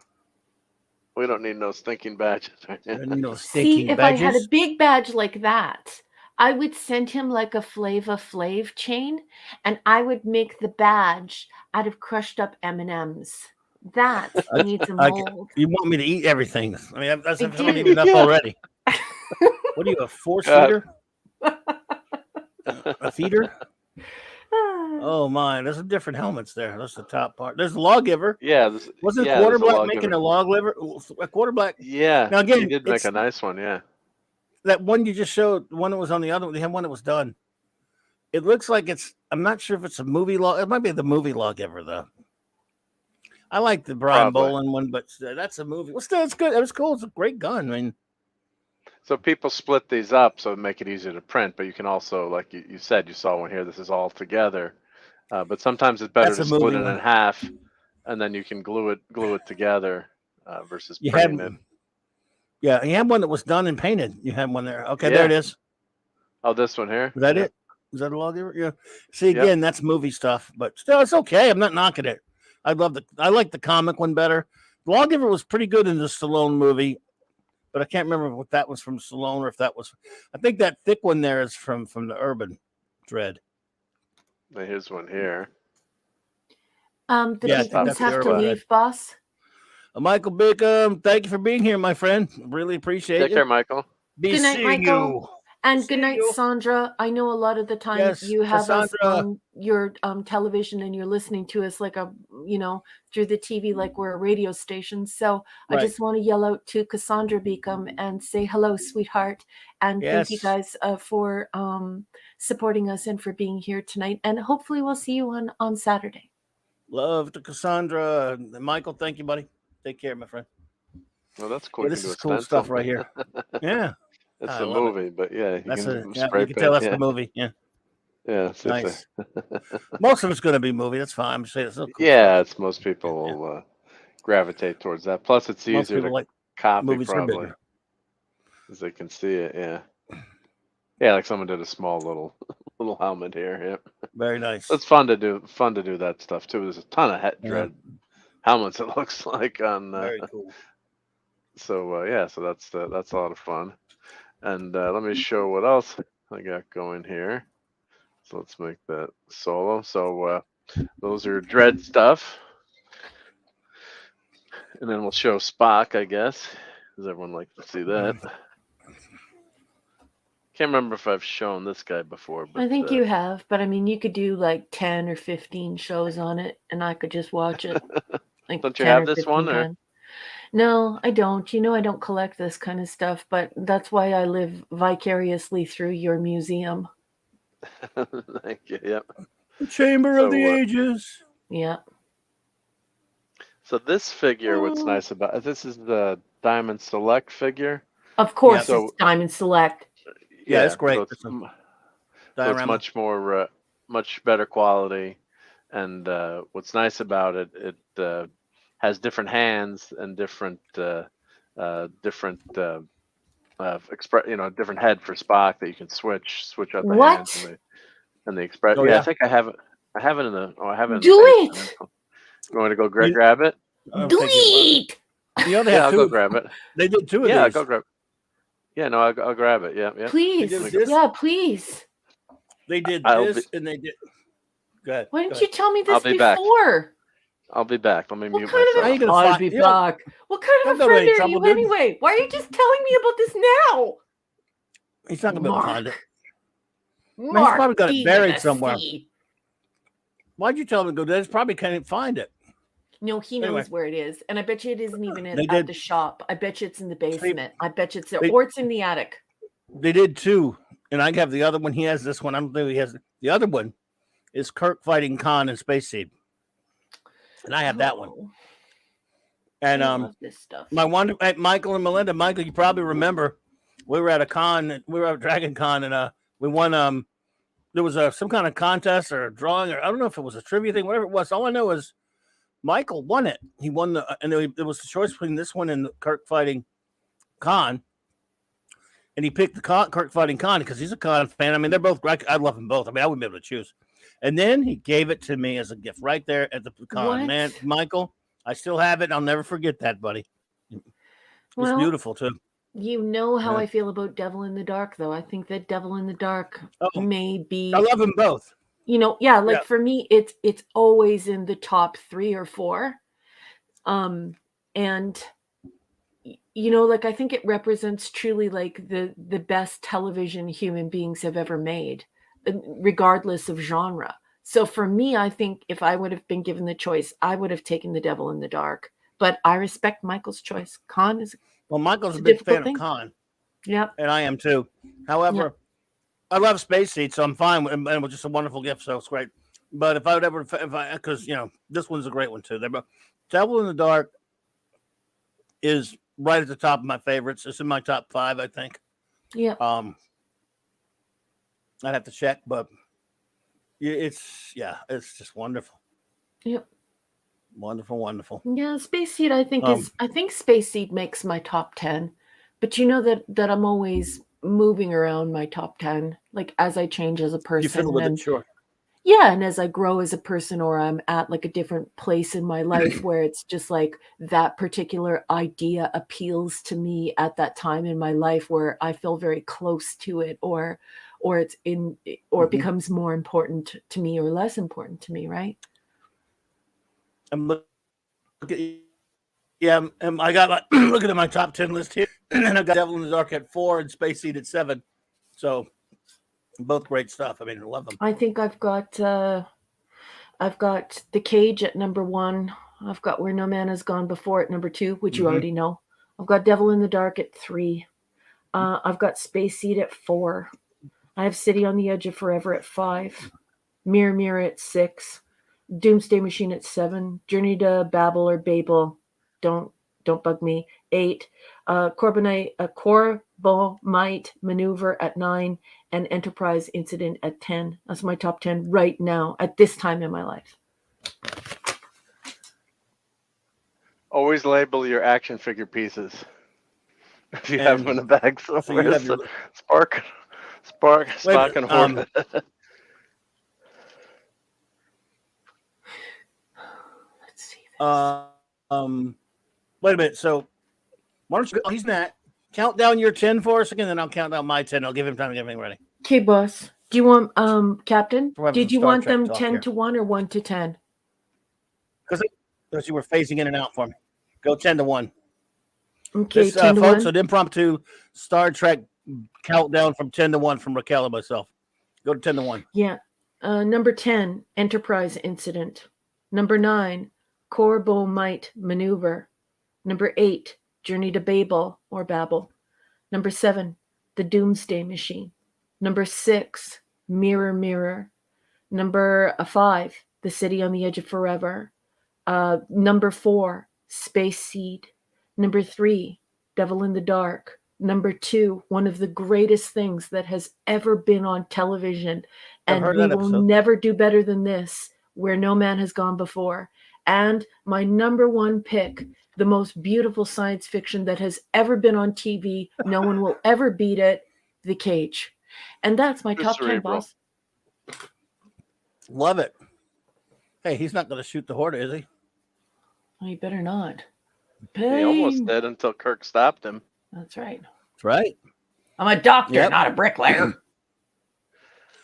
We don't need no stinking badges. stinking See, if I had a badges. big badge like that, I would send him like a Flava Flav chain, and I would make the badge out of crushed up M&Ms. That needs a mold. You want me to eat everything? I mean, that's I I don't do. even enough already. What are you, a force feeder? A feeder? Oh my, there's some different helmets there. That's the top part. There's the lawgiver. Yeah, Wasn't yeah, there's a Quarterblack lawgiver. making a lawgiver? A Quarterblack. Yeah, Now again, he did make it's- a nice one. Yeah, That one you just showed, the one that was on the other one, they had one that was done. It looks like I'm not sure if it's a movie law. It might be the movie lawgiver though. I like the Brian Probably. Bolin one, but that's a movie. Well, still, it's good. It was cool. It's a great gun. I mean, So people split these up so make it easier to print, but you can also, like you said, you saw one here. This is all together, but sometimes it's better That's to a split movie it one. in half, and then you can glue it together versus You printing had, it. yeah, you had one that was done and painted. You had one there. Okay, there Yeah. it is. Oh, this one here. Is that Yeah. it? Is that a lawgiver? Yeah. See, Yep. again, that's movie stuff, but still, it's okay. I'm not knocking it. I like the comic one better. Lawgiver was pretty good in the Stallone movie, but I can't remember what that was from Stallone or if that was. I think that thick one there is from the Urban Dread. Here's one here. The Yeah, I think Beacons that's have to terrible. leave, boss. Michael Bickham, thank you for being here, my friend. Really appreciate Take you. care, Michael. Be Good night, seeing Michael. you. And See good night, you. Sandra. I know a lot of the time Yes, you have us Cassandra. on your television and you're listening to us like through the TV like we're a radio station. So I Right. just want to yell out to Cassandra Beacom and say hello, sweetheart. And thank you Yes. guys for supporting us and for being here tonight. And hopefully we'll see you on Saturday. Love to Cassandra. Michael, thank you, buddy. Take care, my friend. Well, that's cool. Yeah, You this can do is a cool stencil. stuff right here. Yeah. It's I a love it. movie, but yeah, you That's can yeah, spray you can tell paint, that's the movie. Yeah. Yeah. It's Nice. Most of it's going to be movie. That's fine. I'm saying it's so cool yeah, stuff. it's most people will gravitate towards that. Plus, it's Most easier people to like copy movies are probably bigger. because they can see it. Yeah. Yeah, like someone did a small little helmet here. Yep. Very nice. It's fun to do. Fun to do that stuff too. There's a ton of Yeah. dread helmets. It looks like on. Very cool. So yeah, so that's a lot of fun. And let me show what else I got going here. So let's make that solo. So those are dread stuff. And then we'll show Spock, I guess. Does everyone like to see that? Can't remember if I've shown this guy before, but I think you have, but I mean, you could do like 10 or 15 shows on it, and I could just watch it. Like don't you 10 have or this 15 one? Or? times. No, I don't. You know, I don't collect this kind of stuff, but that's why I live vicariously through your museum. Thank you. Yep. The Chamber of the Ages. Yeah. So this figure, what's nice about this is the Diamond Select figure. Of course, so, it's Diamond Select. Yeah, it's great. So it's much more, much better quality, and what's nice about it, it has different hands and different different different head for Spock that you can switch out the hands and the express. Oh, yeah, yeah? I think I have it. I have it in the. Oh, I have it. Do in the it. You want me to go grab it? Do it. You know, they Yeah, have I'll two. go grab it. They did two of Yeah, I'll these. go grab. Yeah, no, I'll grab it. Yeah, yeah. Please. They did this. Yeah, please. They did I'll this, and they did. Go ahead. Why Go didn't ahead. you tell me I'll this be back. before? I'll be back. Let me What mute kind myself. of How you gonna I'll find- be you know- back. What kind of a Don't go to any friend are trouble, you dude. anyway? Why are you just telling me about this now? He's not gonna be able to Mark. find it. Mark, probably got it he's buried gonna somewhere. see. Why'd you tell him to go? They probably can't find it. No, he knows Anyway. where it is, and I bet you it isn't even They at did. the shop. I bet you it's in the basement. I bet you it's there, They- or it's in the attic. They did two, and I have the other one. He has this one. I don't think he has the other one. Is Kirk fighting Khan in Space Seed, and I have that one. Oh, And I love this stuff. my one, Michael and Melinda. Michael, you probably remember, we were at a con. We were at Dragon Con, and we won. There was some kind of contest or a drawing, or I don't know if it was a trivia thing, whatever it was. All I know is Michael won it. He won and there was the choice between this one and Kirk fighting Khan. And he picked the Kirk fighting Khan because he's a Khan fan. I mean, they're both great. I love them both. I mean, I wouldn't be able to choose. And then he gave it to me as a gift right there at the con. What? Man, Michael, I still have it. I'll never forget that, buddy. It's Well, beautiful too. You know how Yeah. I feel about Devil in the Dark, though. I think that Devil in the Dark Oh, may be, I love them both. yeah, like Yeah. for me, it's always in the top 3 or 4. And like I think it represents truly like the best television human beings have ever made, regardless of genre. So for me, I think if I would have been given the choice, I would have taken the Devil in the Dark. But I respect Michael's choice. Khan is Well, Michael's It's a a big difficult fan thing. of Khan, Yep. and I am too. However, I love Space Seed, so I'm fine with it. And it was just a wonderful gift, so it's great. But if I would ever, because this one's a great one too. Devil in the Dark is right at the top of my favorites. It's in my top 5, I think. Yeah. I'd have to check, but it's just wonderful. Yep. Wonderful. Yeah, Space Seed I think Space Seed makes my top 10. But you know that I'm always moving around my top 10, like as I change as a person. You fiddle with it, sure. Yeah, and as I grow as a person, or I'm at like a different place in my life where it's just like that particular idea appeals to me at that time in my life where I feel very close to it, or it's in, or it becomes more important to me or less important to me, right? I'm looking. Yeah, I got like looking at my top 10 list here, and I've got Devil in the Dark at 4 and Space Seed at 7. So both great stuff. I mean, I love them. I think I've got The Cage at number 1. I've got Where No Man Has Gone Before at number 2, which you already know. I've got Devil in the Dark at 3. I've got Space Seed at 4. I have City on the Edge of Forever at 5. Mirror Mirror at 6. Doomsday Machine at 7. Journey to Babel or Babel. Don't bug me. 8. Corbomite Maneuver at 9, and Enterprise Incident at 10. That's my top 10 right now at this time in my life. Always label your action figure pieces if you have them in a bag somewhere. So Spock and Hornet. Let's see. Wait a minute. So why don't you? Oh, he's not. Count down your 10 for us again, then I'll count down my 10. I'll give him time to get everything ready. Okay, boss. Do you want Captain? We're having Did you Star want Trek them talk 10 here. to 1 or 1 to 10? Because you were phasing in and out for me. Go 10 to 1. Okay, This, 10 to folks, 1. an impromptu Star Trek countdown from 10 to 1 from Raquel and myself. Go to 10 to 1. Yeah. Number 10, Enterprise Incident. Number 9, Corbomite Maneuver. Number 8, Journey to Babel or Babel. Number 7, The Doomsday Machine. Number 6, Mirror Mirror. Number 5, The City on the Edge of Forever. Number 4, Space Seed. Number 3, Devil in the Dark. Number 2, one of the greatest things that has ever been on television, and we will never do better than this, Where No Man Has Gone Before. And my number 1 pick, the most beautiful science fiction that has ever been on TV. No one will ever beat it, The Cage. And that's my top 10, boss. Love it. Hey, he's not going to shoot the Horde, is he? Oh, you better not. He almost did until Kirk stopped him. That's right. That's right. I'm a doctor, not a bricklayer.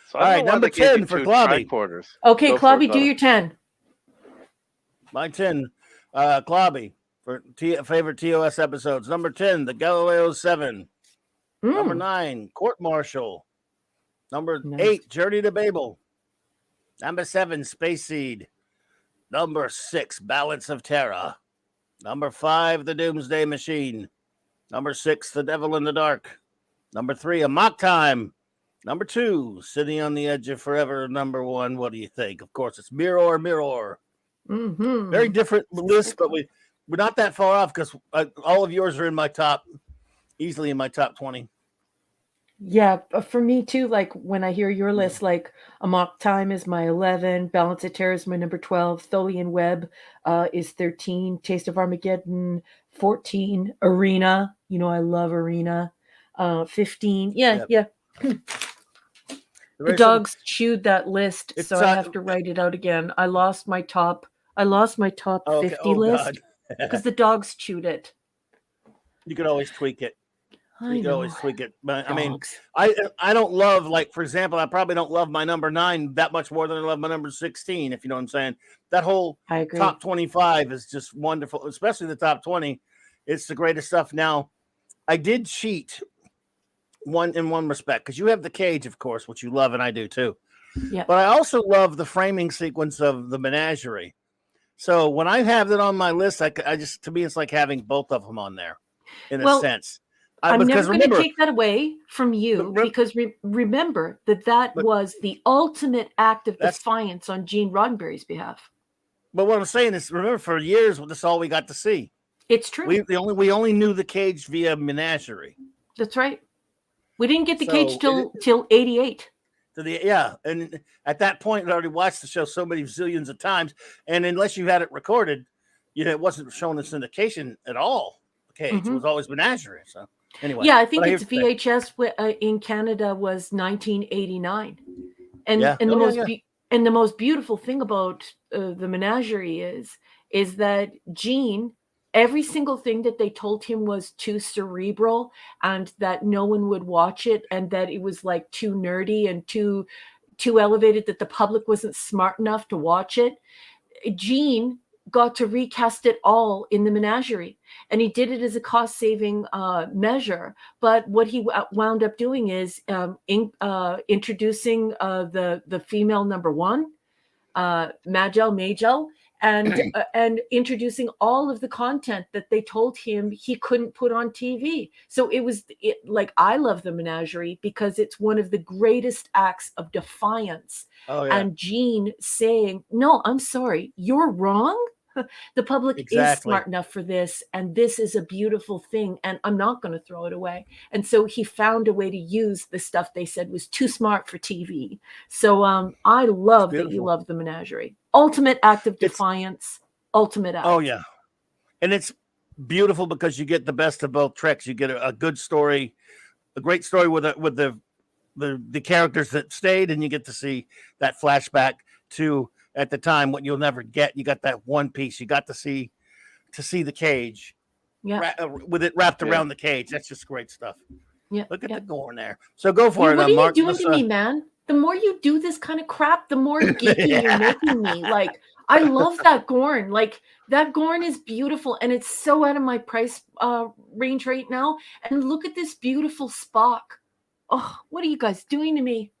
So all right, number 10 for Clobby. Okay, Clobby, do your 10. My 10, Clobby, for favorite TOS episodes. Number 10, The Galileo 7. Number 9, Court Martial. Number 8, Journey to Babel. Number 7, Space Seed. Number 6, Balance of Terror. Number 5, The Doomsday Machine. Number 6, The Devil in the Dark. Number 3, Amok Time. Number 2, City on the Edge of Forever. Number 1, what do you think? Of course, it's Mirror Mirror. Very different list, but we're not that far off because all of yours are in my top, easily in my top 20. Yeah, for me too. Like when I hear your list, like Amok Time is my 11, Balance of Terror is my number 12, Tholian Web is 13, Taste of Armageddon 14, Arena. You know I love Arena. 15. Yeah. The dogs chewed that list, so I have to write it out again. I lost my top 50 list because the dogs chewed it. You could always tweak it. You can always tweak it. But I mean, I don't love, like, for example, I probably don't love my number 9 that much more than I love my number 16, if you know what I'm saying. That whole top 25 is just wonderful, especially the top 20. It's the greatest stuff. Now, I did cheat in one respect, because you have The Cage, of course, which you love, and I do too. Yeah. But I also love the framing sequence of the Menagerie. So when I have it on my list, I just, to me, it's like having both of them on there, in a sense. I'm never going to take that away from you, because remember that was the ultimate act of defiance on Gene Roddenberry's behalf. But what I'm saying is, remember, for years, that's all we got to see. It's true. We only knew The Cage via Menagerie. That's right. We didn't get the So cage till 88. And at that point, I'd already watched the show so many zillions of times, and unless you had it recorded, it wasn't shown in syndication at all. The cage it was always Menagerie. So anyway, yeah, I think it's VHS in Canada was 1989, and and the most beautiful thing about the Menagerie is that Gene, every single thing that they told him was too cerebral and that no one would watch it and that it was like too nerdy and too elevated, that the public wasn't smart enough to watch it. Gene got to recast it all in the Menagerie, and he did it as a cost-saving measure. But what he wound up doing is introducing the female number one, Majel, and introducing all of the content that they told him he couldn't put on TV. So like, I love the Menagerie because it's one of the greatest acts of defiance. And Gene saying, "No, I'm sorry, you're wrong. The public is smart enough for this, and this is a beautiful thing, and I'm not going to throw it away." And so he found a way to use the stuff they said was too smart for TV. So I love that you love the Menagerie. Ultimate act of defiance. Ultimate act. Oh yeah, and it's beautiful because you get the best of both treks. You get a good story, a great story with the characters that stayed, and you get to see that flashback to, at the time, what you'll never get. You got that one piece. You got to see the cage, with it wrapped around the cage. That's just great stuff. Yeah, look at the gore in there. So go for it. What are Mark, you doing to me, man? The more you do this kind of crap, the more geeky you're making me. Like, I love that Gorn. Like, that Gorn is beautiful, and it's so out of my price range right now. And look at this beautiful Spock. Oh, what are you guys doing to me?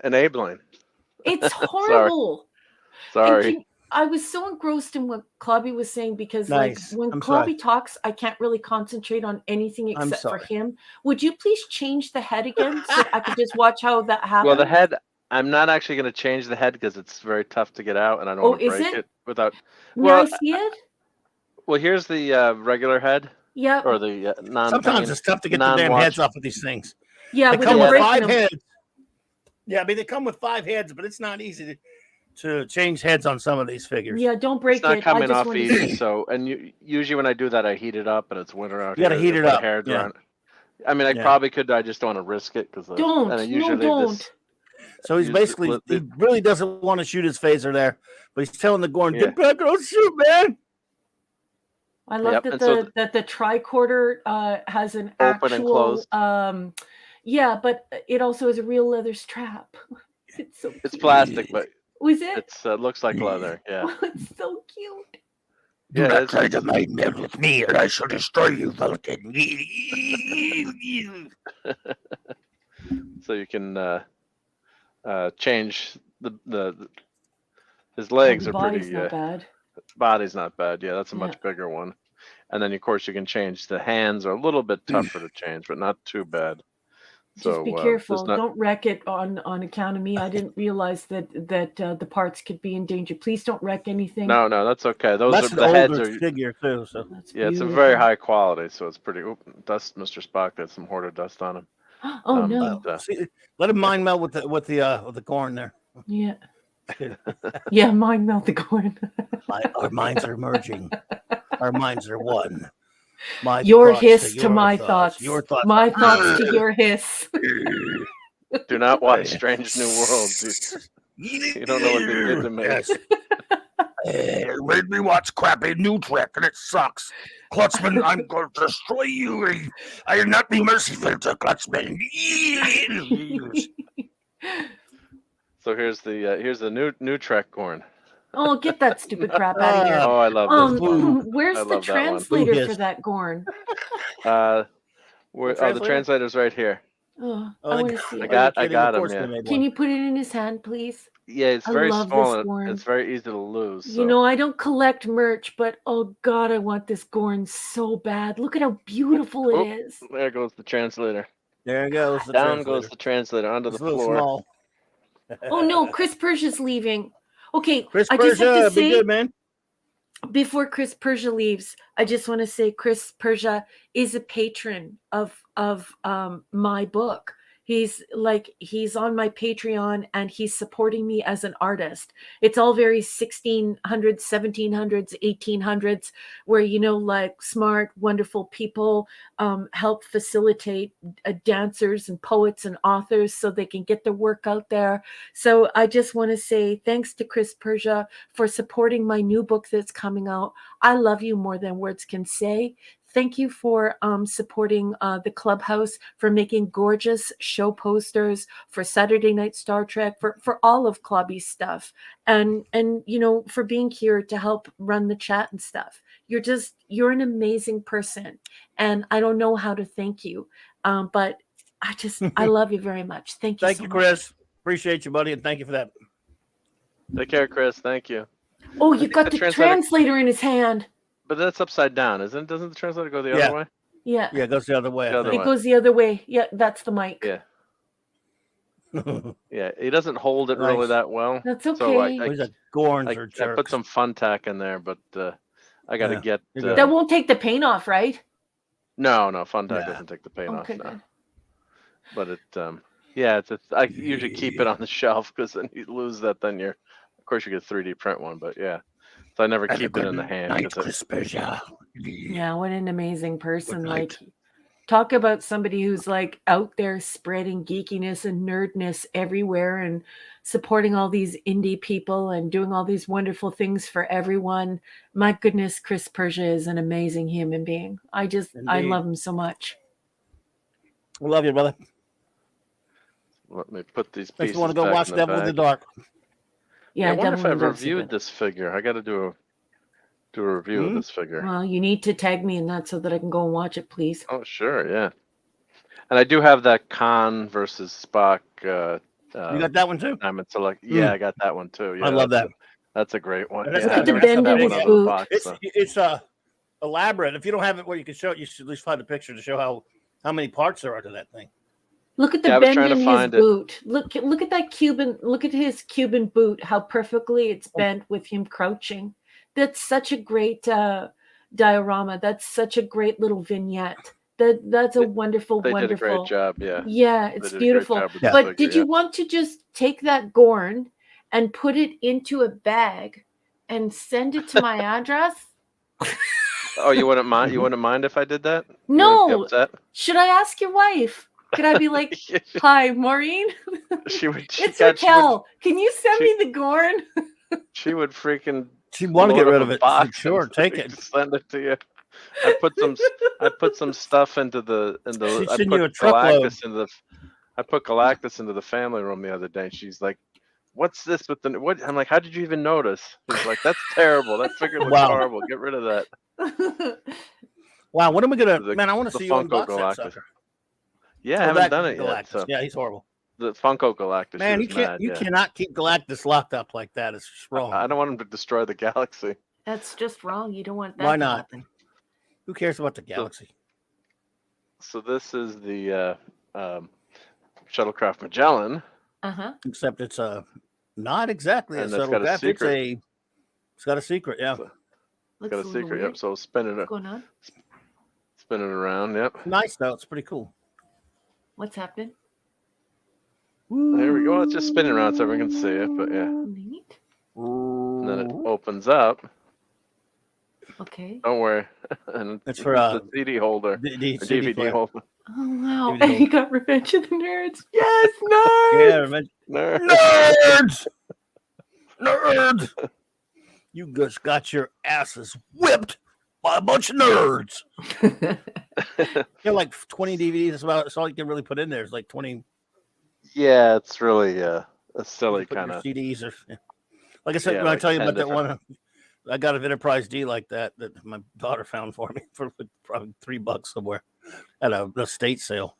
Enabling. It's horrible. Sorry. I was so engrossed in what Clobby was saying because like when Clobby talks, I can't really concentrate on anything except for him. Would you please change the head again so I could just watch how that happens? Well, the head, I'm not actually going to change the head because it's very tough to get out, and I don't want to break it without. May I see it? Well, here's the regular head. Yeah. Or the non. Sometimes it's tough to get the damn heads off of these things. Yeah, they come with 5 heads. Yeah, I mean they come with 5 heads, but it's not easy to change heads on some of these figures. Yeah, don't break it. It's not coming off easy. So, and usually when I do that, I heat it up, and it's winter out here. You got to heat it up. Yeah. I mean, I probably could. I just don't want to risk it because don't. So he's basically he really doesn't want to shoot his phaser there, but he's telling the Gorn, "Get back, go shoot, man." I love that the tricorder has an open actual and closed. Yeah, but it also has a real leather strap. It's so cute. It's plastic, but was it? It's looks like leather. Yeah. Oh, it's so cute. Do not try to mind meld with me, or I shall destroy you, Vulcan. So you can change his legs are pretty. Not bad. Body's not bad. Yeah, that's a much bigger one. And then of course you can change the hands are a little bit tougher to change, but not too bad. Just be careful. Don't wreck it on account of me. I didn't realize that the parts could be in danger. Please don't wreck anything. No, that's okay. That's the heads are figure too. So it's a very high quality. So it's pretty. Dust, Mr. Spock. Got some hoarded dust on him. Oh no! Let him mind meld with the Gorn there. Yeah. Yeah, mind meld the Gorn. Our minds are merging. Our minds are one. Your hiss to my thoughts. Your thoughts. My thoughts to your hiss. Do not watch Strange New Worlds. You don't know what they did to me. Yes. Made me watch crappy New Trek, and it sucks. Klutzman, I'm going to destroy you. I will not be merciful to Klutzman. So here's the new Trek Gorn. Oh, get that stupid crap out of here. Oh, I love this one. Where's the translator for that Gorn? The translator's right here. Oh, I want to see it. I got him. Yeah. Can you put it in his hand, please? Yeah, it's very small. And it's very easy to lose. So. You know, I don't collect merch, but oh god, I want this Gorn so bad. Look at how beautiful it is. There goes the translator. There goes the Down goes the translator onto the floor. Oh no, Chris Persia's leaving. Okay, Chris I just have Persia, to say, be good, man. before Chris Persia leaves, I just want to say Chris Persia is a patron of my book. He's on my Patreon and he's supporting me as an artist. It's all very 1600s, 1700s, 1800s, where, you know, like smart, wonderful people help facilitate dancers and poets and authors so they can get their work out there. So I just want to say thanks to Chris Persia for supporting my new book that's coming out. I love you more than words can say. Thank you for supporting the Clubhouse, for making gorgeous show posters, for Saturday Night Star Trek, for all of Clobby's stuff, and you know, for being here to help run the chat and stuff. You're an amazing person, and I don't know how to thank you, but I love you very much. Thank you. Thank so you, much. Chris. Appreciate you, buddy, and thank you for that. Take care, Chris. Thank you. Oh, you got the translator in his hand. But that's upside down, isn't it? Doesn't the translator go the other way? Yeah. Yeah, it goes the other way. It goes the other way. Yeah, that's the mic. Yeah. Yeah, he doesn't hold it really that well. That's okay. So I put some fun tack in there, but I got to get... that won't take the paint off, right? No, fun tack doesn't take the paint off. No. But it, yeah, I usually keep it on the shelf because then you lose that. Then of course you get a 3D print one, but yeah. So I never keep it in the hand. Yeah, what an amazing person. Like, talk about somebody who's like out there spreading geekiness and nerdness everywhere and supporting all these indie people and doing all these wonderful things for everyone. My goodness, Chris Persia is an amazing human being. I love him so much. We love you, brother. Let me put these pieces. If you want to go watch Devil in the Dark. Yeah, I wonder if I've reviewed this figure. I got to do a review of this figure. Well, you need to tag me in that so that I can go and watch it, please. Oh, sure, yeah. And I do have that Khan versus Spock. You got that one too? Yeah, I got that one too. Yeah, I love that. That's a great one. Look at the bend in his boot. It's elaborate. If you don't have it where you can show it, you should at least find a picture to show how many parts there are to that thing. Look at the bend in his boot. Look at that Cuban. Look at his Cuban boot. How perfectly it's bent with him crouching. That's such a great diorama. That's such a great little vignette. That's a wonderful. They did a great job. Yeah. Yeah, it's beautiful. But did you want to just take that Gorn and put it into a bag and send it to my address? Oh, you wouldn't mind? You wouldn't mind if I did that? No. Should I ask your wife? Could I be like, "Hi, Maureen"? It's Raquel. Can you send me the Gorn? She would freaking. She'd want to get rid of it. Sure, take it. Send it to you. I put some stuff into the. She'd send you a truckload. I put Galactus into the family room the other day. And she's like, "What's this with the what?" I'm like, "How did you even notice?" She's like, "That's terrible. That figure looks horrible. Get rid of that." Wow, when am I gonna? Man, I want to see you unbox that sucker. Yeah, I haven't done it yet. So. Yeah, he's horrible. The Funko Galactus. Man, you cannot keep Galactus locked up like that. It's just wrong. I don't want him to destroy the galaxy. That's just wrong. You don't want that. Why not? Who cares about the galaxy? So this is the Shuttlecraft Magellan. Except it's not exactly a shuttlecraft. It's got a secret. Yeah. It's got a secret. Yep. So spin it. Going on? Spin it around. Yep. Nice though. It's pretty cool. What's happening? There we go. Let's just spin it around so everyone can see it. But yeah. Neat. And then it opens up. Okay. Don't worry. And it's for the CD holder. The DVD holder. Oh wow! And he got Revenge of the Nerds. Yes, nerds. Yeah, nerds. Nerds. You just got your asses whipped by a bunch of nerds. Yeah, like 20 DVDs. That's all you can really put in there. Is like 20. Yeah, it's really a silly kind of CDs. Like I said, when I tell you about that one, I got an Enterprise D like that my daughter found for me for probably $3 somewhere at a estate sale.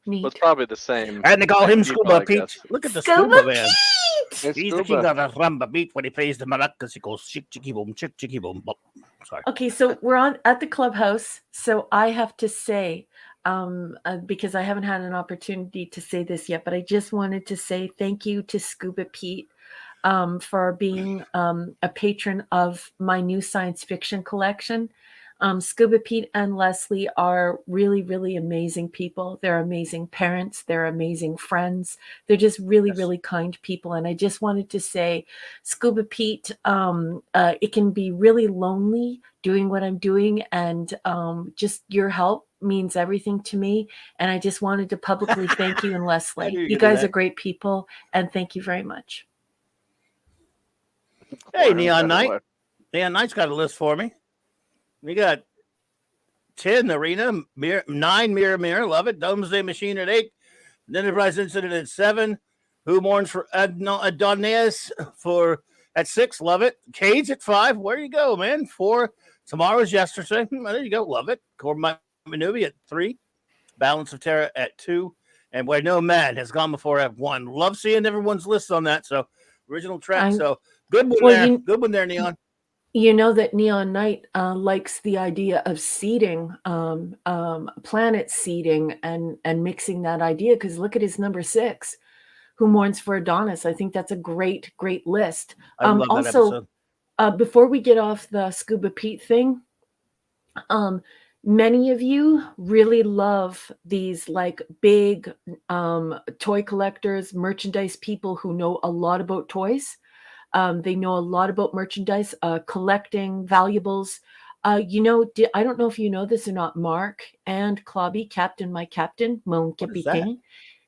Well, it's probably the same. And they call him Scuba Pete. Look at the Scuba man. Pete! He's the king of the rumba beat when he plays the maracas. He goes chick chicky boom, chick chicky boom. Sorry. Okay, so we're at the Clubhouse. So I have to say, because I haven't had an opportunity to say this yet, but I just wanted to say thank you to Scuba Pete for being a patron of my new science fiction collection. Scuba Pete and Leslie are really, really amazing people. They're amazing parents. They're amazing friends. They're just really, really kind people. And I just wanted to say, Scuba Pete, it can be really lonely doing what I'm doing. And just your help means everything to me. And I just wanted to publicly thank you and Leslie. You guys are great people. And thank you very much. Hey, Neon Knight. Neon Knight's got a list for me. We got 10 Arena, 9 Mirror, love it. Doomsday Machine at 8, Enterprise Incident at 7, Who Mourns for Adonis at 6, love it. Cage at 5, where you go, man? 4, Tomorrow's Yesterday, there you go, love it. Core Manubi at 3, Balance of Terror at 2, and Where No Man Has Gone Before at 1. Love seeing everyone's list on that. So original track. So good one there. Good one there, Neon. You know that Neon Knight likes the idea of seeding, planet seeding, and mixing that idea, because look at his number 6, Who Mourns for Adonis. I think that's a great, great list. I love that also, before we get off the Scuba Pete thing, many of you really love these like big toy collectors, merchandise people who know a lot about toys. They know a lot about merchandise, collecting valuables. You know, I don't know if you know this or not, Mark and Clobby, Captain, my Captain, Mon Capitaine.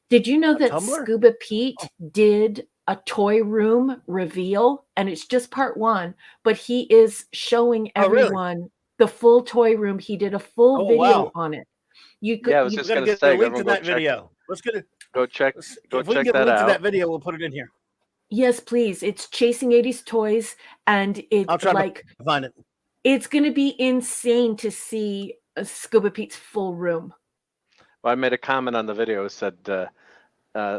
Did you know that Scuba Pete did a toy room reveal? And it's just part 1, but he is showing everyone the full toy room. He did a full video on it. You could, I was just going to say, a link to that video. Let's get it. Go check. Go if we check can get that a link out. to that video, we'll put it in here. Yes, please. It's Chasing 80s Toys, and it's I'll try to find it. It's going to be insane to see Scuba Pete's full room. Well, I made a comment on the video. It said,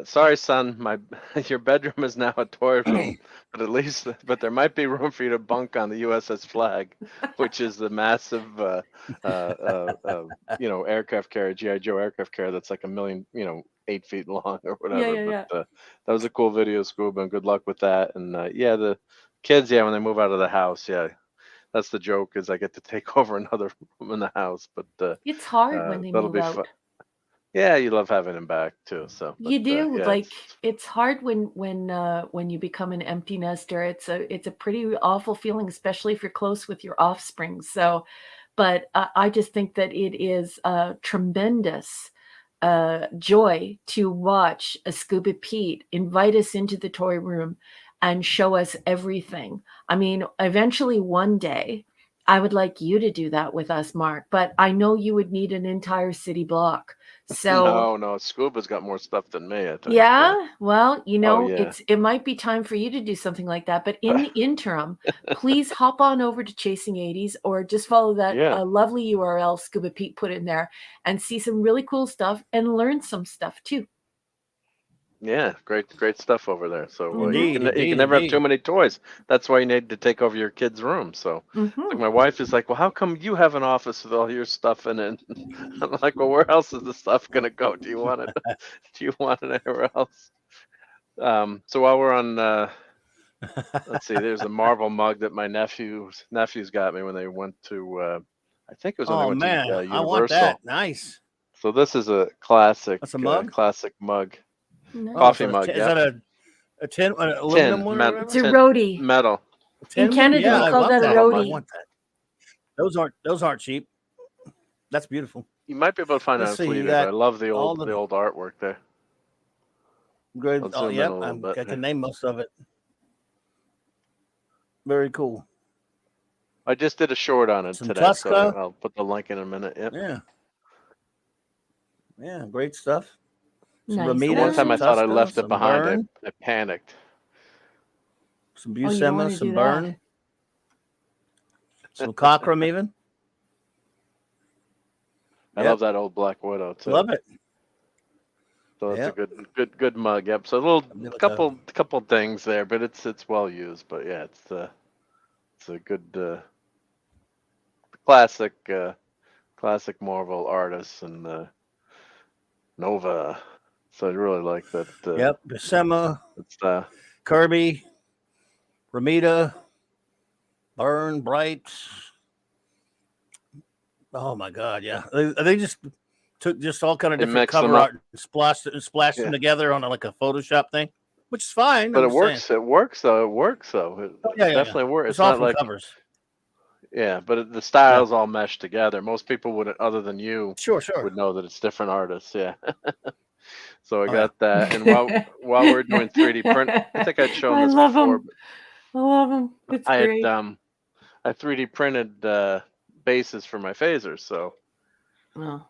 "Sorry, son, your bedroom is now a toy room, but there might be room for you to bunk on the USS Flag, which is the massive, aircraft carrier, GI Joe aircraft carrier that's like 1 million, 8 feet long or whatever." But that was a cool video, Scuba, and good luck with that. And the kids, when they move out of the house, that's the joke, is I get to take over another room in the house. But it's hard when they move out. Fun. Yeah, you love having him back too. So you do. It's hard when you become an empty nester. It's a pretty awful feeling, especially if you're close with your offspring. So, but I just think that it is a tremendous joy to watch a Scuba Pete invite us into the toy room and show us everything. I mean, eventually one day I would like you to do that with us, Mark, but I know you would need an entire city block. So no, Scuba's got more stuff than me, I think. Yeah, well, it might be time for you to do something like that. But in the interim, please hop on over to Chasing 80s, or just follow that lovely URL Scuba Pete put in there, and see some really cool stuff and learn some stuff too. Yeah, great stuff over there. So you can never have too many toys. That's why you need to take over your kids' room. So like my wife is like, "Well, how come you have an office with all your stuff in it?" I'm like, "Well, where else is the stuff gonna go? Do you want it? Do you want it anywhere else?" So while we're on, let's see. There's a Marvel mug that my nephews got me when they went to. I think it was when they went to Universal. I want that. Nice. So this is a classic. That's a mug. Classic mug. Nice. Coffee mug. Is that a tin? An aluminum one? It's a roadie. Metal. In Canada, we call that a roadie. I want that. Those aren't cheap. That's beautiful. You might be able to find it on Fleet, but I love the old artwork there. Great. Oh, yep. I can name most of it. Very cool. I just did a short on it today, Tusca. so I'll put the link in a minute. Yep. Yeah. Yeah, great stuff. Nice. One time I thought I left it behind. I panicked. Some Buscema, some Burn. Some Cockrum even. I love that old Black Widow too. Love it. So it's a good mug. Yep. So a couple things there, but it's well used. But yeah, it's a good classic Marvel artist and Nova. So I really like that. Buscema. It's Kirby. Ramita, Burn, Bright. Oh my God, yeah. They just took just all kind of They different mix them cover up. art and splashed Yeah. them together on like a Photoshop thing, which is fine. But I'm it just works. saying. It works though. It works though. It Oh, yeah, definitely works. It's It's not awful like covers. yeah, but the styles all mesh together. Most people wouldn't, other than you, Sure. would know that it's different artists. Yeah. So I Oh, got that, and while we're doing 3D print, I think I'd shown I this love before. them. I love them. It's I great. had I 3D printed bases for my phasers, so Oh.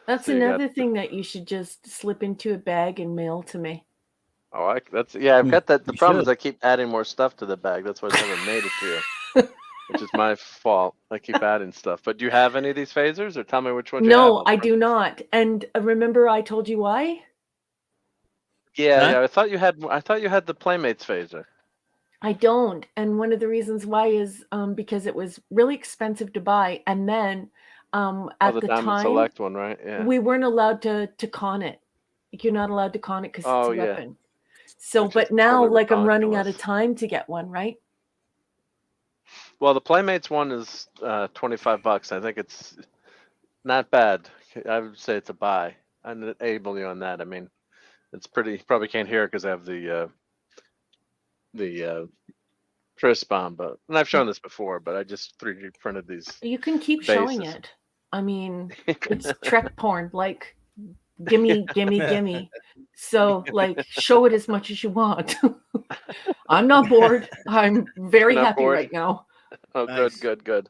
That's So you got another thing that you should just slip into a bag and mail to me. that's yeah. I've got that. The You problem is should. I keep adding more stuff to the bag. That's why I haven't made it to you, which is my fault. I keep adding stuff. But do you have any of these phasers, or tell me which ones you have? No, I do not. And remember, I told you why? Yeah, Huh? yeah. I thought you had the Playmates phaser. I don't. And one of the reasons why is because it was really expensive to buy. And then at the the Diamond time, Select one, right? Yeah. we weren't allowed to con it. Like, you're not allowed to con it because it's Oh, a yeah. weapon. So, Which is but now, totally like, I'm running out ridiculous. of time to get one, right? Well, the Playmates one is $25. I think it's not bad. I would say it's a buy. I'm enable you on that. I mean, it's pretty. You probably can't hear it because I have the Tris bomb, but and I've shown this before, but I just 3D printed these You can keep showing bases. it. I mean, it's Trek porn. Like, gimme, gimme, gimme. So, like, show it as much as you want. I'm not bored. I'm very Not happy bored? right now. Oh, Nice. good.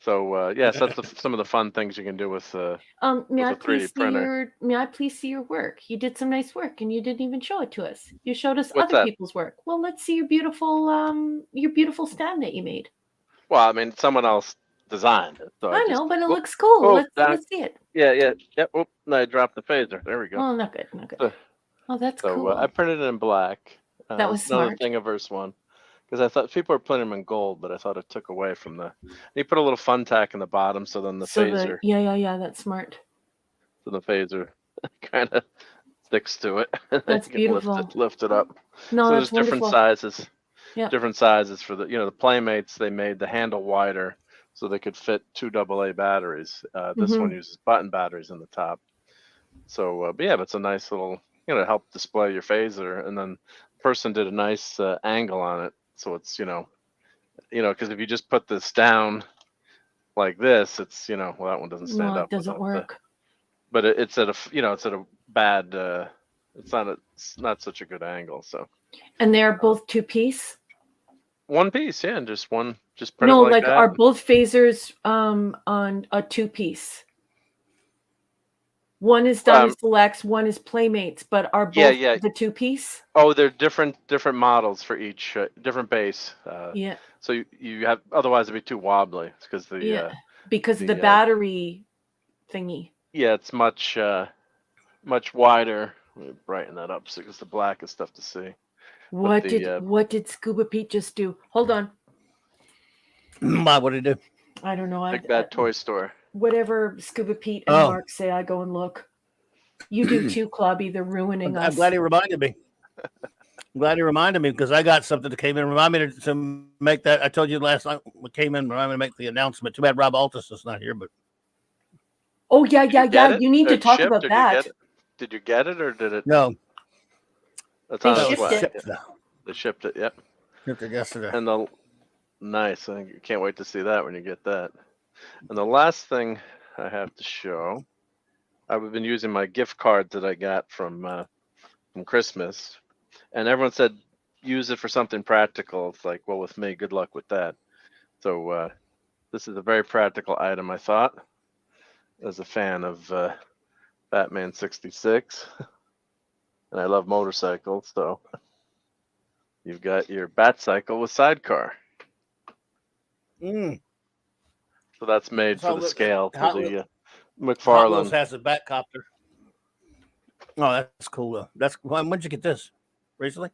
So yes, that's some of the fun things you can do with May with I a 3D please see printer. may I please see your work? You did some nice work and you didn't even show it to us. You showed us What's other that? people's work. Well, let's see your beautiful stand that you made. Well, I mean, someone else designed it, so I just know, but it whoop, looks cool. whoop, Let's see it. yeah. Oop, no, I dropped the phaser. There we go. Oh, not good, not So- good. Oh, that's So cool. I printed it in black. That was another smart. thing of verse one, because I thought people were printing them in gold, but I thought it took away from the. You put a little fun tack in the bottom, so then the So phaser, yeah, that's smart. kind of sticks to it. And then That's you can beautiful. lift it up. No, So that's there's different wonderful. sizes. Yep. Different sizes for the Playmates. They made the handle wider so they could fit 2 AA batteries. This one uses button batteries in the top. So, but yeah, it's a nice little, help display your phaser. And then the person did a nice angle on it, so it's because if you just put this down like this, it's well, that one doesn't stand No, up. it doesn't work. But it's at a bad. It's not such a good angle. So And they're both two-piece? one piece, yeah, and just print it No, like like, that. are both phasers on a two-piece? One is Diamond Selects, one is Playmates, but are both Yeah. the two-piece? Oh, they're different models for each different base. Yeah, So you have otherwise it'd be too wobbly because yeah, because of the the, battery thingy. yeah, it's much wider. Let me brighten that up because the black is tough to see. What the, did Scuba Pete just do? Hold on. What did he do? I don't know. Big Bad Toy Store. Whatever Scuba Pete and Oh. Mark say, I go and look. You do too, Clubby. They're ruining us. I'm glad he reminded me. Because I got something that came in. Remind me to make that. I told you last night we came in. Remind me to make the announcement. Too bad Rob Altus is not here, but Oh, yeah. You need to It talk shipped, about or that. Did you get it or did it? no. That's They on its shipped way. it. They shipped it. Yep. Shipped it yesterday. And nice. I can't wait to see that when you get that. And the last thing I have to show, I've been using my gift card that I got from Christmas, and everyone said use it for something practical. It's like, well, with me, good luck with that. So this is a very practical item, I thought, as a fan of Batman 66, and I love motorcycles, so you've got your Batcycle with sidecar. So that's made for the scale for the Hot McFarlane. Wheels has a Batcopter. Oh, that's cool. When'd you get this? Recently?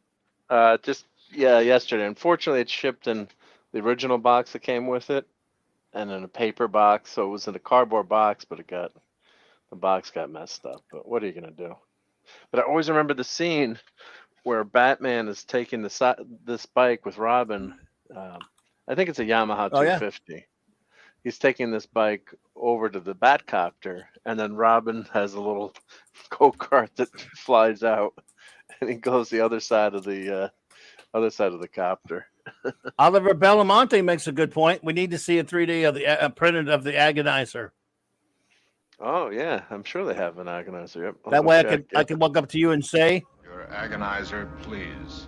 Yesterday. Unfortunately, it shipped in the original box that came with it, and in a paper box. So it was in a cardboard box, but the box got messed up. But what are you gonna do? But I always remember the scene where Batman is taking this bike with Robin. I think it's a Yamaha Oh, yeah. 250. He's taking this bike over to the Batcopter, and then Robin has a little go-kart that flies out, and he goes the other side of the copter. Oliver Belamonte makes a good point. We need to see a 3D of the printed of the Agonizer. Oh yeah, I'm sure they have an Agonizer. Yep. That way I can walk up to you and say, Your Agonizer, please.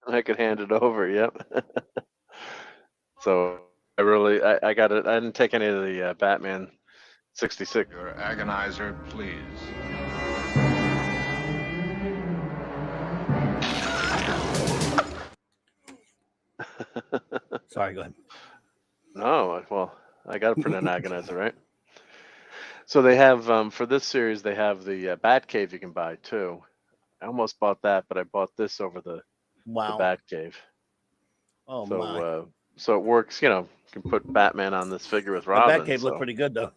I could hand it over. Yep. So I got it. I didn't take any of the Batman 66. Your Agonizer, please. sorry, go ahead. No, well, I got to print an Agonizer, right? So they have for this series they have the Batcave you can buy too. I almost bought that, but I bought this over the Batcave. Oh so, my! So it works. You know, you can put Batman on this figure with Robin. The Batcave looked pretty good though.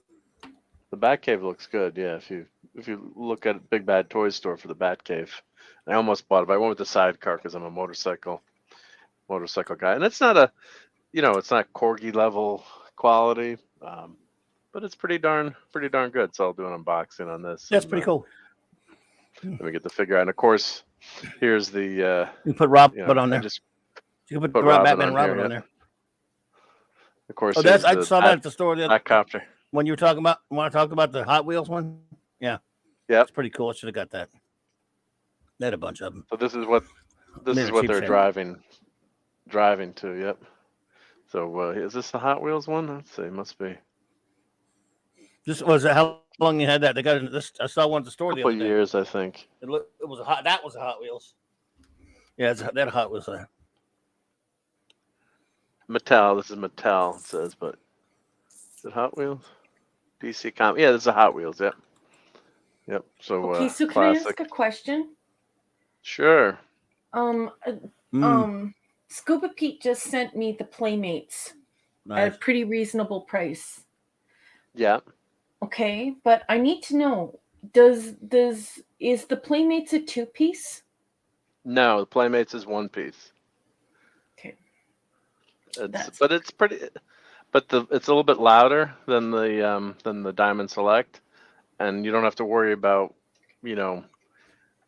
The Batcave looks good. Yeah, if you look at Big Bad Toy Store for the Batcave, I almost bought it, but I went with the sidecar because I'm a motorcycle guy, and it's not it's not Corgi level quality, but it's pretty darn good. So I'll do an unboxing on this. That's pretty cool. Let me get the figure out, and of course, here's the. You put Robin on there. You can put Batman and Robin on there. Of course. Oh, I saw that at the store. Batcopter. When I talked about the Hot Wheels one, yeah, it's pretty cool. I should have got that. They had a bunch of them. So this is what they're driving to. Yep. So is this the Hot Wheels one? Let's see. Must be. This was how long you had that? They got this. I saw one at the store the other day. Years, I think. It was that was a Hot Wheels. Yeah, that Hot Wheels there. Mattel. This is Mattel. It says, but is it Hot Wheels? DC Com. Yeah, this is a Hot Wheels. Yep. Yep. So. Okay, so can I ask a question? Sure. Scuba Pete just sent me the Playmates at a pretty reasonable price. Yeah. Okay, but I need to know, is the Playmates a 2-piece? No, the Playmates is 1 piece. Okay. But it's pretty. But it's a little bit louder than the Diamond Select, and you don't have to worry about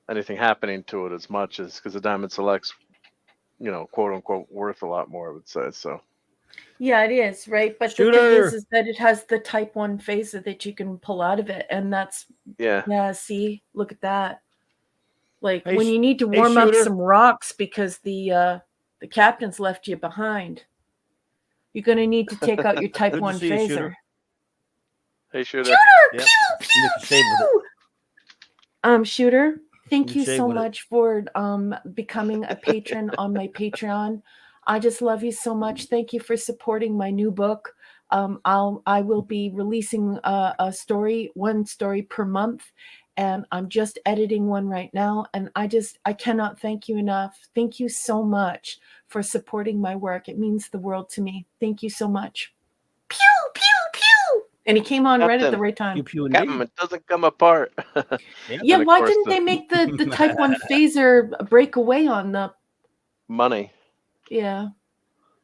anything happening to it as much as because the Diamond Select's quote unquote worth a lot more, I would say. So. Yeah, it is, right? But the thing is that it has the Type 1 phaser that you can pull out of it, and that's yeah. See, look at that. Like when you need to warm up some rocks because the captain's left you behind, you're gonna need to take out your Type 1 phaser. Hey, Shooter. Pew, pew, pew. Shooter, thank you so much for becoming a patron on my Patreon. I just love you so much. Thank you for supporting my new book. I will be releasing one story per month, and I'm just editing one right now. And I cannot thank you enough. Thank you so much for supporting my work. It means the world to me. Thank you so much. Pew, pew, pew. And he came on right at the right time. Captain, it doesn't come apart. Yeah, why didn't they make the Type 1 phaser break away on the money? Yeah.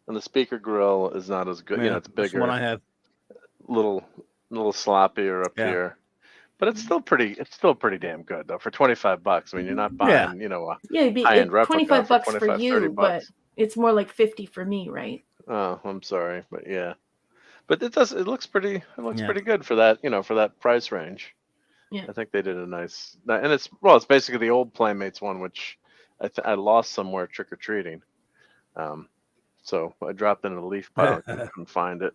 And the speaker grill is not as good. It's bigger. That's what I have. Little sloppier up here. But it's still pretty damn good though for $25. I mean, you're not buying, it'd be high-end replica $25 for you, $30. but it's more like 50 for me, right? Oh, I'm sorry, but yeah. But it looks pretty good for that, for that price range. Yeah. I think they did a nice, and it's basically the old Playmates one, which I lost somewhere trick or treating. So I dropped in a leaf pile and couldn't find it.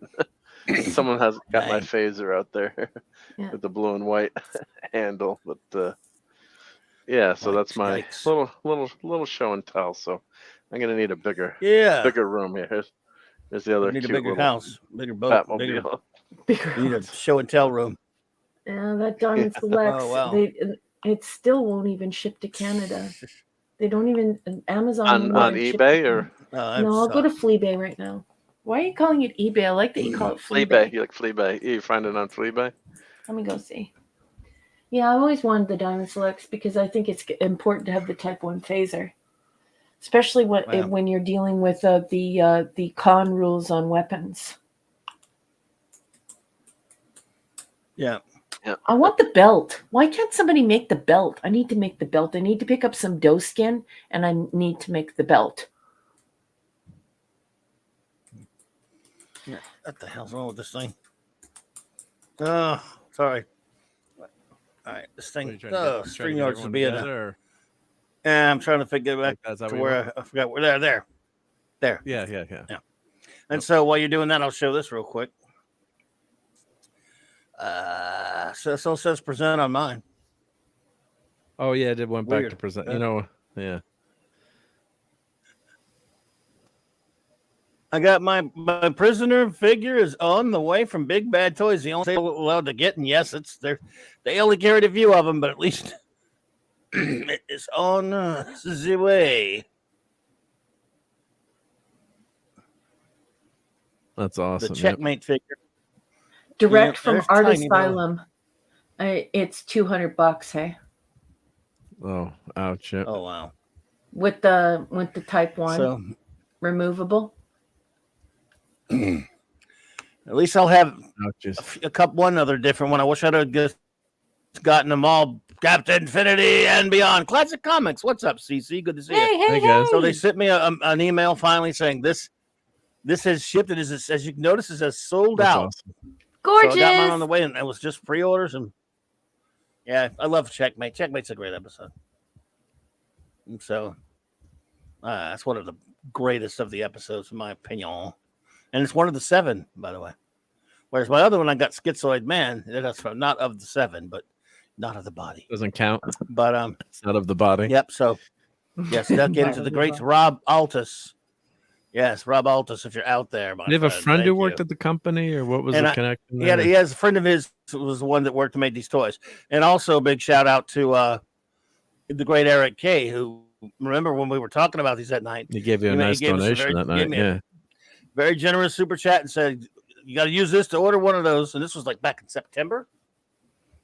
Someone has got my phaser out there with the blue and white handle, but so that's my little show and tell. So I'm gonna need a bigger room here. Here's the other. You need a bigger house, bigger boat, Batmobile. bigger. You need a show and tell room. Yeah, that Diamond Selects. Oh, wow. It still won't even ship to Canada. They don't even Amazon on eBay or no. I'll go to Fleabay right now. Why are you calling it eBay? I like that you call it Fleabay. You like Fleabay? You find it on Fleabay? Let me go see. Yeah, I always wanted the Diamond Selects because I think it's important to have the Type 1 phaser, especially when you're dealing with the con rules on weapons. Yeah. I want the belt. Why can't somebody make the belt? I need to make the belt. I need to pick up some doe skin, and I need to make the belt. Yeah. What the hell's wrong with this thing? Oh, sorry. All right, this thing. Oh, StreamYard's to be in there. Yeah, I'm trying to figure back to where I forgot where. There. Yeah. And so while you're doing that, I'll show this real quick. So it says present on mine. Oh yeah, it went back to present. You know, yeah. I got my prisoner figure is on the way from Big Bad Toys. The only allowed to get, and yes, they only carried a few of them, but at least it's on the way. That's awesome. The Checkmate figure. Direct from Art Asylum. It's $200, hey? Oh, ouch. Yeah. Oh, wow. With the Type 1 removable. At least I'll have one other different one. I wish I'd have just gotten them all. Captain Infinity and Beyond. Classic Comics. What's up, CC? Good to see you. Hey, guys. So they sent me an email finally saying this has shipped. As you can notice, it says sold out. Awesome. Gorgeous. So I got mine on the way, and it was just pre-orders. And yeah, I love Checkmate. Checkmate's a great episode. And so that's one of the greatest of the episodes, in my opinion. And it's one of the 7, by the way. Whereas my other one, I got Schizoid Man. That's not of the 7, but not of the body. Doesn't count. But it's not of the body. Yep. So yes, dedicated to the great Rob Altus. Yes, Rob Altus, if you're out there. Do you have a friend who worked at the company, or what was the connection? He has a friend of his who was the one that worked to make these toys. And also a big shout out to the great Eric K, who, remember when we were talking about these that night? He gave you a nice donation that night. Yeah. Very generous super chat and said, you got to use this to order one of those. And this was like back in September.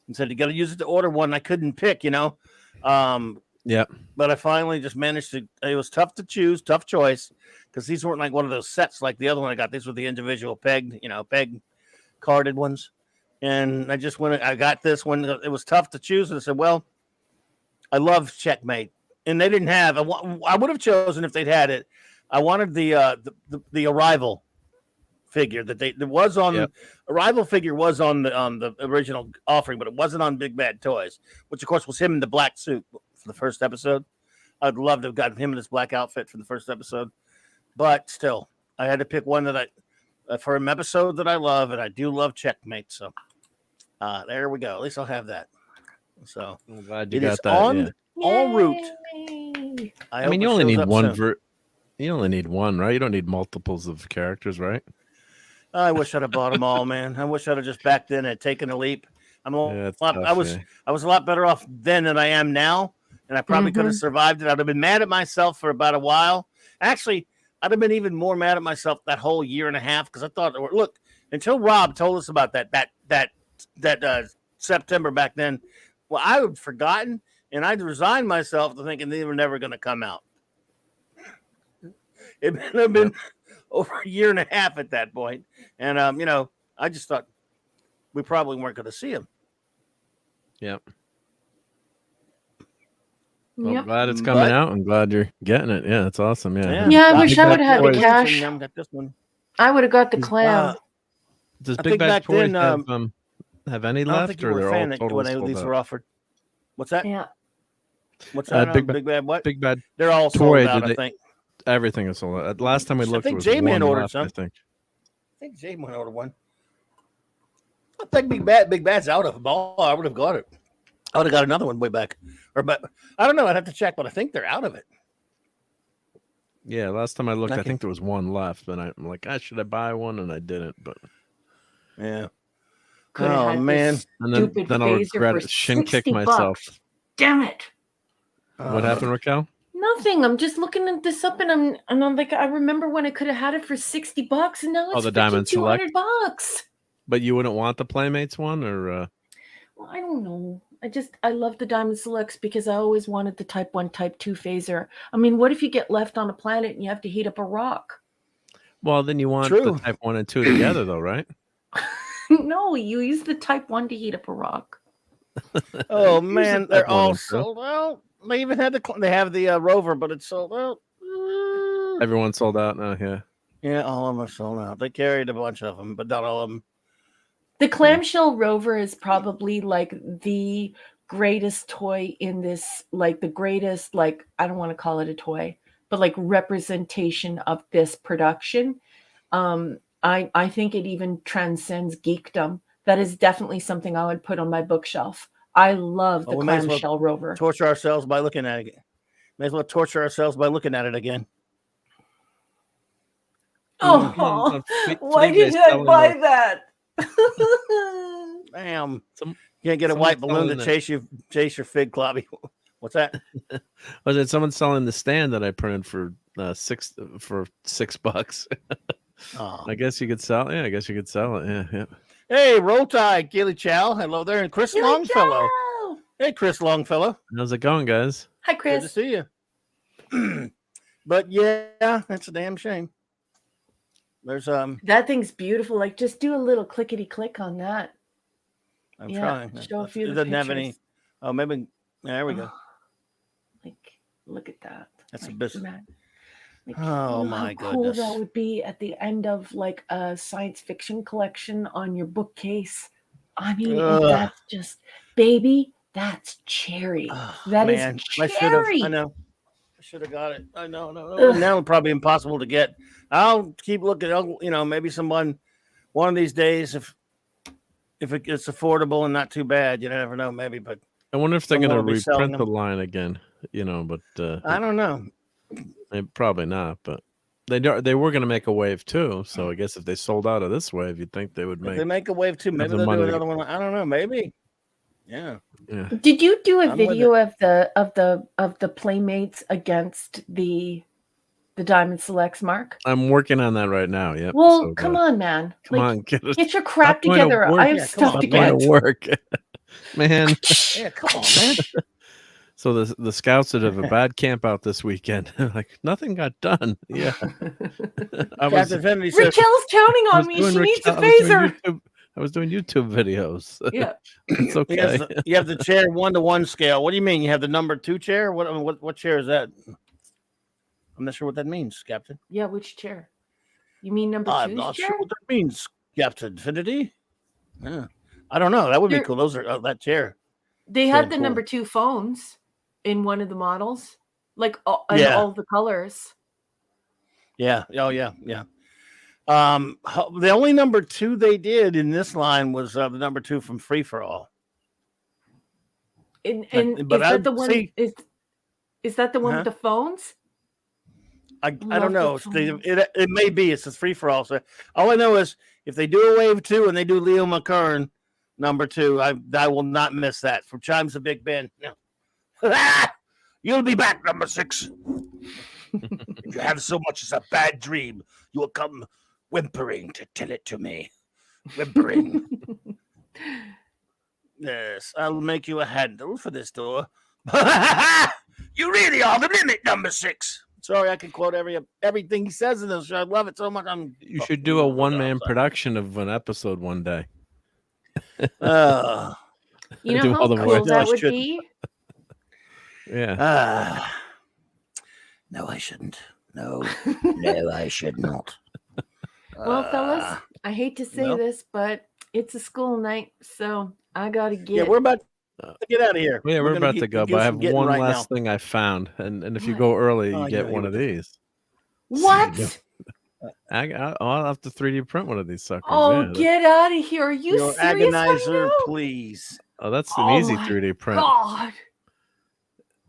And said, you got to use it to order one. I couldn't pick, Yeah. But I finally just managed to. It was tough to choose, tough choice, because these weren't like one of those sets like the other one I got. These were the individual peg carded ones. And I just went. I got this one. It was tough to choose, and I said, "Well, I love Checkmate," and they didn't have. I would have chosen if they'd had it. I wanted the Arrival figure that was on. Yep. Arrival figure was on the original offering, but it wasn't on Big Bad Toys, which of course was him in the black suit. The first episode, I'd love to have gotten him in his black outfit for the first episode, but still, I had to pick one that for an episode that I love, and I do love Checkmate. So, there we go. At least I'll have that. So I'm glad you got that. En route. I mean, you only need one. You only need one, right? You don't need multiples of characters, right? I wish I'd have bought them all, man. I wish I'd have just back then had taken a leap. I was a lot better off then than I am now. And I probably could have survived it. I'd have been mad at myself for about a while. Actually, I'd have been even more mad at myself that whole year and a half because I thought, look, until Rob told us about that September back then, well, I had forgotten, and I'd resigned myself to thinking they were never going to come out. It would have been over a year and a half at that point, and I just thought we probably weren't going to see them. Yep. Well, I'm glad it's coming out. I'm glad you're getting it. Yeah, it's awesome. Yeah, I wish I would have had the cash. I would have got the clam. Does Big Bad Toys have any left, or they're all totally sold these out? were offered? What's that? Yeah. What's that? Big Bad what? Big Bad. They're all sold out, I think. Everything is sold out. Last time we looked, I think there was J-Man one ordered left, some. I think J-Man ordered one. I think Big Bad's out of them all. I would have got it. I would have got another one way back. But I don't know. I'd have to check, but I think they're out of it. Yeah, last time I looked, I think there was one left, and I'm like, should I buy one? And I didn't, but yeah. Oh man! And then I'll regret it. Shin kick myself. Damn it! What happened, Raquel? Nothing. I'm just looking at this up, and I'm like, I remember when I could have had it for $60, and now it's the Diamond Select. $200. But you wouldn't want the Playmates one, or? Well, I don't know. I love the Diamond Selects because I always wanted the Type 1, Type 2 phaser. I mean, what if you get left on a planet and you have to heat up a rock? Well, then you want True. the Type 1 and 2 together, though, right? No, you use the Type 1 to heat up a rock. Oh man, Type they're 1 all and 2. sold out. They even had they have the Rover, but it's sold out. Everyone's sold out now. Yeah. Yeah, all of them are sold out. They carried a bunch of them, but not all of them. The clamshell rover is probably like the greatest toy in this, like the greatest, like, I don't want to call it a toy, but like representation of this production. I think it even transcends geekdom. That is definitely something I would put on my bookshelf. I love the we may as well clamshell rover. torture ourselves by looking at it. May as well torture ourselves by looking at it again. Oh, why did I buy that? Damn. You can't get a white balloon to chase your fig, Clobby. What's that? Was it someone selling the stand that I printed for $6? Oh. I guess you could sell. Yeah, I guess you could sell it. Yeah, yeah. Hey, Roll Tide, Gilly Chow. Hello there, and Chris Gilly Longfellow. Chow! Hey, Chris Longfellow. How's it going, guys? Hi, Good Chris. to see you. But yeah, that's a damn shame. There's That thing's beautiful. Like, just do a little clickety click on that. I'm trying. Show a few It of the doesn't have any. pictures. Oh, maybe there we go. Like, look at that. That's like, a business. man. Like, Oh my how cool goodness. that would be at the end of like a science fiction collection on your bookcase. I mean, and that's just, baby, that's cherry. That is cherry. I know. I should have got it. I know. No. Now it's probably impossible to get. I'll keep looking. Maybe one of these days, if it's affordable and not too bad, you never know. Maybe, but I wonder if they're going to someone will be selling reprint the them. line again. But I don't know. Probably not. But they were going to make a wave too. So I guess if they sold out of this wave, you'd think they would If they make a wave too, maybe the they'll do money to another one. I don't know. Maybe. Yeah. Yeah. Did you do a I'm with video of the Playmates against the Diamond Selects, Mark? I'm working on that right now. Yep. Well, So, come on, man. Come on, get your crap Stop going to together. work. I have Yeah, stuff come to on, get. to work, man. Yeah, come on, man. So the scouts that have a bad camp out this weekend, like nothing got done. Yeah. Captain Finley says, Raquel's counting on me. She needs a phaser. I was doing YouTube videos. Yeah. It's okay. you have the chair 1-to-1 scale. What do you mean? You have the number 2 chair? What chair is that? I'm not sure what that means, Captain. Yeah, which chair? You mean number 2's I'm not chair? sure what that means, Captain Infinity. Yeah. I don't know. That would be cool. Those are that chair. They Damn had the cool. number 2 phones in one of the models, like all the colors. Yeah. Oh, yeah. Yeah. The only number 2 they did in this line was the number 2 from Free for All. And but is that the one? see- Is that the one with the phones? I don't Love know. the It may be. It's a free for all. So all I know is if they do a wave 2 and they do Leo McKern number 2, I will not miss that. From Chimes of Big Ben. Ah! You'll be back, number 6. If you have so much as a bad dream, you will come whimpering to tell it to me. Whimpering. Yes, I'll make you a handle for this door. You really are the limit, number 6. Sorry, I can quote everything he says in this show. I love it so much. You should do a one-man production of an episode one day. You know Do how all the cool voices. that I would shouldn't. be? Yeah. No, I shouldn't. No, I should not. Well, fellas, I hate to say no. this, but it's a school night, so I gotta get. Yeah, we're about to get out of here. Yeah, we're gonna about to go, but I have getting one right last now. thing I found, and if you What? go early, Oh, you get yeah, one you of would. these. What? I'll have to 3D print one of these suckers. Oh, yeah. get out of here! Are you Your serious right agonizer, now? please. Oh, that's an Oh easy my 3D print. God!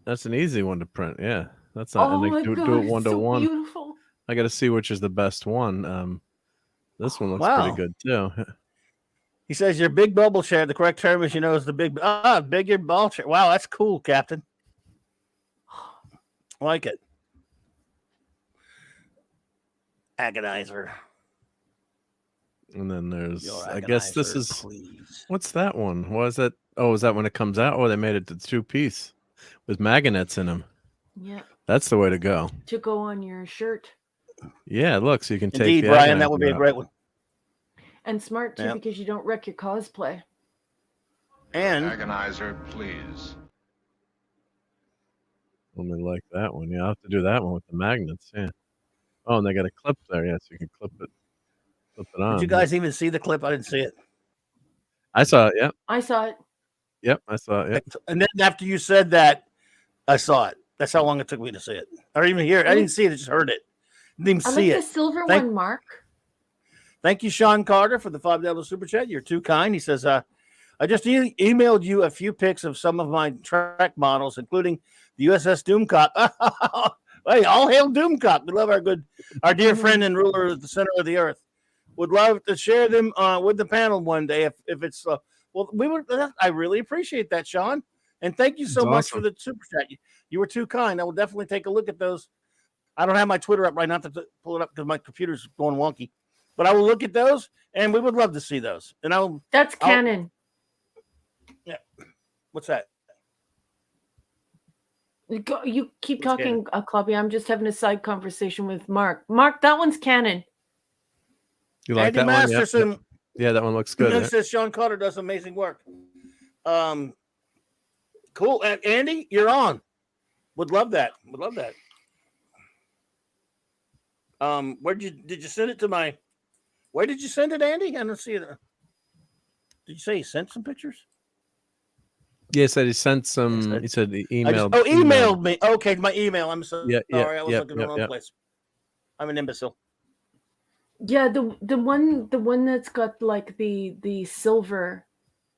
That's an easy one to print. Yeah, that's not. Oh and my they do God! it It's one to so one. beautiful. I got to see which is the best one. This one looks Wow. pretty good too. He says your big bubble chair. The correct term is, is the bigger ball chair. Wow, that's cool, Captain. I like it. Agonizer. And then there's, Your I guess this agonizer, is please. what's that one? Was it Oh, is that when it comes out? Oh, they made it to 2-piece with magnets in them. Yeah. That's the way to go. To go on your shirt. Yeah, look, so you can take Indeed, the Brian, that would be a agonizer out. great one. And smart too, Yep. because you don't wreck your cosplay. And Agonizer, please. Women like that one. Yeah, I'll have to do that one with the magnets. Yeah. Oh, and they got a clip there. Yeah, so you can clip it on. did you guys even see the clip? I didn't see it. I saw it. Yep. I saw it. Yep. I saw it. Yep. And then after you said that, I saw it. That's how long it took me to see it. I didn't even hear it. I didn't see it. I just heard it. Didn't even I see like it. the silver Thank- one, Mark. Thank you, Sean Carter, for the $5 super chat. You're too kind. He says, I just emailed you a few pics of some of my track models, including the USS Doomcock. Hey, all hail Doomcock. We love our dear friend and ruler of the center of the earth. Would love to share them with the panel one day if it's well. We would. I really appreciate that, Sean, and thank you so That's much awesome. for the super chat. You were too kind. I will definitely take a look at those. I don't have my Twitter up right now to pull it up because my computer's going wonky, but I will look at those, and we would love to see those. And That's canon. Yeah. What's that? You keep What's talking, Clubby. I'm just having a side conversation with Mark. Mark, that one's canon. You like Andy that one? Yep, Masterson. yep. Yeah, that one looks good. He Yeah. says Sean Carter does amazing work. Cool. Andy, you're on. Would love that. Would love that. Did you send it to my? Where did you send it, Andy? I don't see it. Did you say he sent some pictures? Yeah, he said he sent some. He said he emailed. Emailed me. Okay, my email. I'm sorry. Yeah, yeah, I was yeah, looking in the yeah, wrong yeah. place. I'm an imbecile. Yeah, the one that's got like the silver,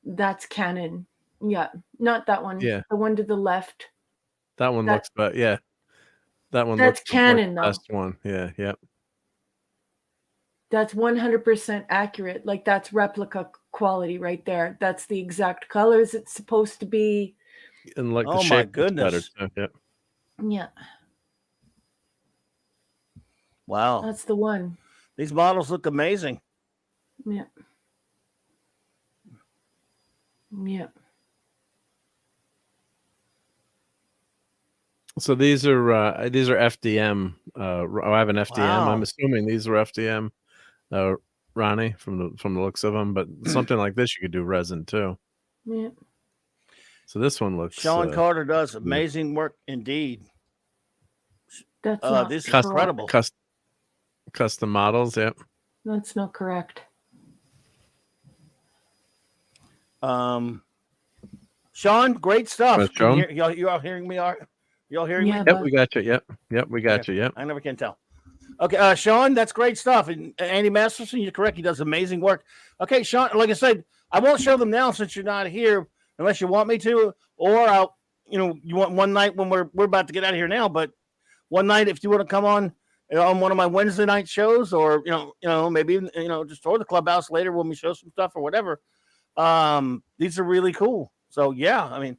that's canon. Yeah, not that one. Yeah. The one to the left. That one That- looks, but yeah, that one That's looks canon, like the best one. Yeah, yeah. That's 100% accurate. Like that's replica quality right there. That's the exact colors it's supposed to be. And like the Oh, my shape looks better goodness. too. Yeah. Yeah, Wow. that's the one. These models look amazing. Yeah. Yeah. So these are FDM. I have an FDM. Wow. I'm assuming these were FDM, Ronnie, from the looks of them. But something like this you could do resin too. Yeah. So this one looks. Sean Carter does amazing work indeed. That's not This is correct. incredible. Custom models. Yep. That's not correct. Sean, great stuff. Wanna show 'em? You all hearing me? You all hearing Yeah, me? Yep, but we got you. Yep, we got you. Yep. I never can tell. Okay, Sean, that's great stuff. And Andy Masterson, you're correct. He does amazing work. Okay, Sean, like I said, I won't show them now since you're not here, unless you want me to, or I'll, you want one night when we're about to get out of here now, but one night if you want to come on one of my Wednesday night shows, or maybe even, just or the clubhouse later when we show some stuff or whatever. These are really cool. So yeah, I mean,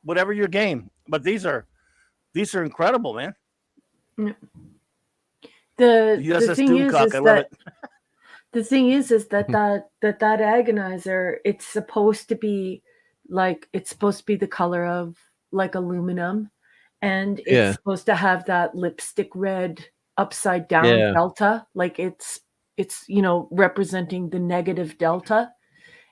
whatever your game, but these are incredible, man. the USS thing is Doomcock, I love that it. the thing is that agonizer, it's supposed to be the color of like aluminum, and it's Yeah. supposed to have that lipstick red upside down Yeah. delta, like it's representing the negative delta.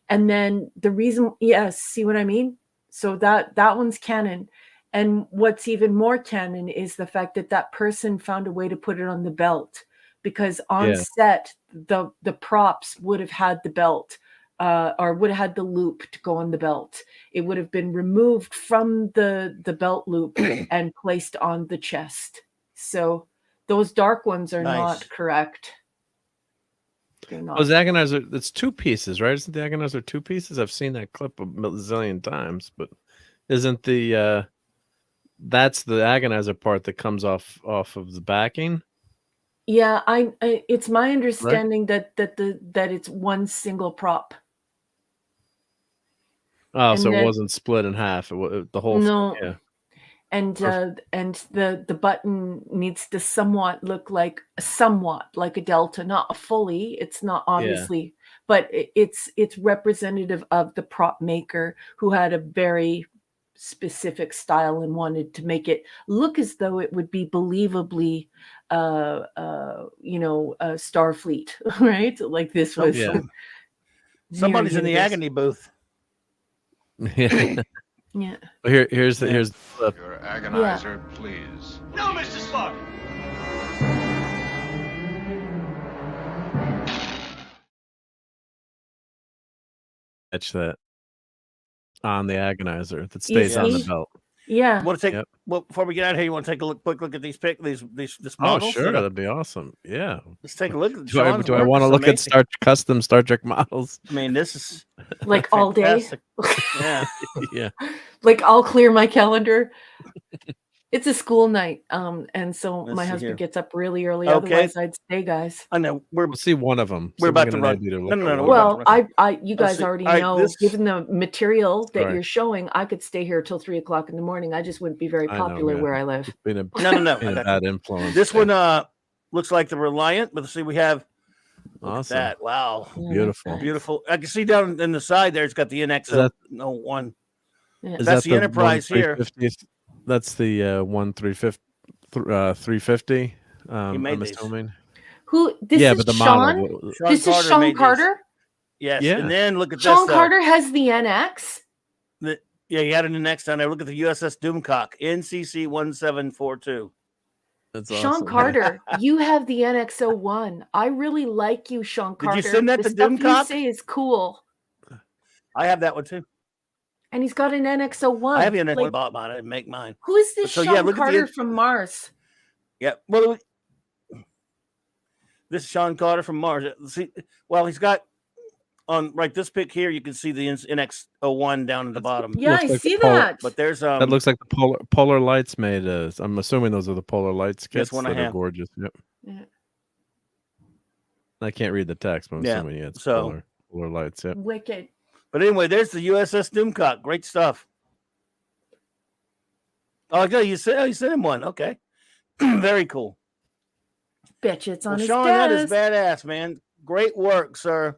And then the reason, yes, see what I mean? So that one's canon. And what's even more canon is the fact that person found a way to put it on the belt, because on Yeah. set, the props would have had the belt, or would have had the loop to go on the belt. It would have been removed from the belt loop and placed on the chest. So those dark ones are Nice. not correct. They're not. Those agonizer, it's 2 pieces, right? Isn't the agonizer 2 pieces? I've seen that clip a zillion times, but isn't that's the agonizer part that comes off of the backing? Yeah, it's my understanding that it's one single prop. Oh, And so then- it wasn't split in half. The whole No. thing, yeah. And the button needs to somewhat look like a delta, not fully. It's not obviously, but it's representative of the prop maker who had a very specific style and wanted to make it look as though it would be believably Starfleet, right? Like this was Somebody's in the agony booth. Yeah. Yeah. Here's the clip. Your agonizer, please. No, Mr. Spock. Catch that on the agonizer that stays on the belt. Yeah. You want to take well before we get out of here? You want to take a quick look at these this model? Oh, sure, that'd be awesome. Yeah. Let's take a look at. Do I want to look at custom Star Trek models? I mean, this is like all day. Yeah. Yeah. Like I'll clear my calendar. It's a school night, and so my husband gets up really early. Okay. Otherwise, I'd stay, guys. I know We'll see one of them. We're about to run. No. Well, you guys already know. This... Given the material that you're showing, I could stay here till 3 o'clock in the morning. I just wouldn't be very popular where I live. No. Bad influence. This one looks like the Reliant, but see, we have awesome. That. Wow, beautiful, beautiful. I can see down in the side there. It's got the NX-01. Yeah. That's the Enterprise here. That's the 350. I'm assuming. Who? This is but the Sean. model. This is Sean Carter. Yes. Yeah. And then look at Sean this. Carter has the NX. He had an NX down there. Look at the USS Doomcock, NCC 1742. That's Sean awesome. Carter, you have the NX-01. I really like you, Sean Carter. Did you send that the to stuff Doomcock? You say is cool. I have that one too. And he's got an NX-01. I have the NX-01 bought mine. I didn't make mine. Who is this Sean Carter from Mars? Yeah. Well, this is Sean Carter from Mars. See, well, he's got on this pic here. You can see the NX-01 down at the bottom. Yeah, I see that. But there's that looks like the polar lights made. I'm assuming those are the polar lights kits. This one that I have. Are gorgeous. Yep. Yeah. I can't read the text, but I'm assuming it's polar lights. Yep. Wicked. But anyway, there's the USS Doomcock. Great stuff. Oh, okay. You sent him one. Okay. Very cool. Bet you it's on his Sean, desk. that is badass, man. Great work, sir.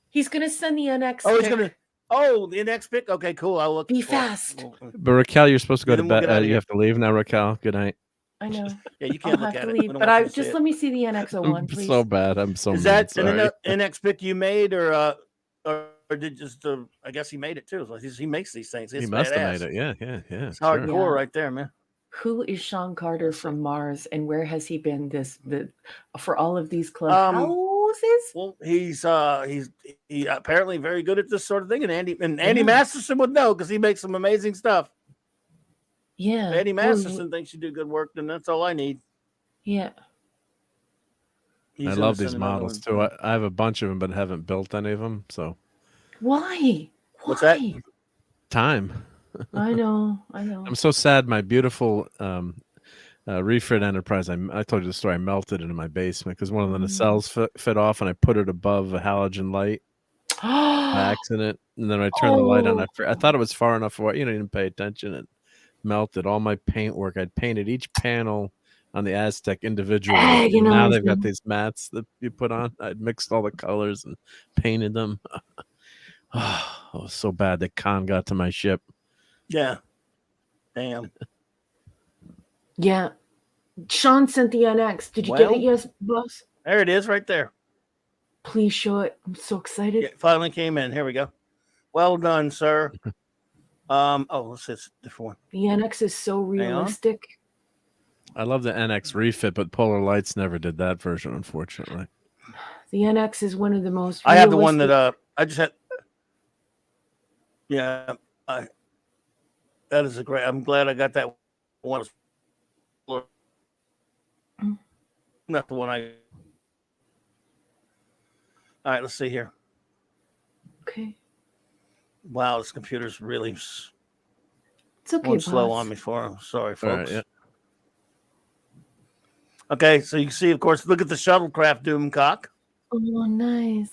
He's going to send the NX. Oh, he's going to. Oh, the NX pick. Okay, cool. I'll look. Be fast. But Raquel, you're supposed to go to bed. You have to leave now, Raquel. Good night. I know. Yeah, you can't I'll look have at to it. leave, but I just let me see the NX-01, please. So bad. I'm so. Is that sorry. an NX pick you made, or did just? I guess he made it too. He makes these things. It's he must badass. have made it. Yeah. It's hardcore right there, man. Who is Sean Carter from Mars, and where has he been for all of these clubhouses? Well, he's apparently very good at this sort of thing, and Andy Masterson would know because he makes some amazing stuff. Yeah, if Andy Masterson thinks you do good work, then that's all I need. Yeah. I love these models too. I have a bunch of them, but haven't built any of them. So why? What's that? Time. I know. I'm so sad. My beautiful refit Enterprise. I told you the story. I melted it in my basement because one of the nacelles fit off, and I put it above a halogen light by accident. And then I turned the light on. I thought it was far enough away. You didn't pay attention. It melted all my paint work. I'd painted each panel on the Aztec individually. Now they've got these mats that you put on. I'd mixed all the colors and painted them. Oh, it was so bad that Khan got to my ship. Yeah. Damn. Yeah. Sean sent the NX. Did you get it? Yes, boss. There it is right there. Please show it. I'm so excited. It finally came in. Here we go. Well done, sir. Let's see, it's a different one. The NX is so realistic. I love the NX refit, but Polar Lights never did that version, unfortunately. The NX is one of the most I have the one that I just had. Yeah, that is a great. I'm glad I got that one. Not the one I. All right, let's see here. Okay. Wow, this computer's really. It's okay. Going slow on me for. Sorry, folks. Right, yeah. Okay, so you can see, of course, look at the shuttlecraft Doomcock. Oh, nice.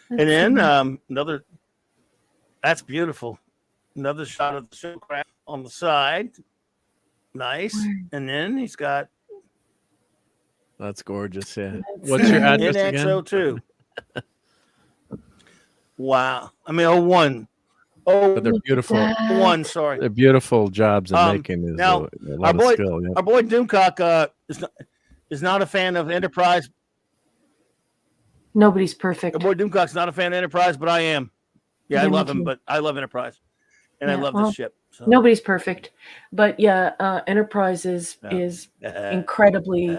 And then another. That's beautiful. Another shot of the shuttlecraft on the side. Nice. And then he's got That's gorgeous. Yeah. What's your address in again? XO2. Wow. I mean, 01. Oh, But they're beautiful. one. Sorry. They're beautiful jobs in making. Is now, a lot of skill. Yep. Our boy Doomcock is not a fan of Enterprise. Nobody's perfect. Our boy Doomcock's not a fan of Enterprise, but I am. Yeah, I me love him, too. but I love Enterprise, and I love this ship. So. Nobody's perfect, but Enterprise is incredibly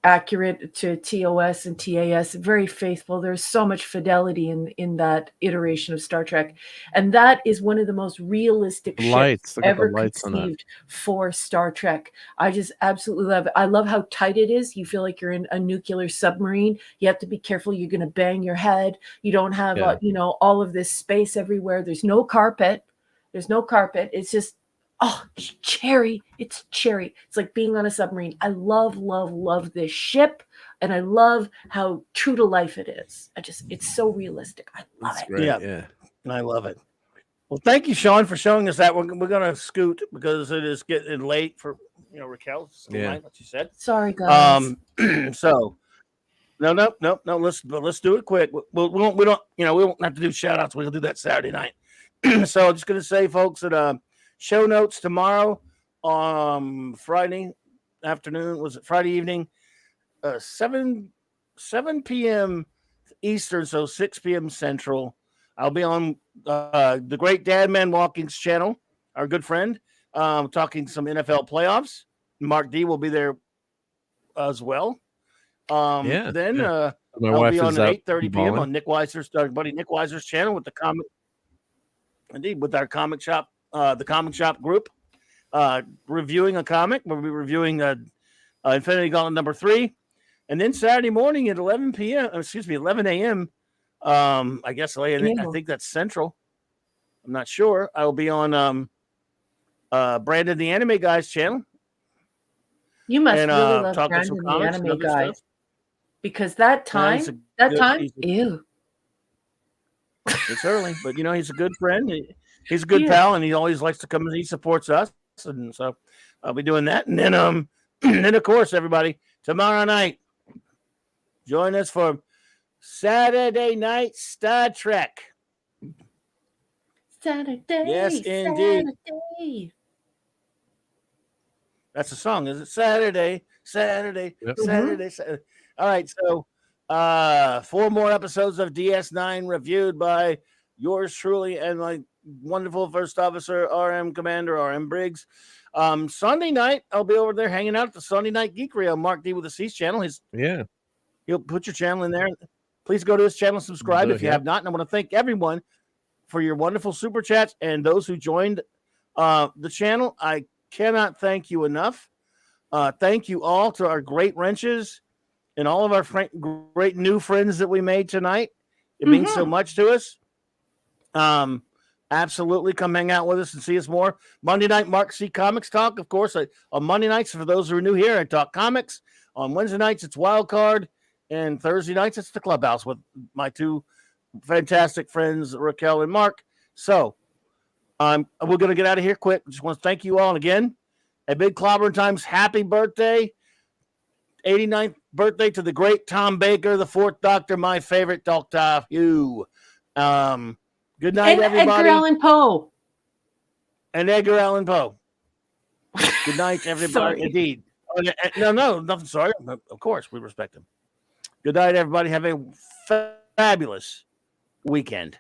accurate to TOS and TAS. Very faithful. There's so much fidelity in that iteration of Star Trek, and that is one of the most realistic ships ever conceived for Star Trek. I just absolutely love it. I love how tight it is. You feel like you're in a nuclear submarine. You have to be careful. You're going to bang your head. You don't have all of this space everywhere. There's no carpet. There's no carpet. It's just, it's cherry. It's cherry. It's like being on a submarine. I love, love, love this ship. And I love how true to life it is. It's so realistic. I love it. Great. Yeah. I love it. Well, thank you, Sean, for showing us that. We're going to scoot because it is getting late for, Raquel. Like what you said. Sorry, guys. So, no. Let's do it quick. We won't have to do shout outs. We'll do that Saturday night. So I'm just going to say, folks, that show notes tomorrow, Friday afternoon, was it Friday evening, 7 p.m. Eastern, so 6 p.m. Central. I'll be on the Great Dad Man Walking's channel, our good friend, talking some NFL playoffs. Mark D will be there as well. Then I'll be on at 8:30 p.m. on Nick Weiser's, our buddy Nick Weiser's channel with the comic. Indeed, with our comic shop, the comic shop group, reviewing a comic. We'll be reviewing Infinity Gauntlet number 3, and then Saturday morning at 11 a.m. I guess I think that's Central. I'm not sure. I will be on Brandon the Anime Guy's channel. You must really love Brandon the Anime Guy, because that time, ew. It's early, but he's a good friend. He's a good pal, and he always likes to come and he supports us. And so I'll be doing that. And then of course, everybody, tomorrow night, join us for Saturday Night Star Trek. Saturday. Yes, indeed. Saturday. That's a song, is it? Saturday. Yep. Saturday. All right, so 4 more episodes of DS9 reviewed by yours truly and my wonderful first officer, RM Commander, RM Briggs. Sunday night, I'll be over there hanging out at the Sunday Night Geekery on Mark D with the C's channel. He'll put your channel in there. Please go to his channel and subscribe if you have not. And I want to thank everyone for your wonderful super chats and those who joined the channel. I cannot thank you enough. Thank you all to our great wrenches and all of our great new friends that we made tonight. It means so much to us. Absolutely come hang out with us and see us more. Monday night, Mark C. Comics Talk. Of course, on Monday nights, for those who are new here, I talk comics. On Wednesday nights, it's Wild Card. And Thursday nights, it's the Clubhouse with my two fantastic friends, Raquel and Mark. So we're going to get out of here quick. Just want to thank you all. And again, a big Clobbering Times happy birthday. 89th birthday to the great Tom Baker, the 4th Doctor, my favorite Doctor. You. Good night, everybody. Edgar Allan Poe. And Edgar Allan Poe. Good night, everybody. Indeed. No, nothing sorry. Of course, we respect him. Good night, everybody. Have a fabulous weekend.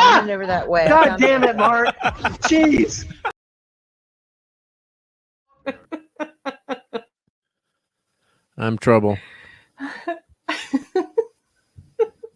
I went over that way. I God found damn it, Mark. Jeez. I'm trouble.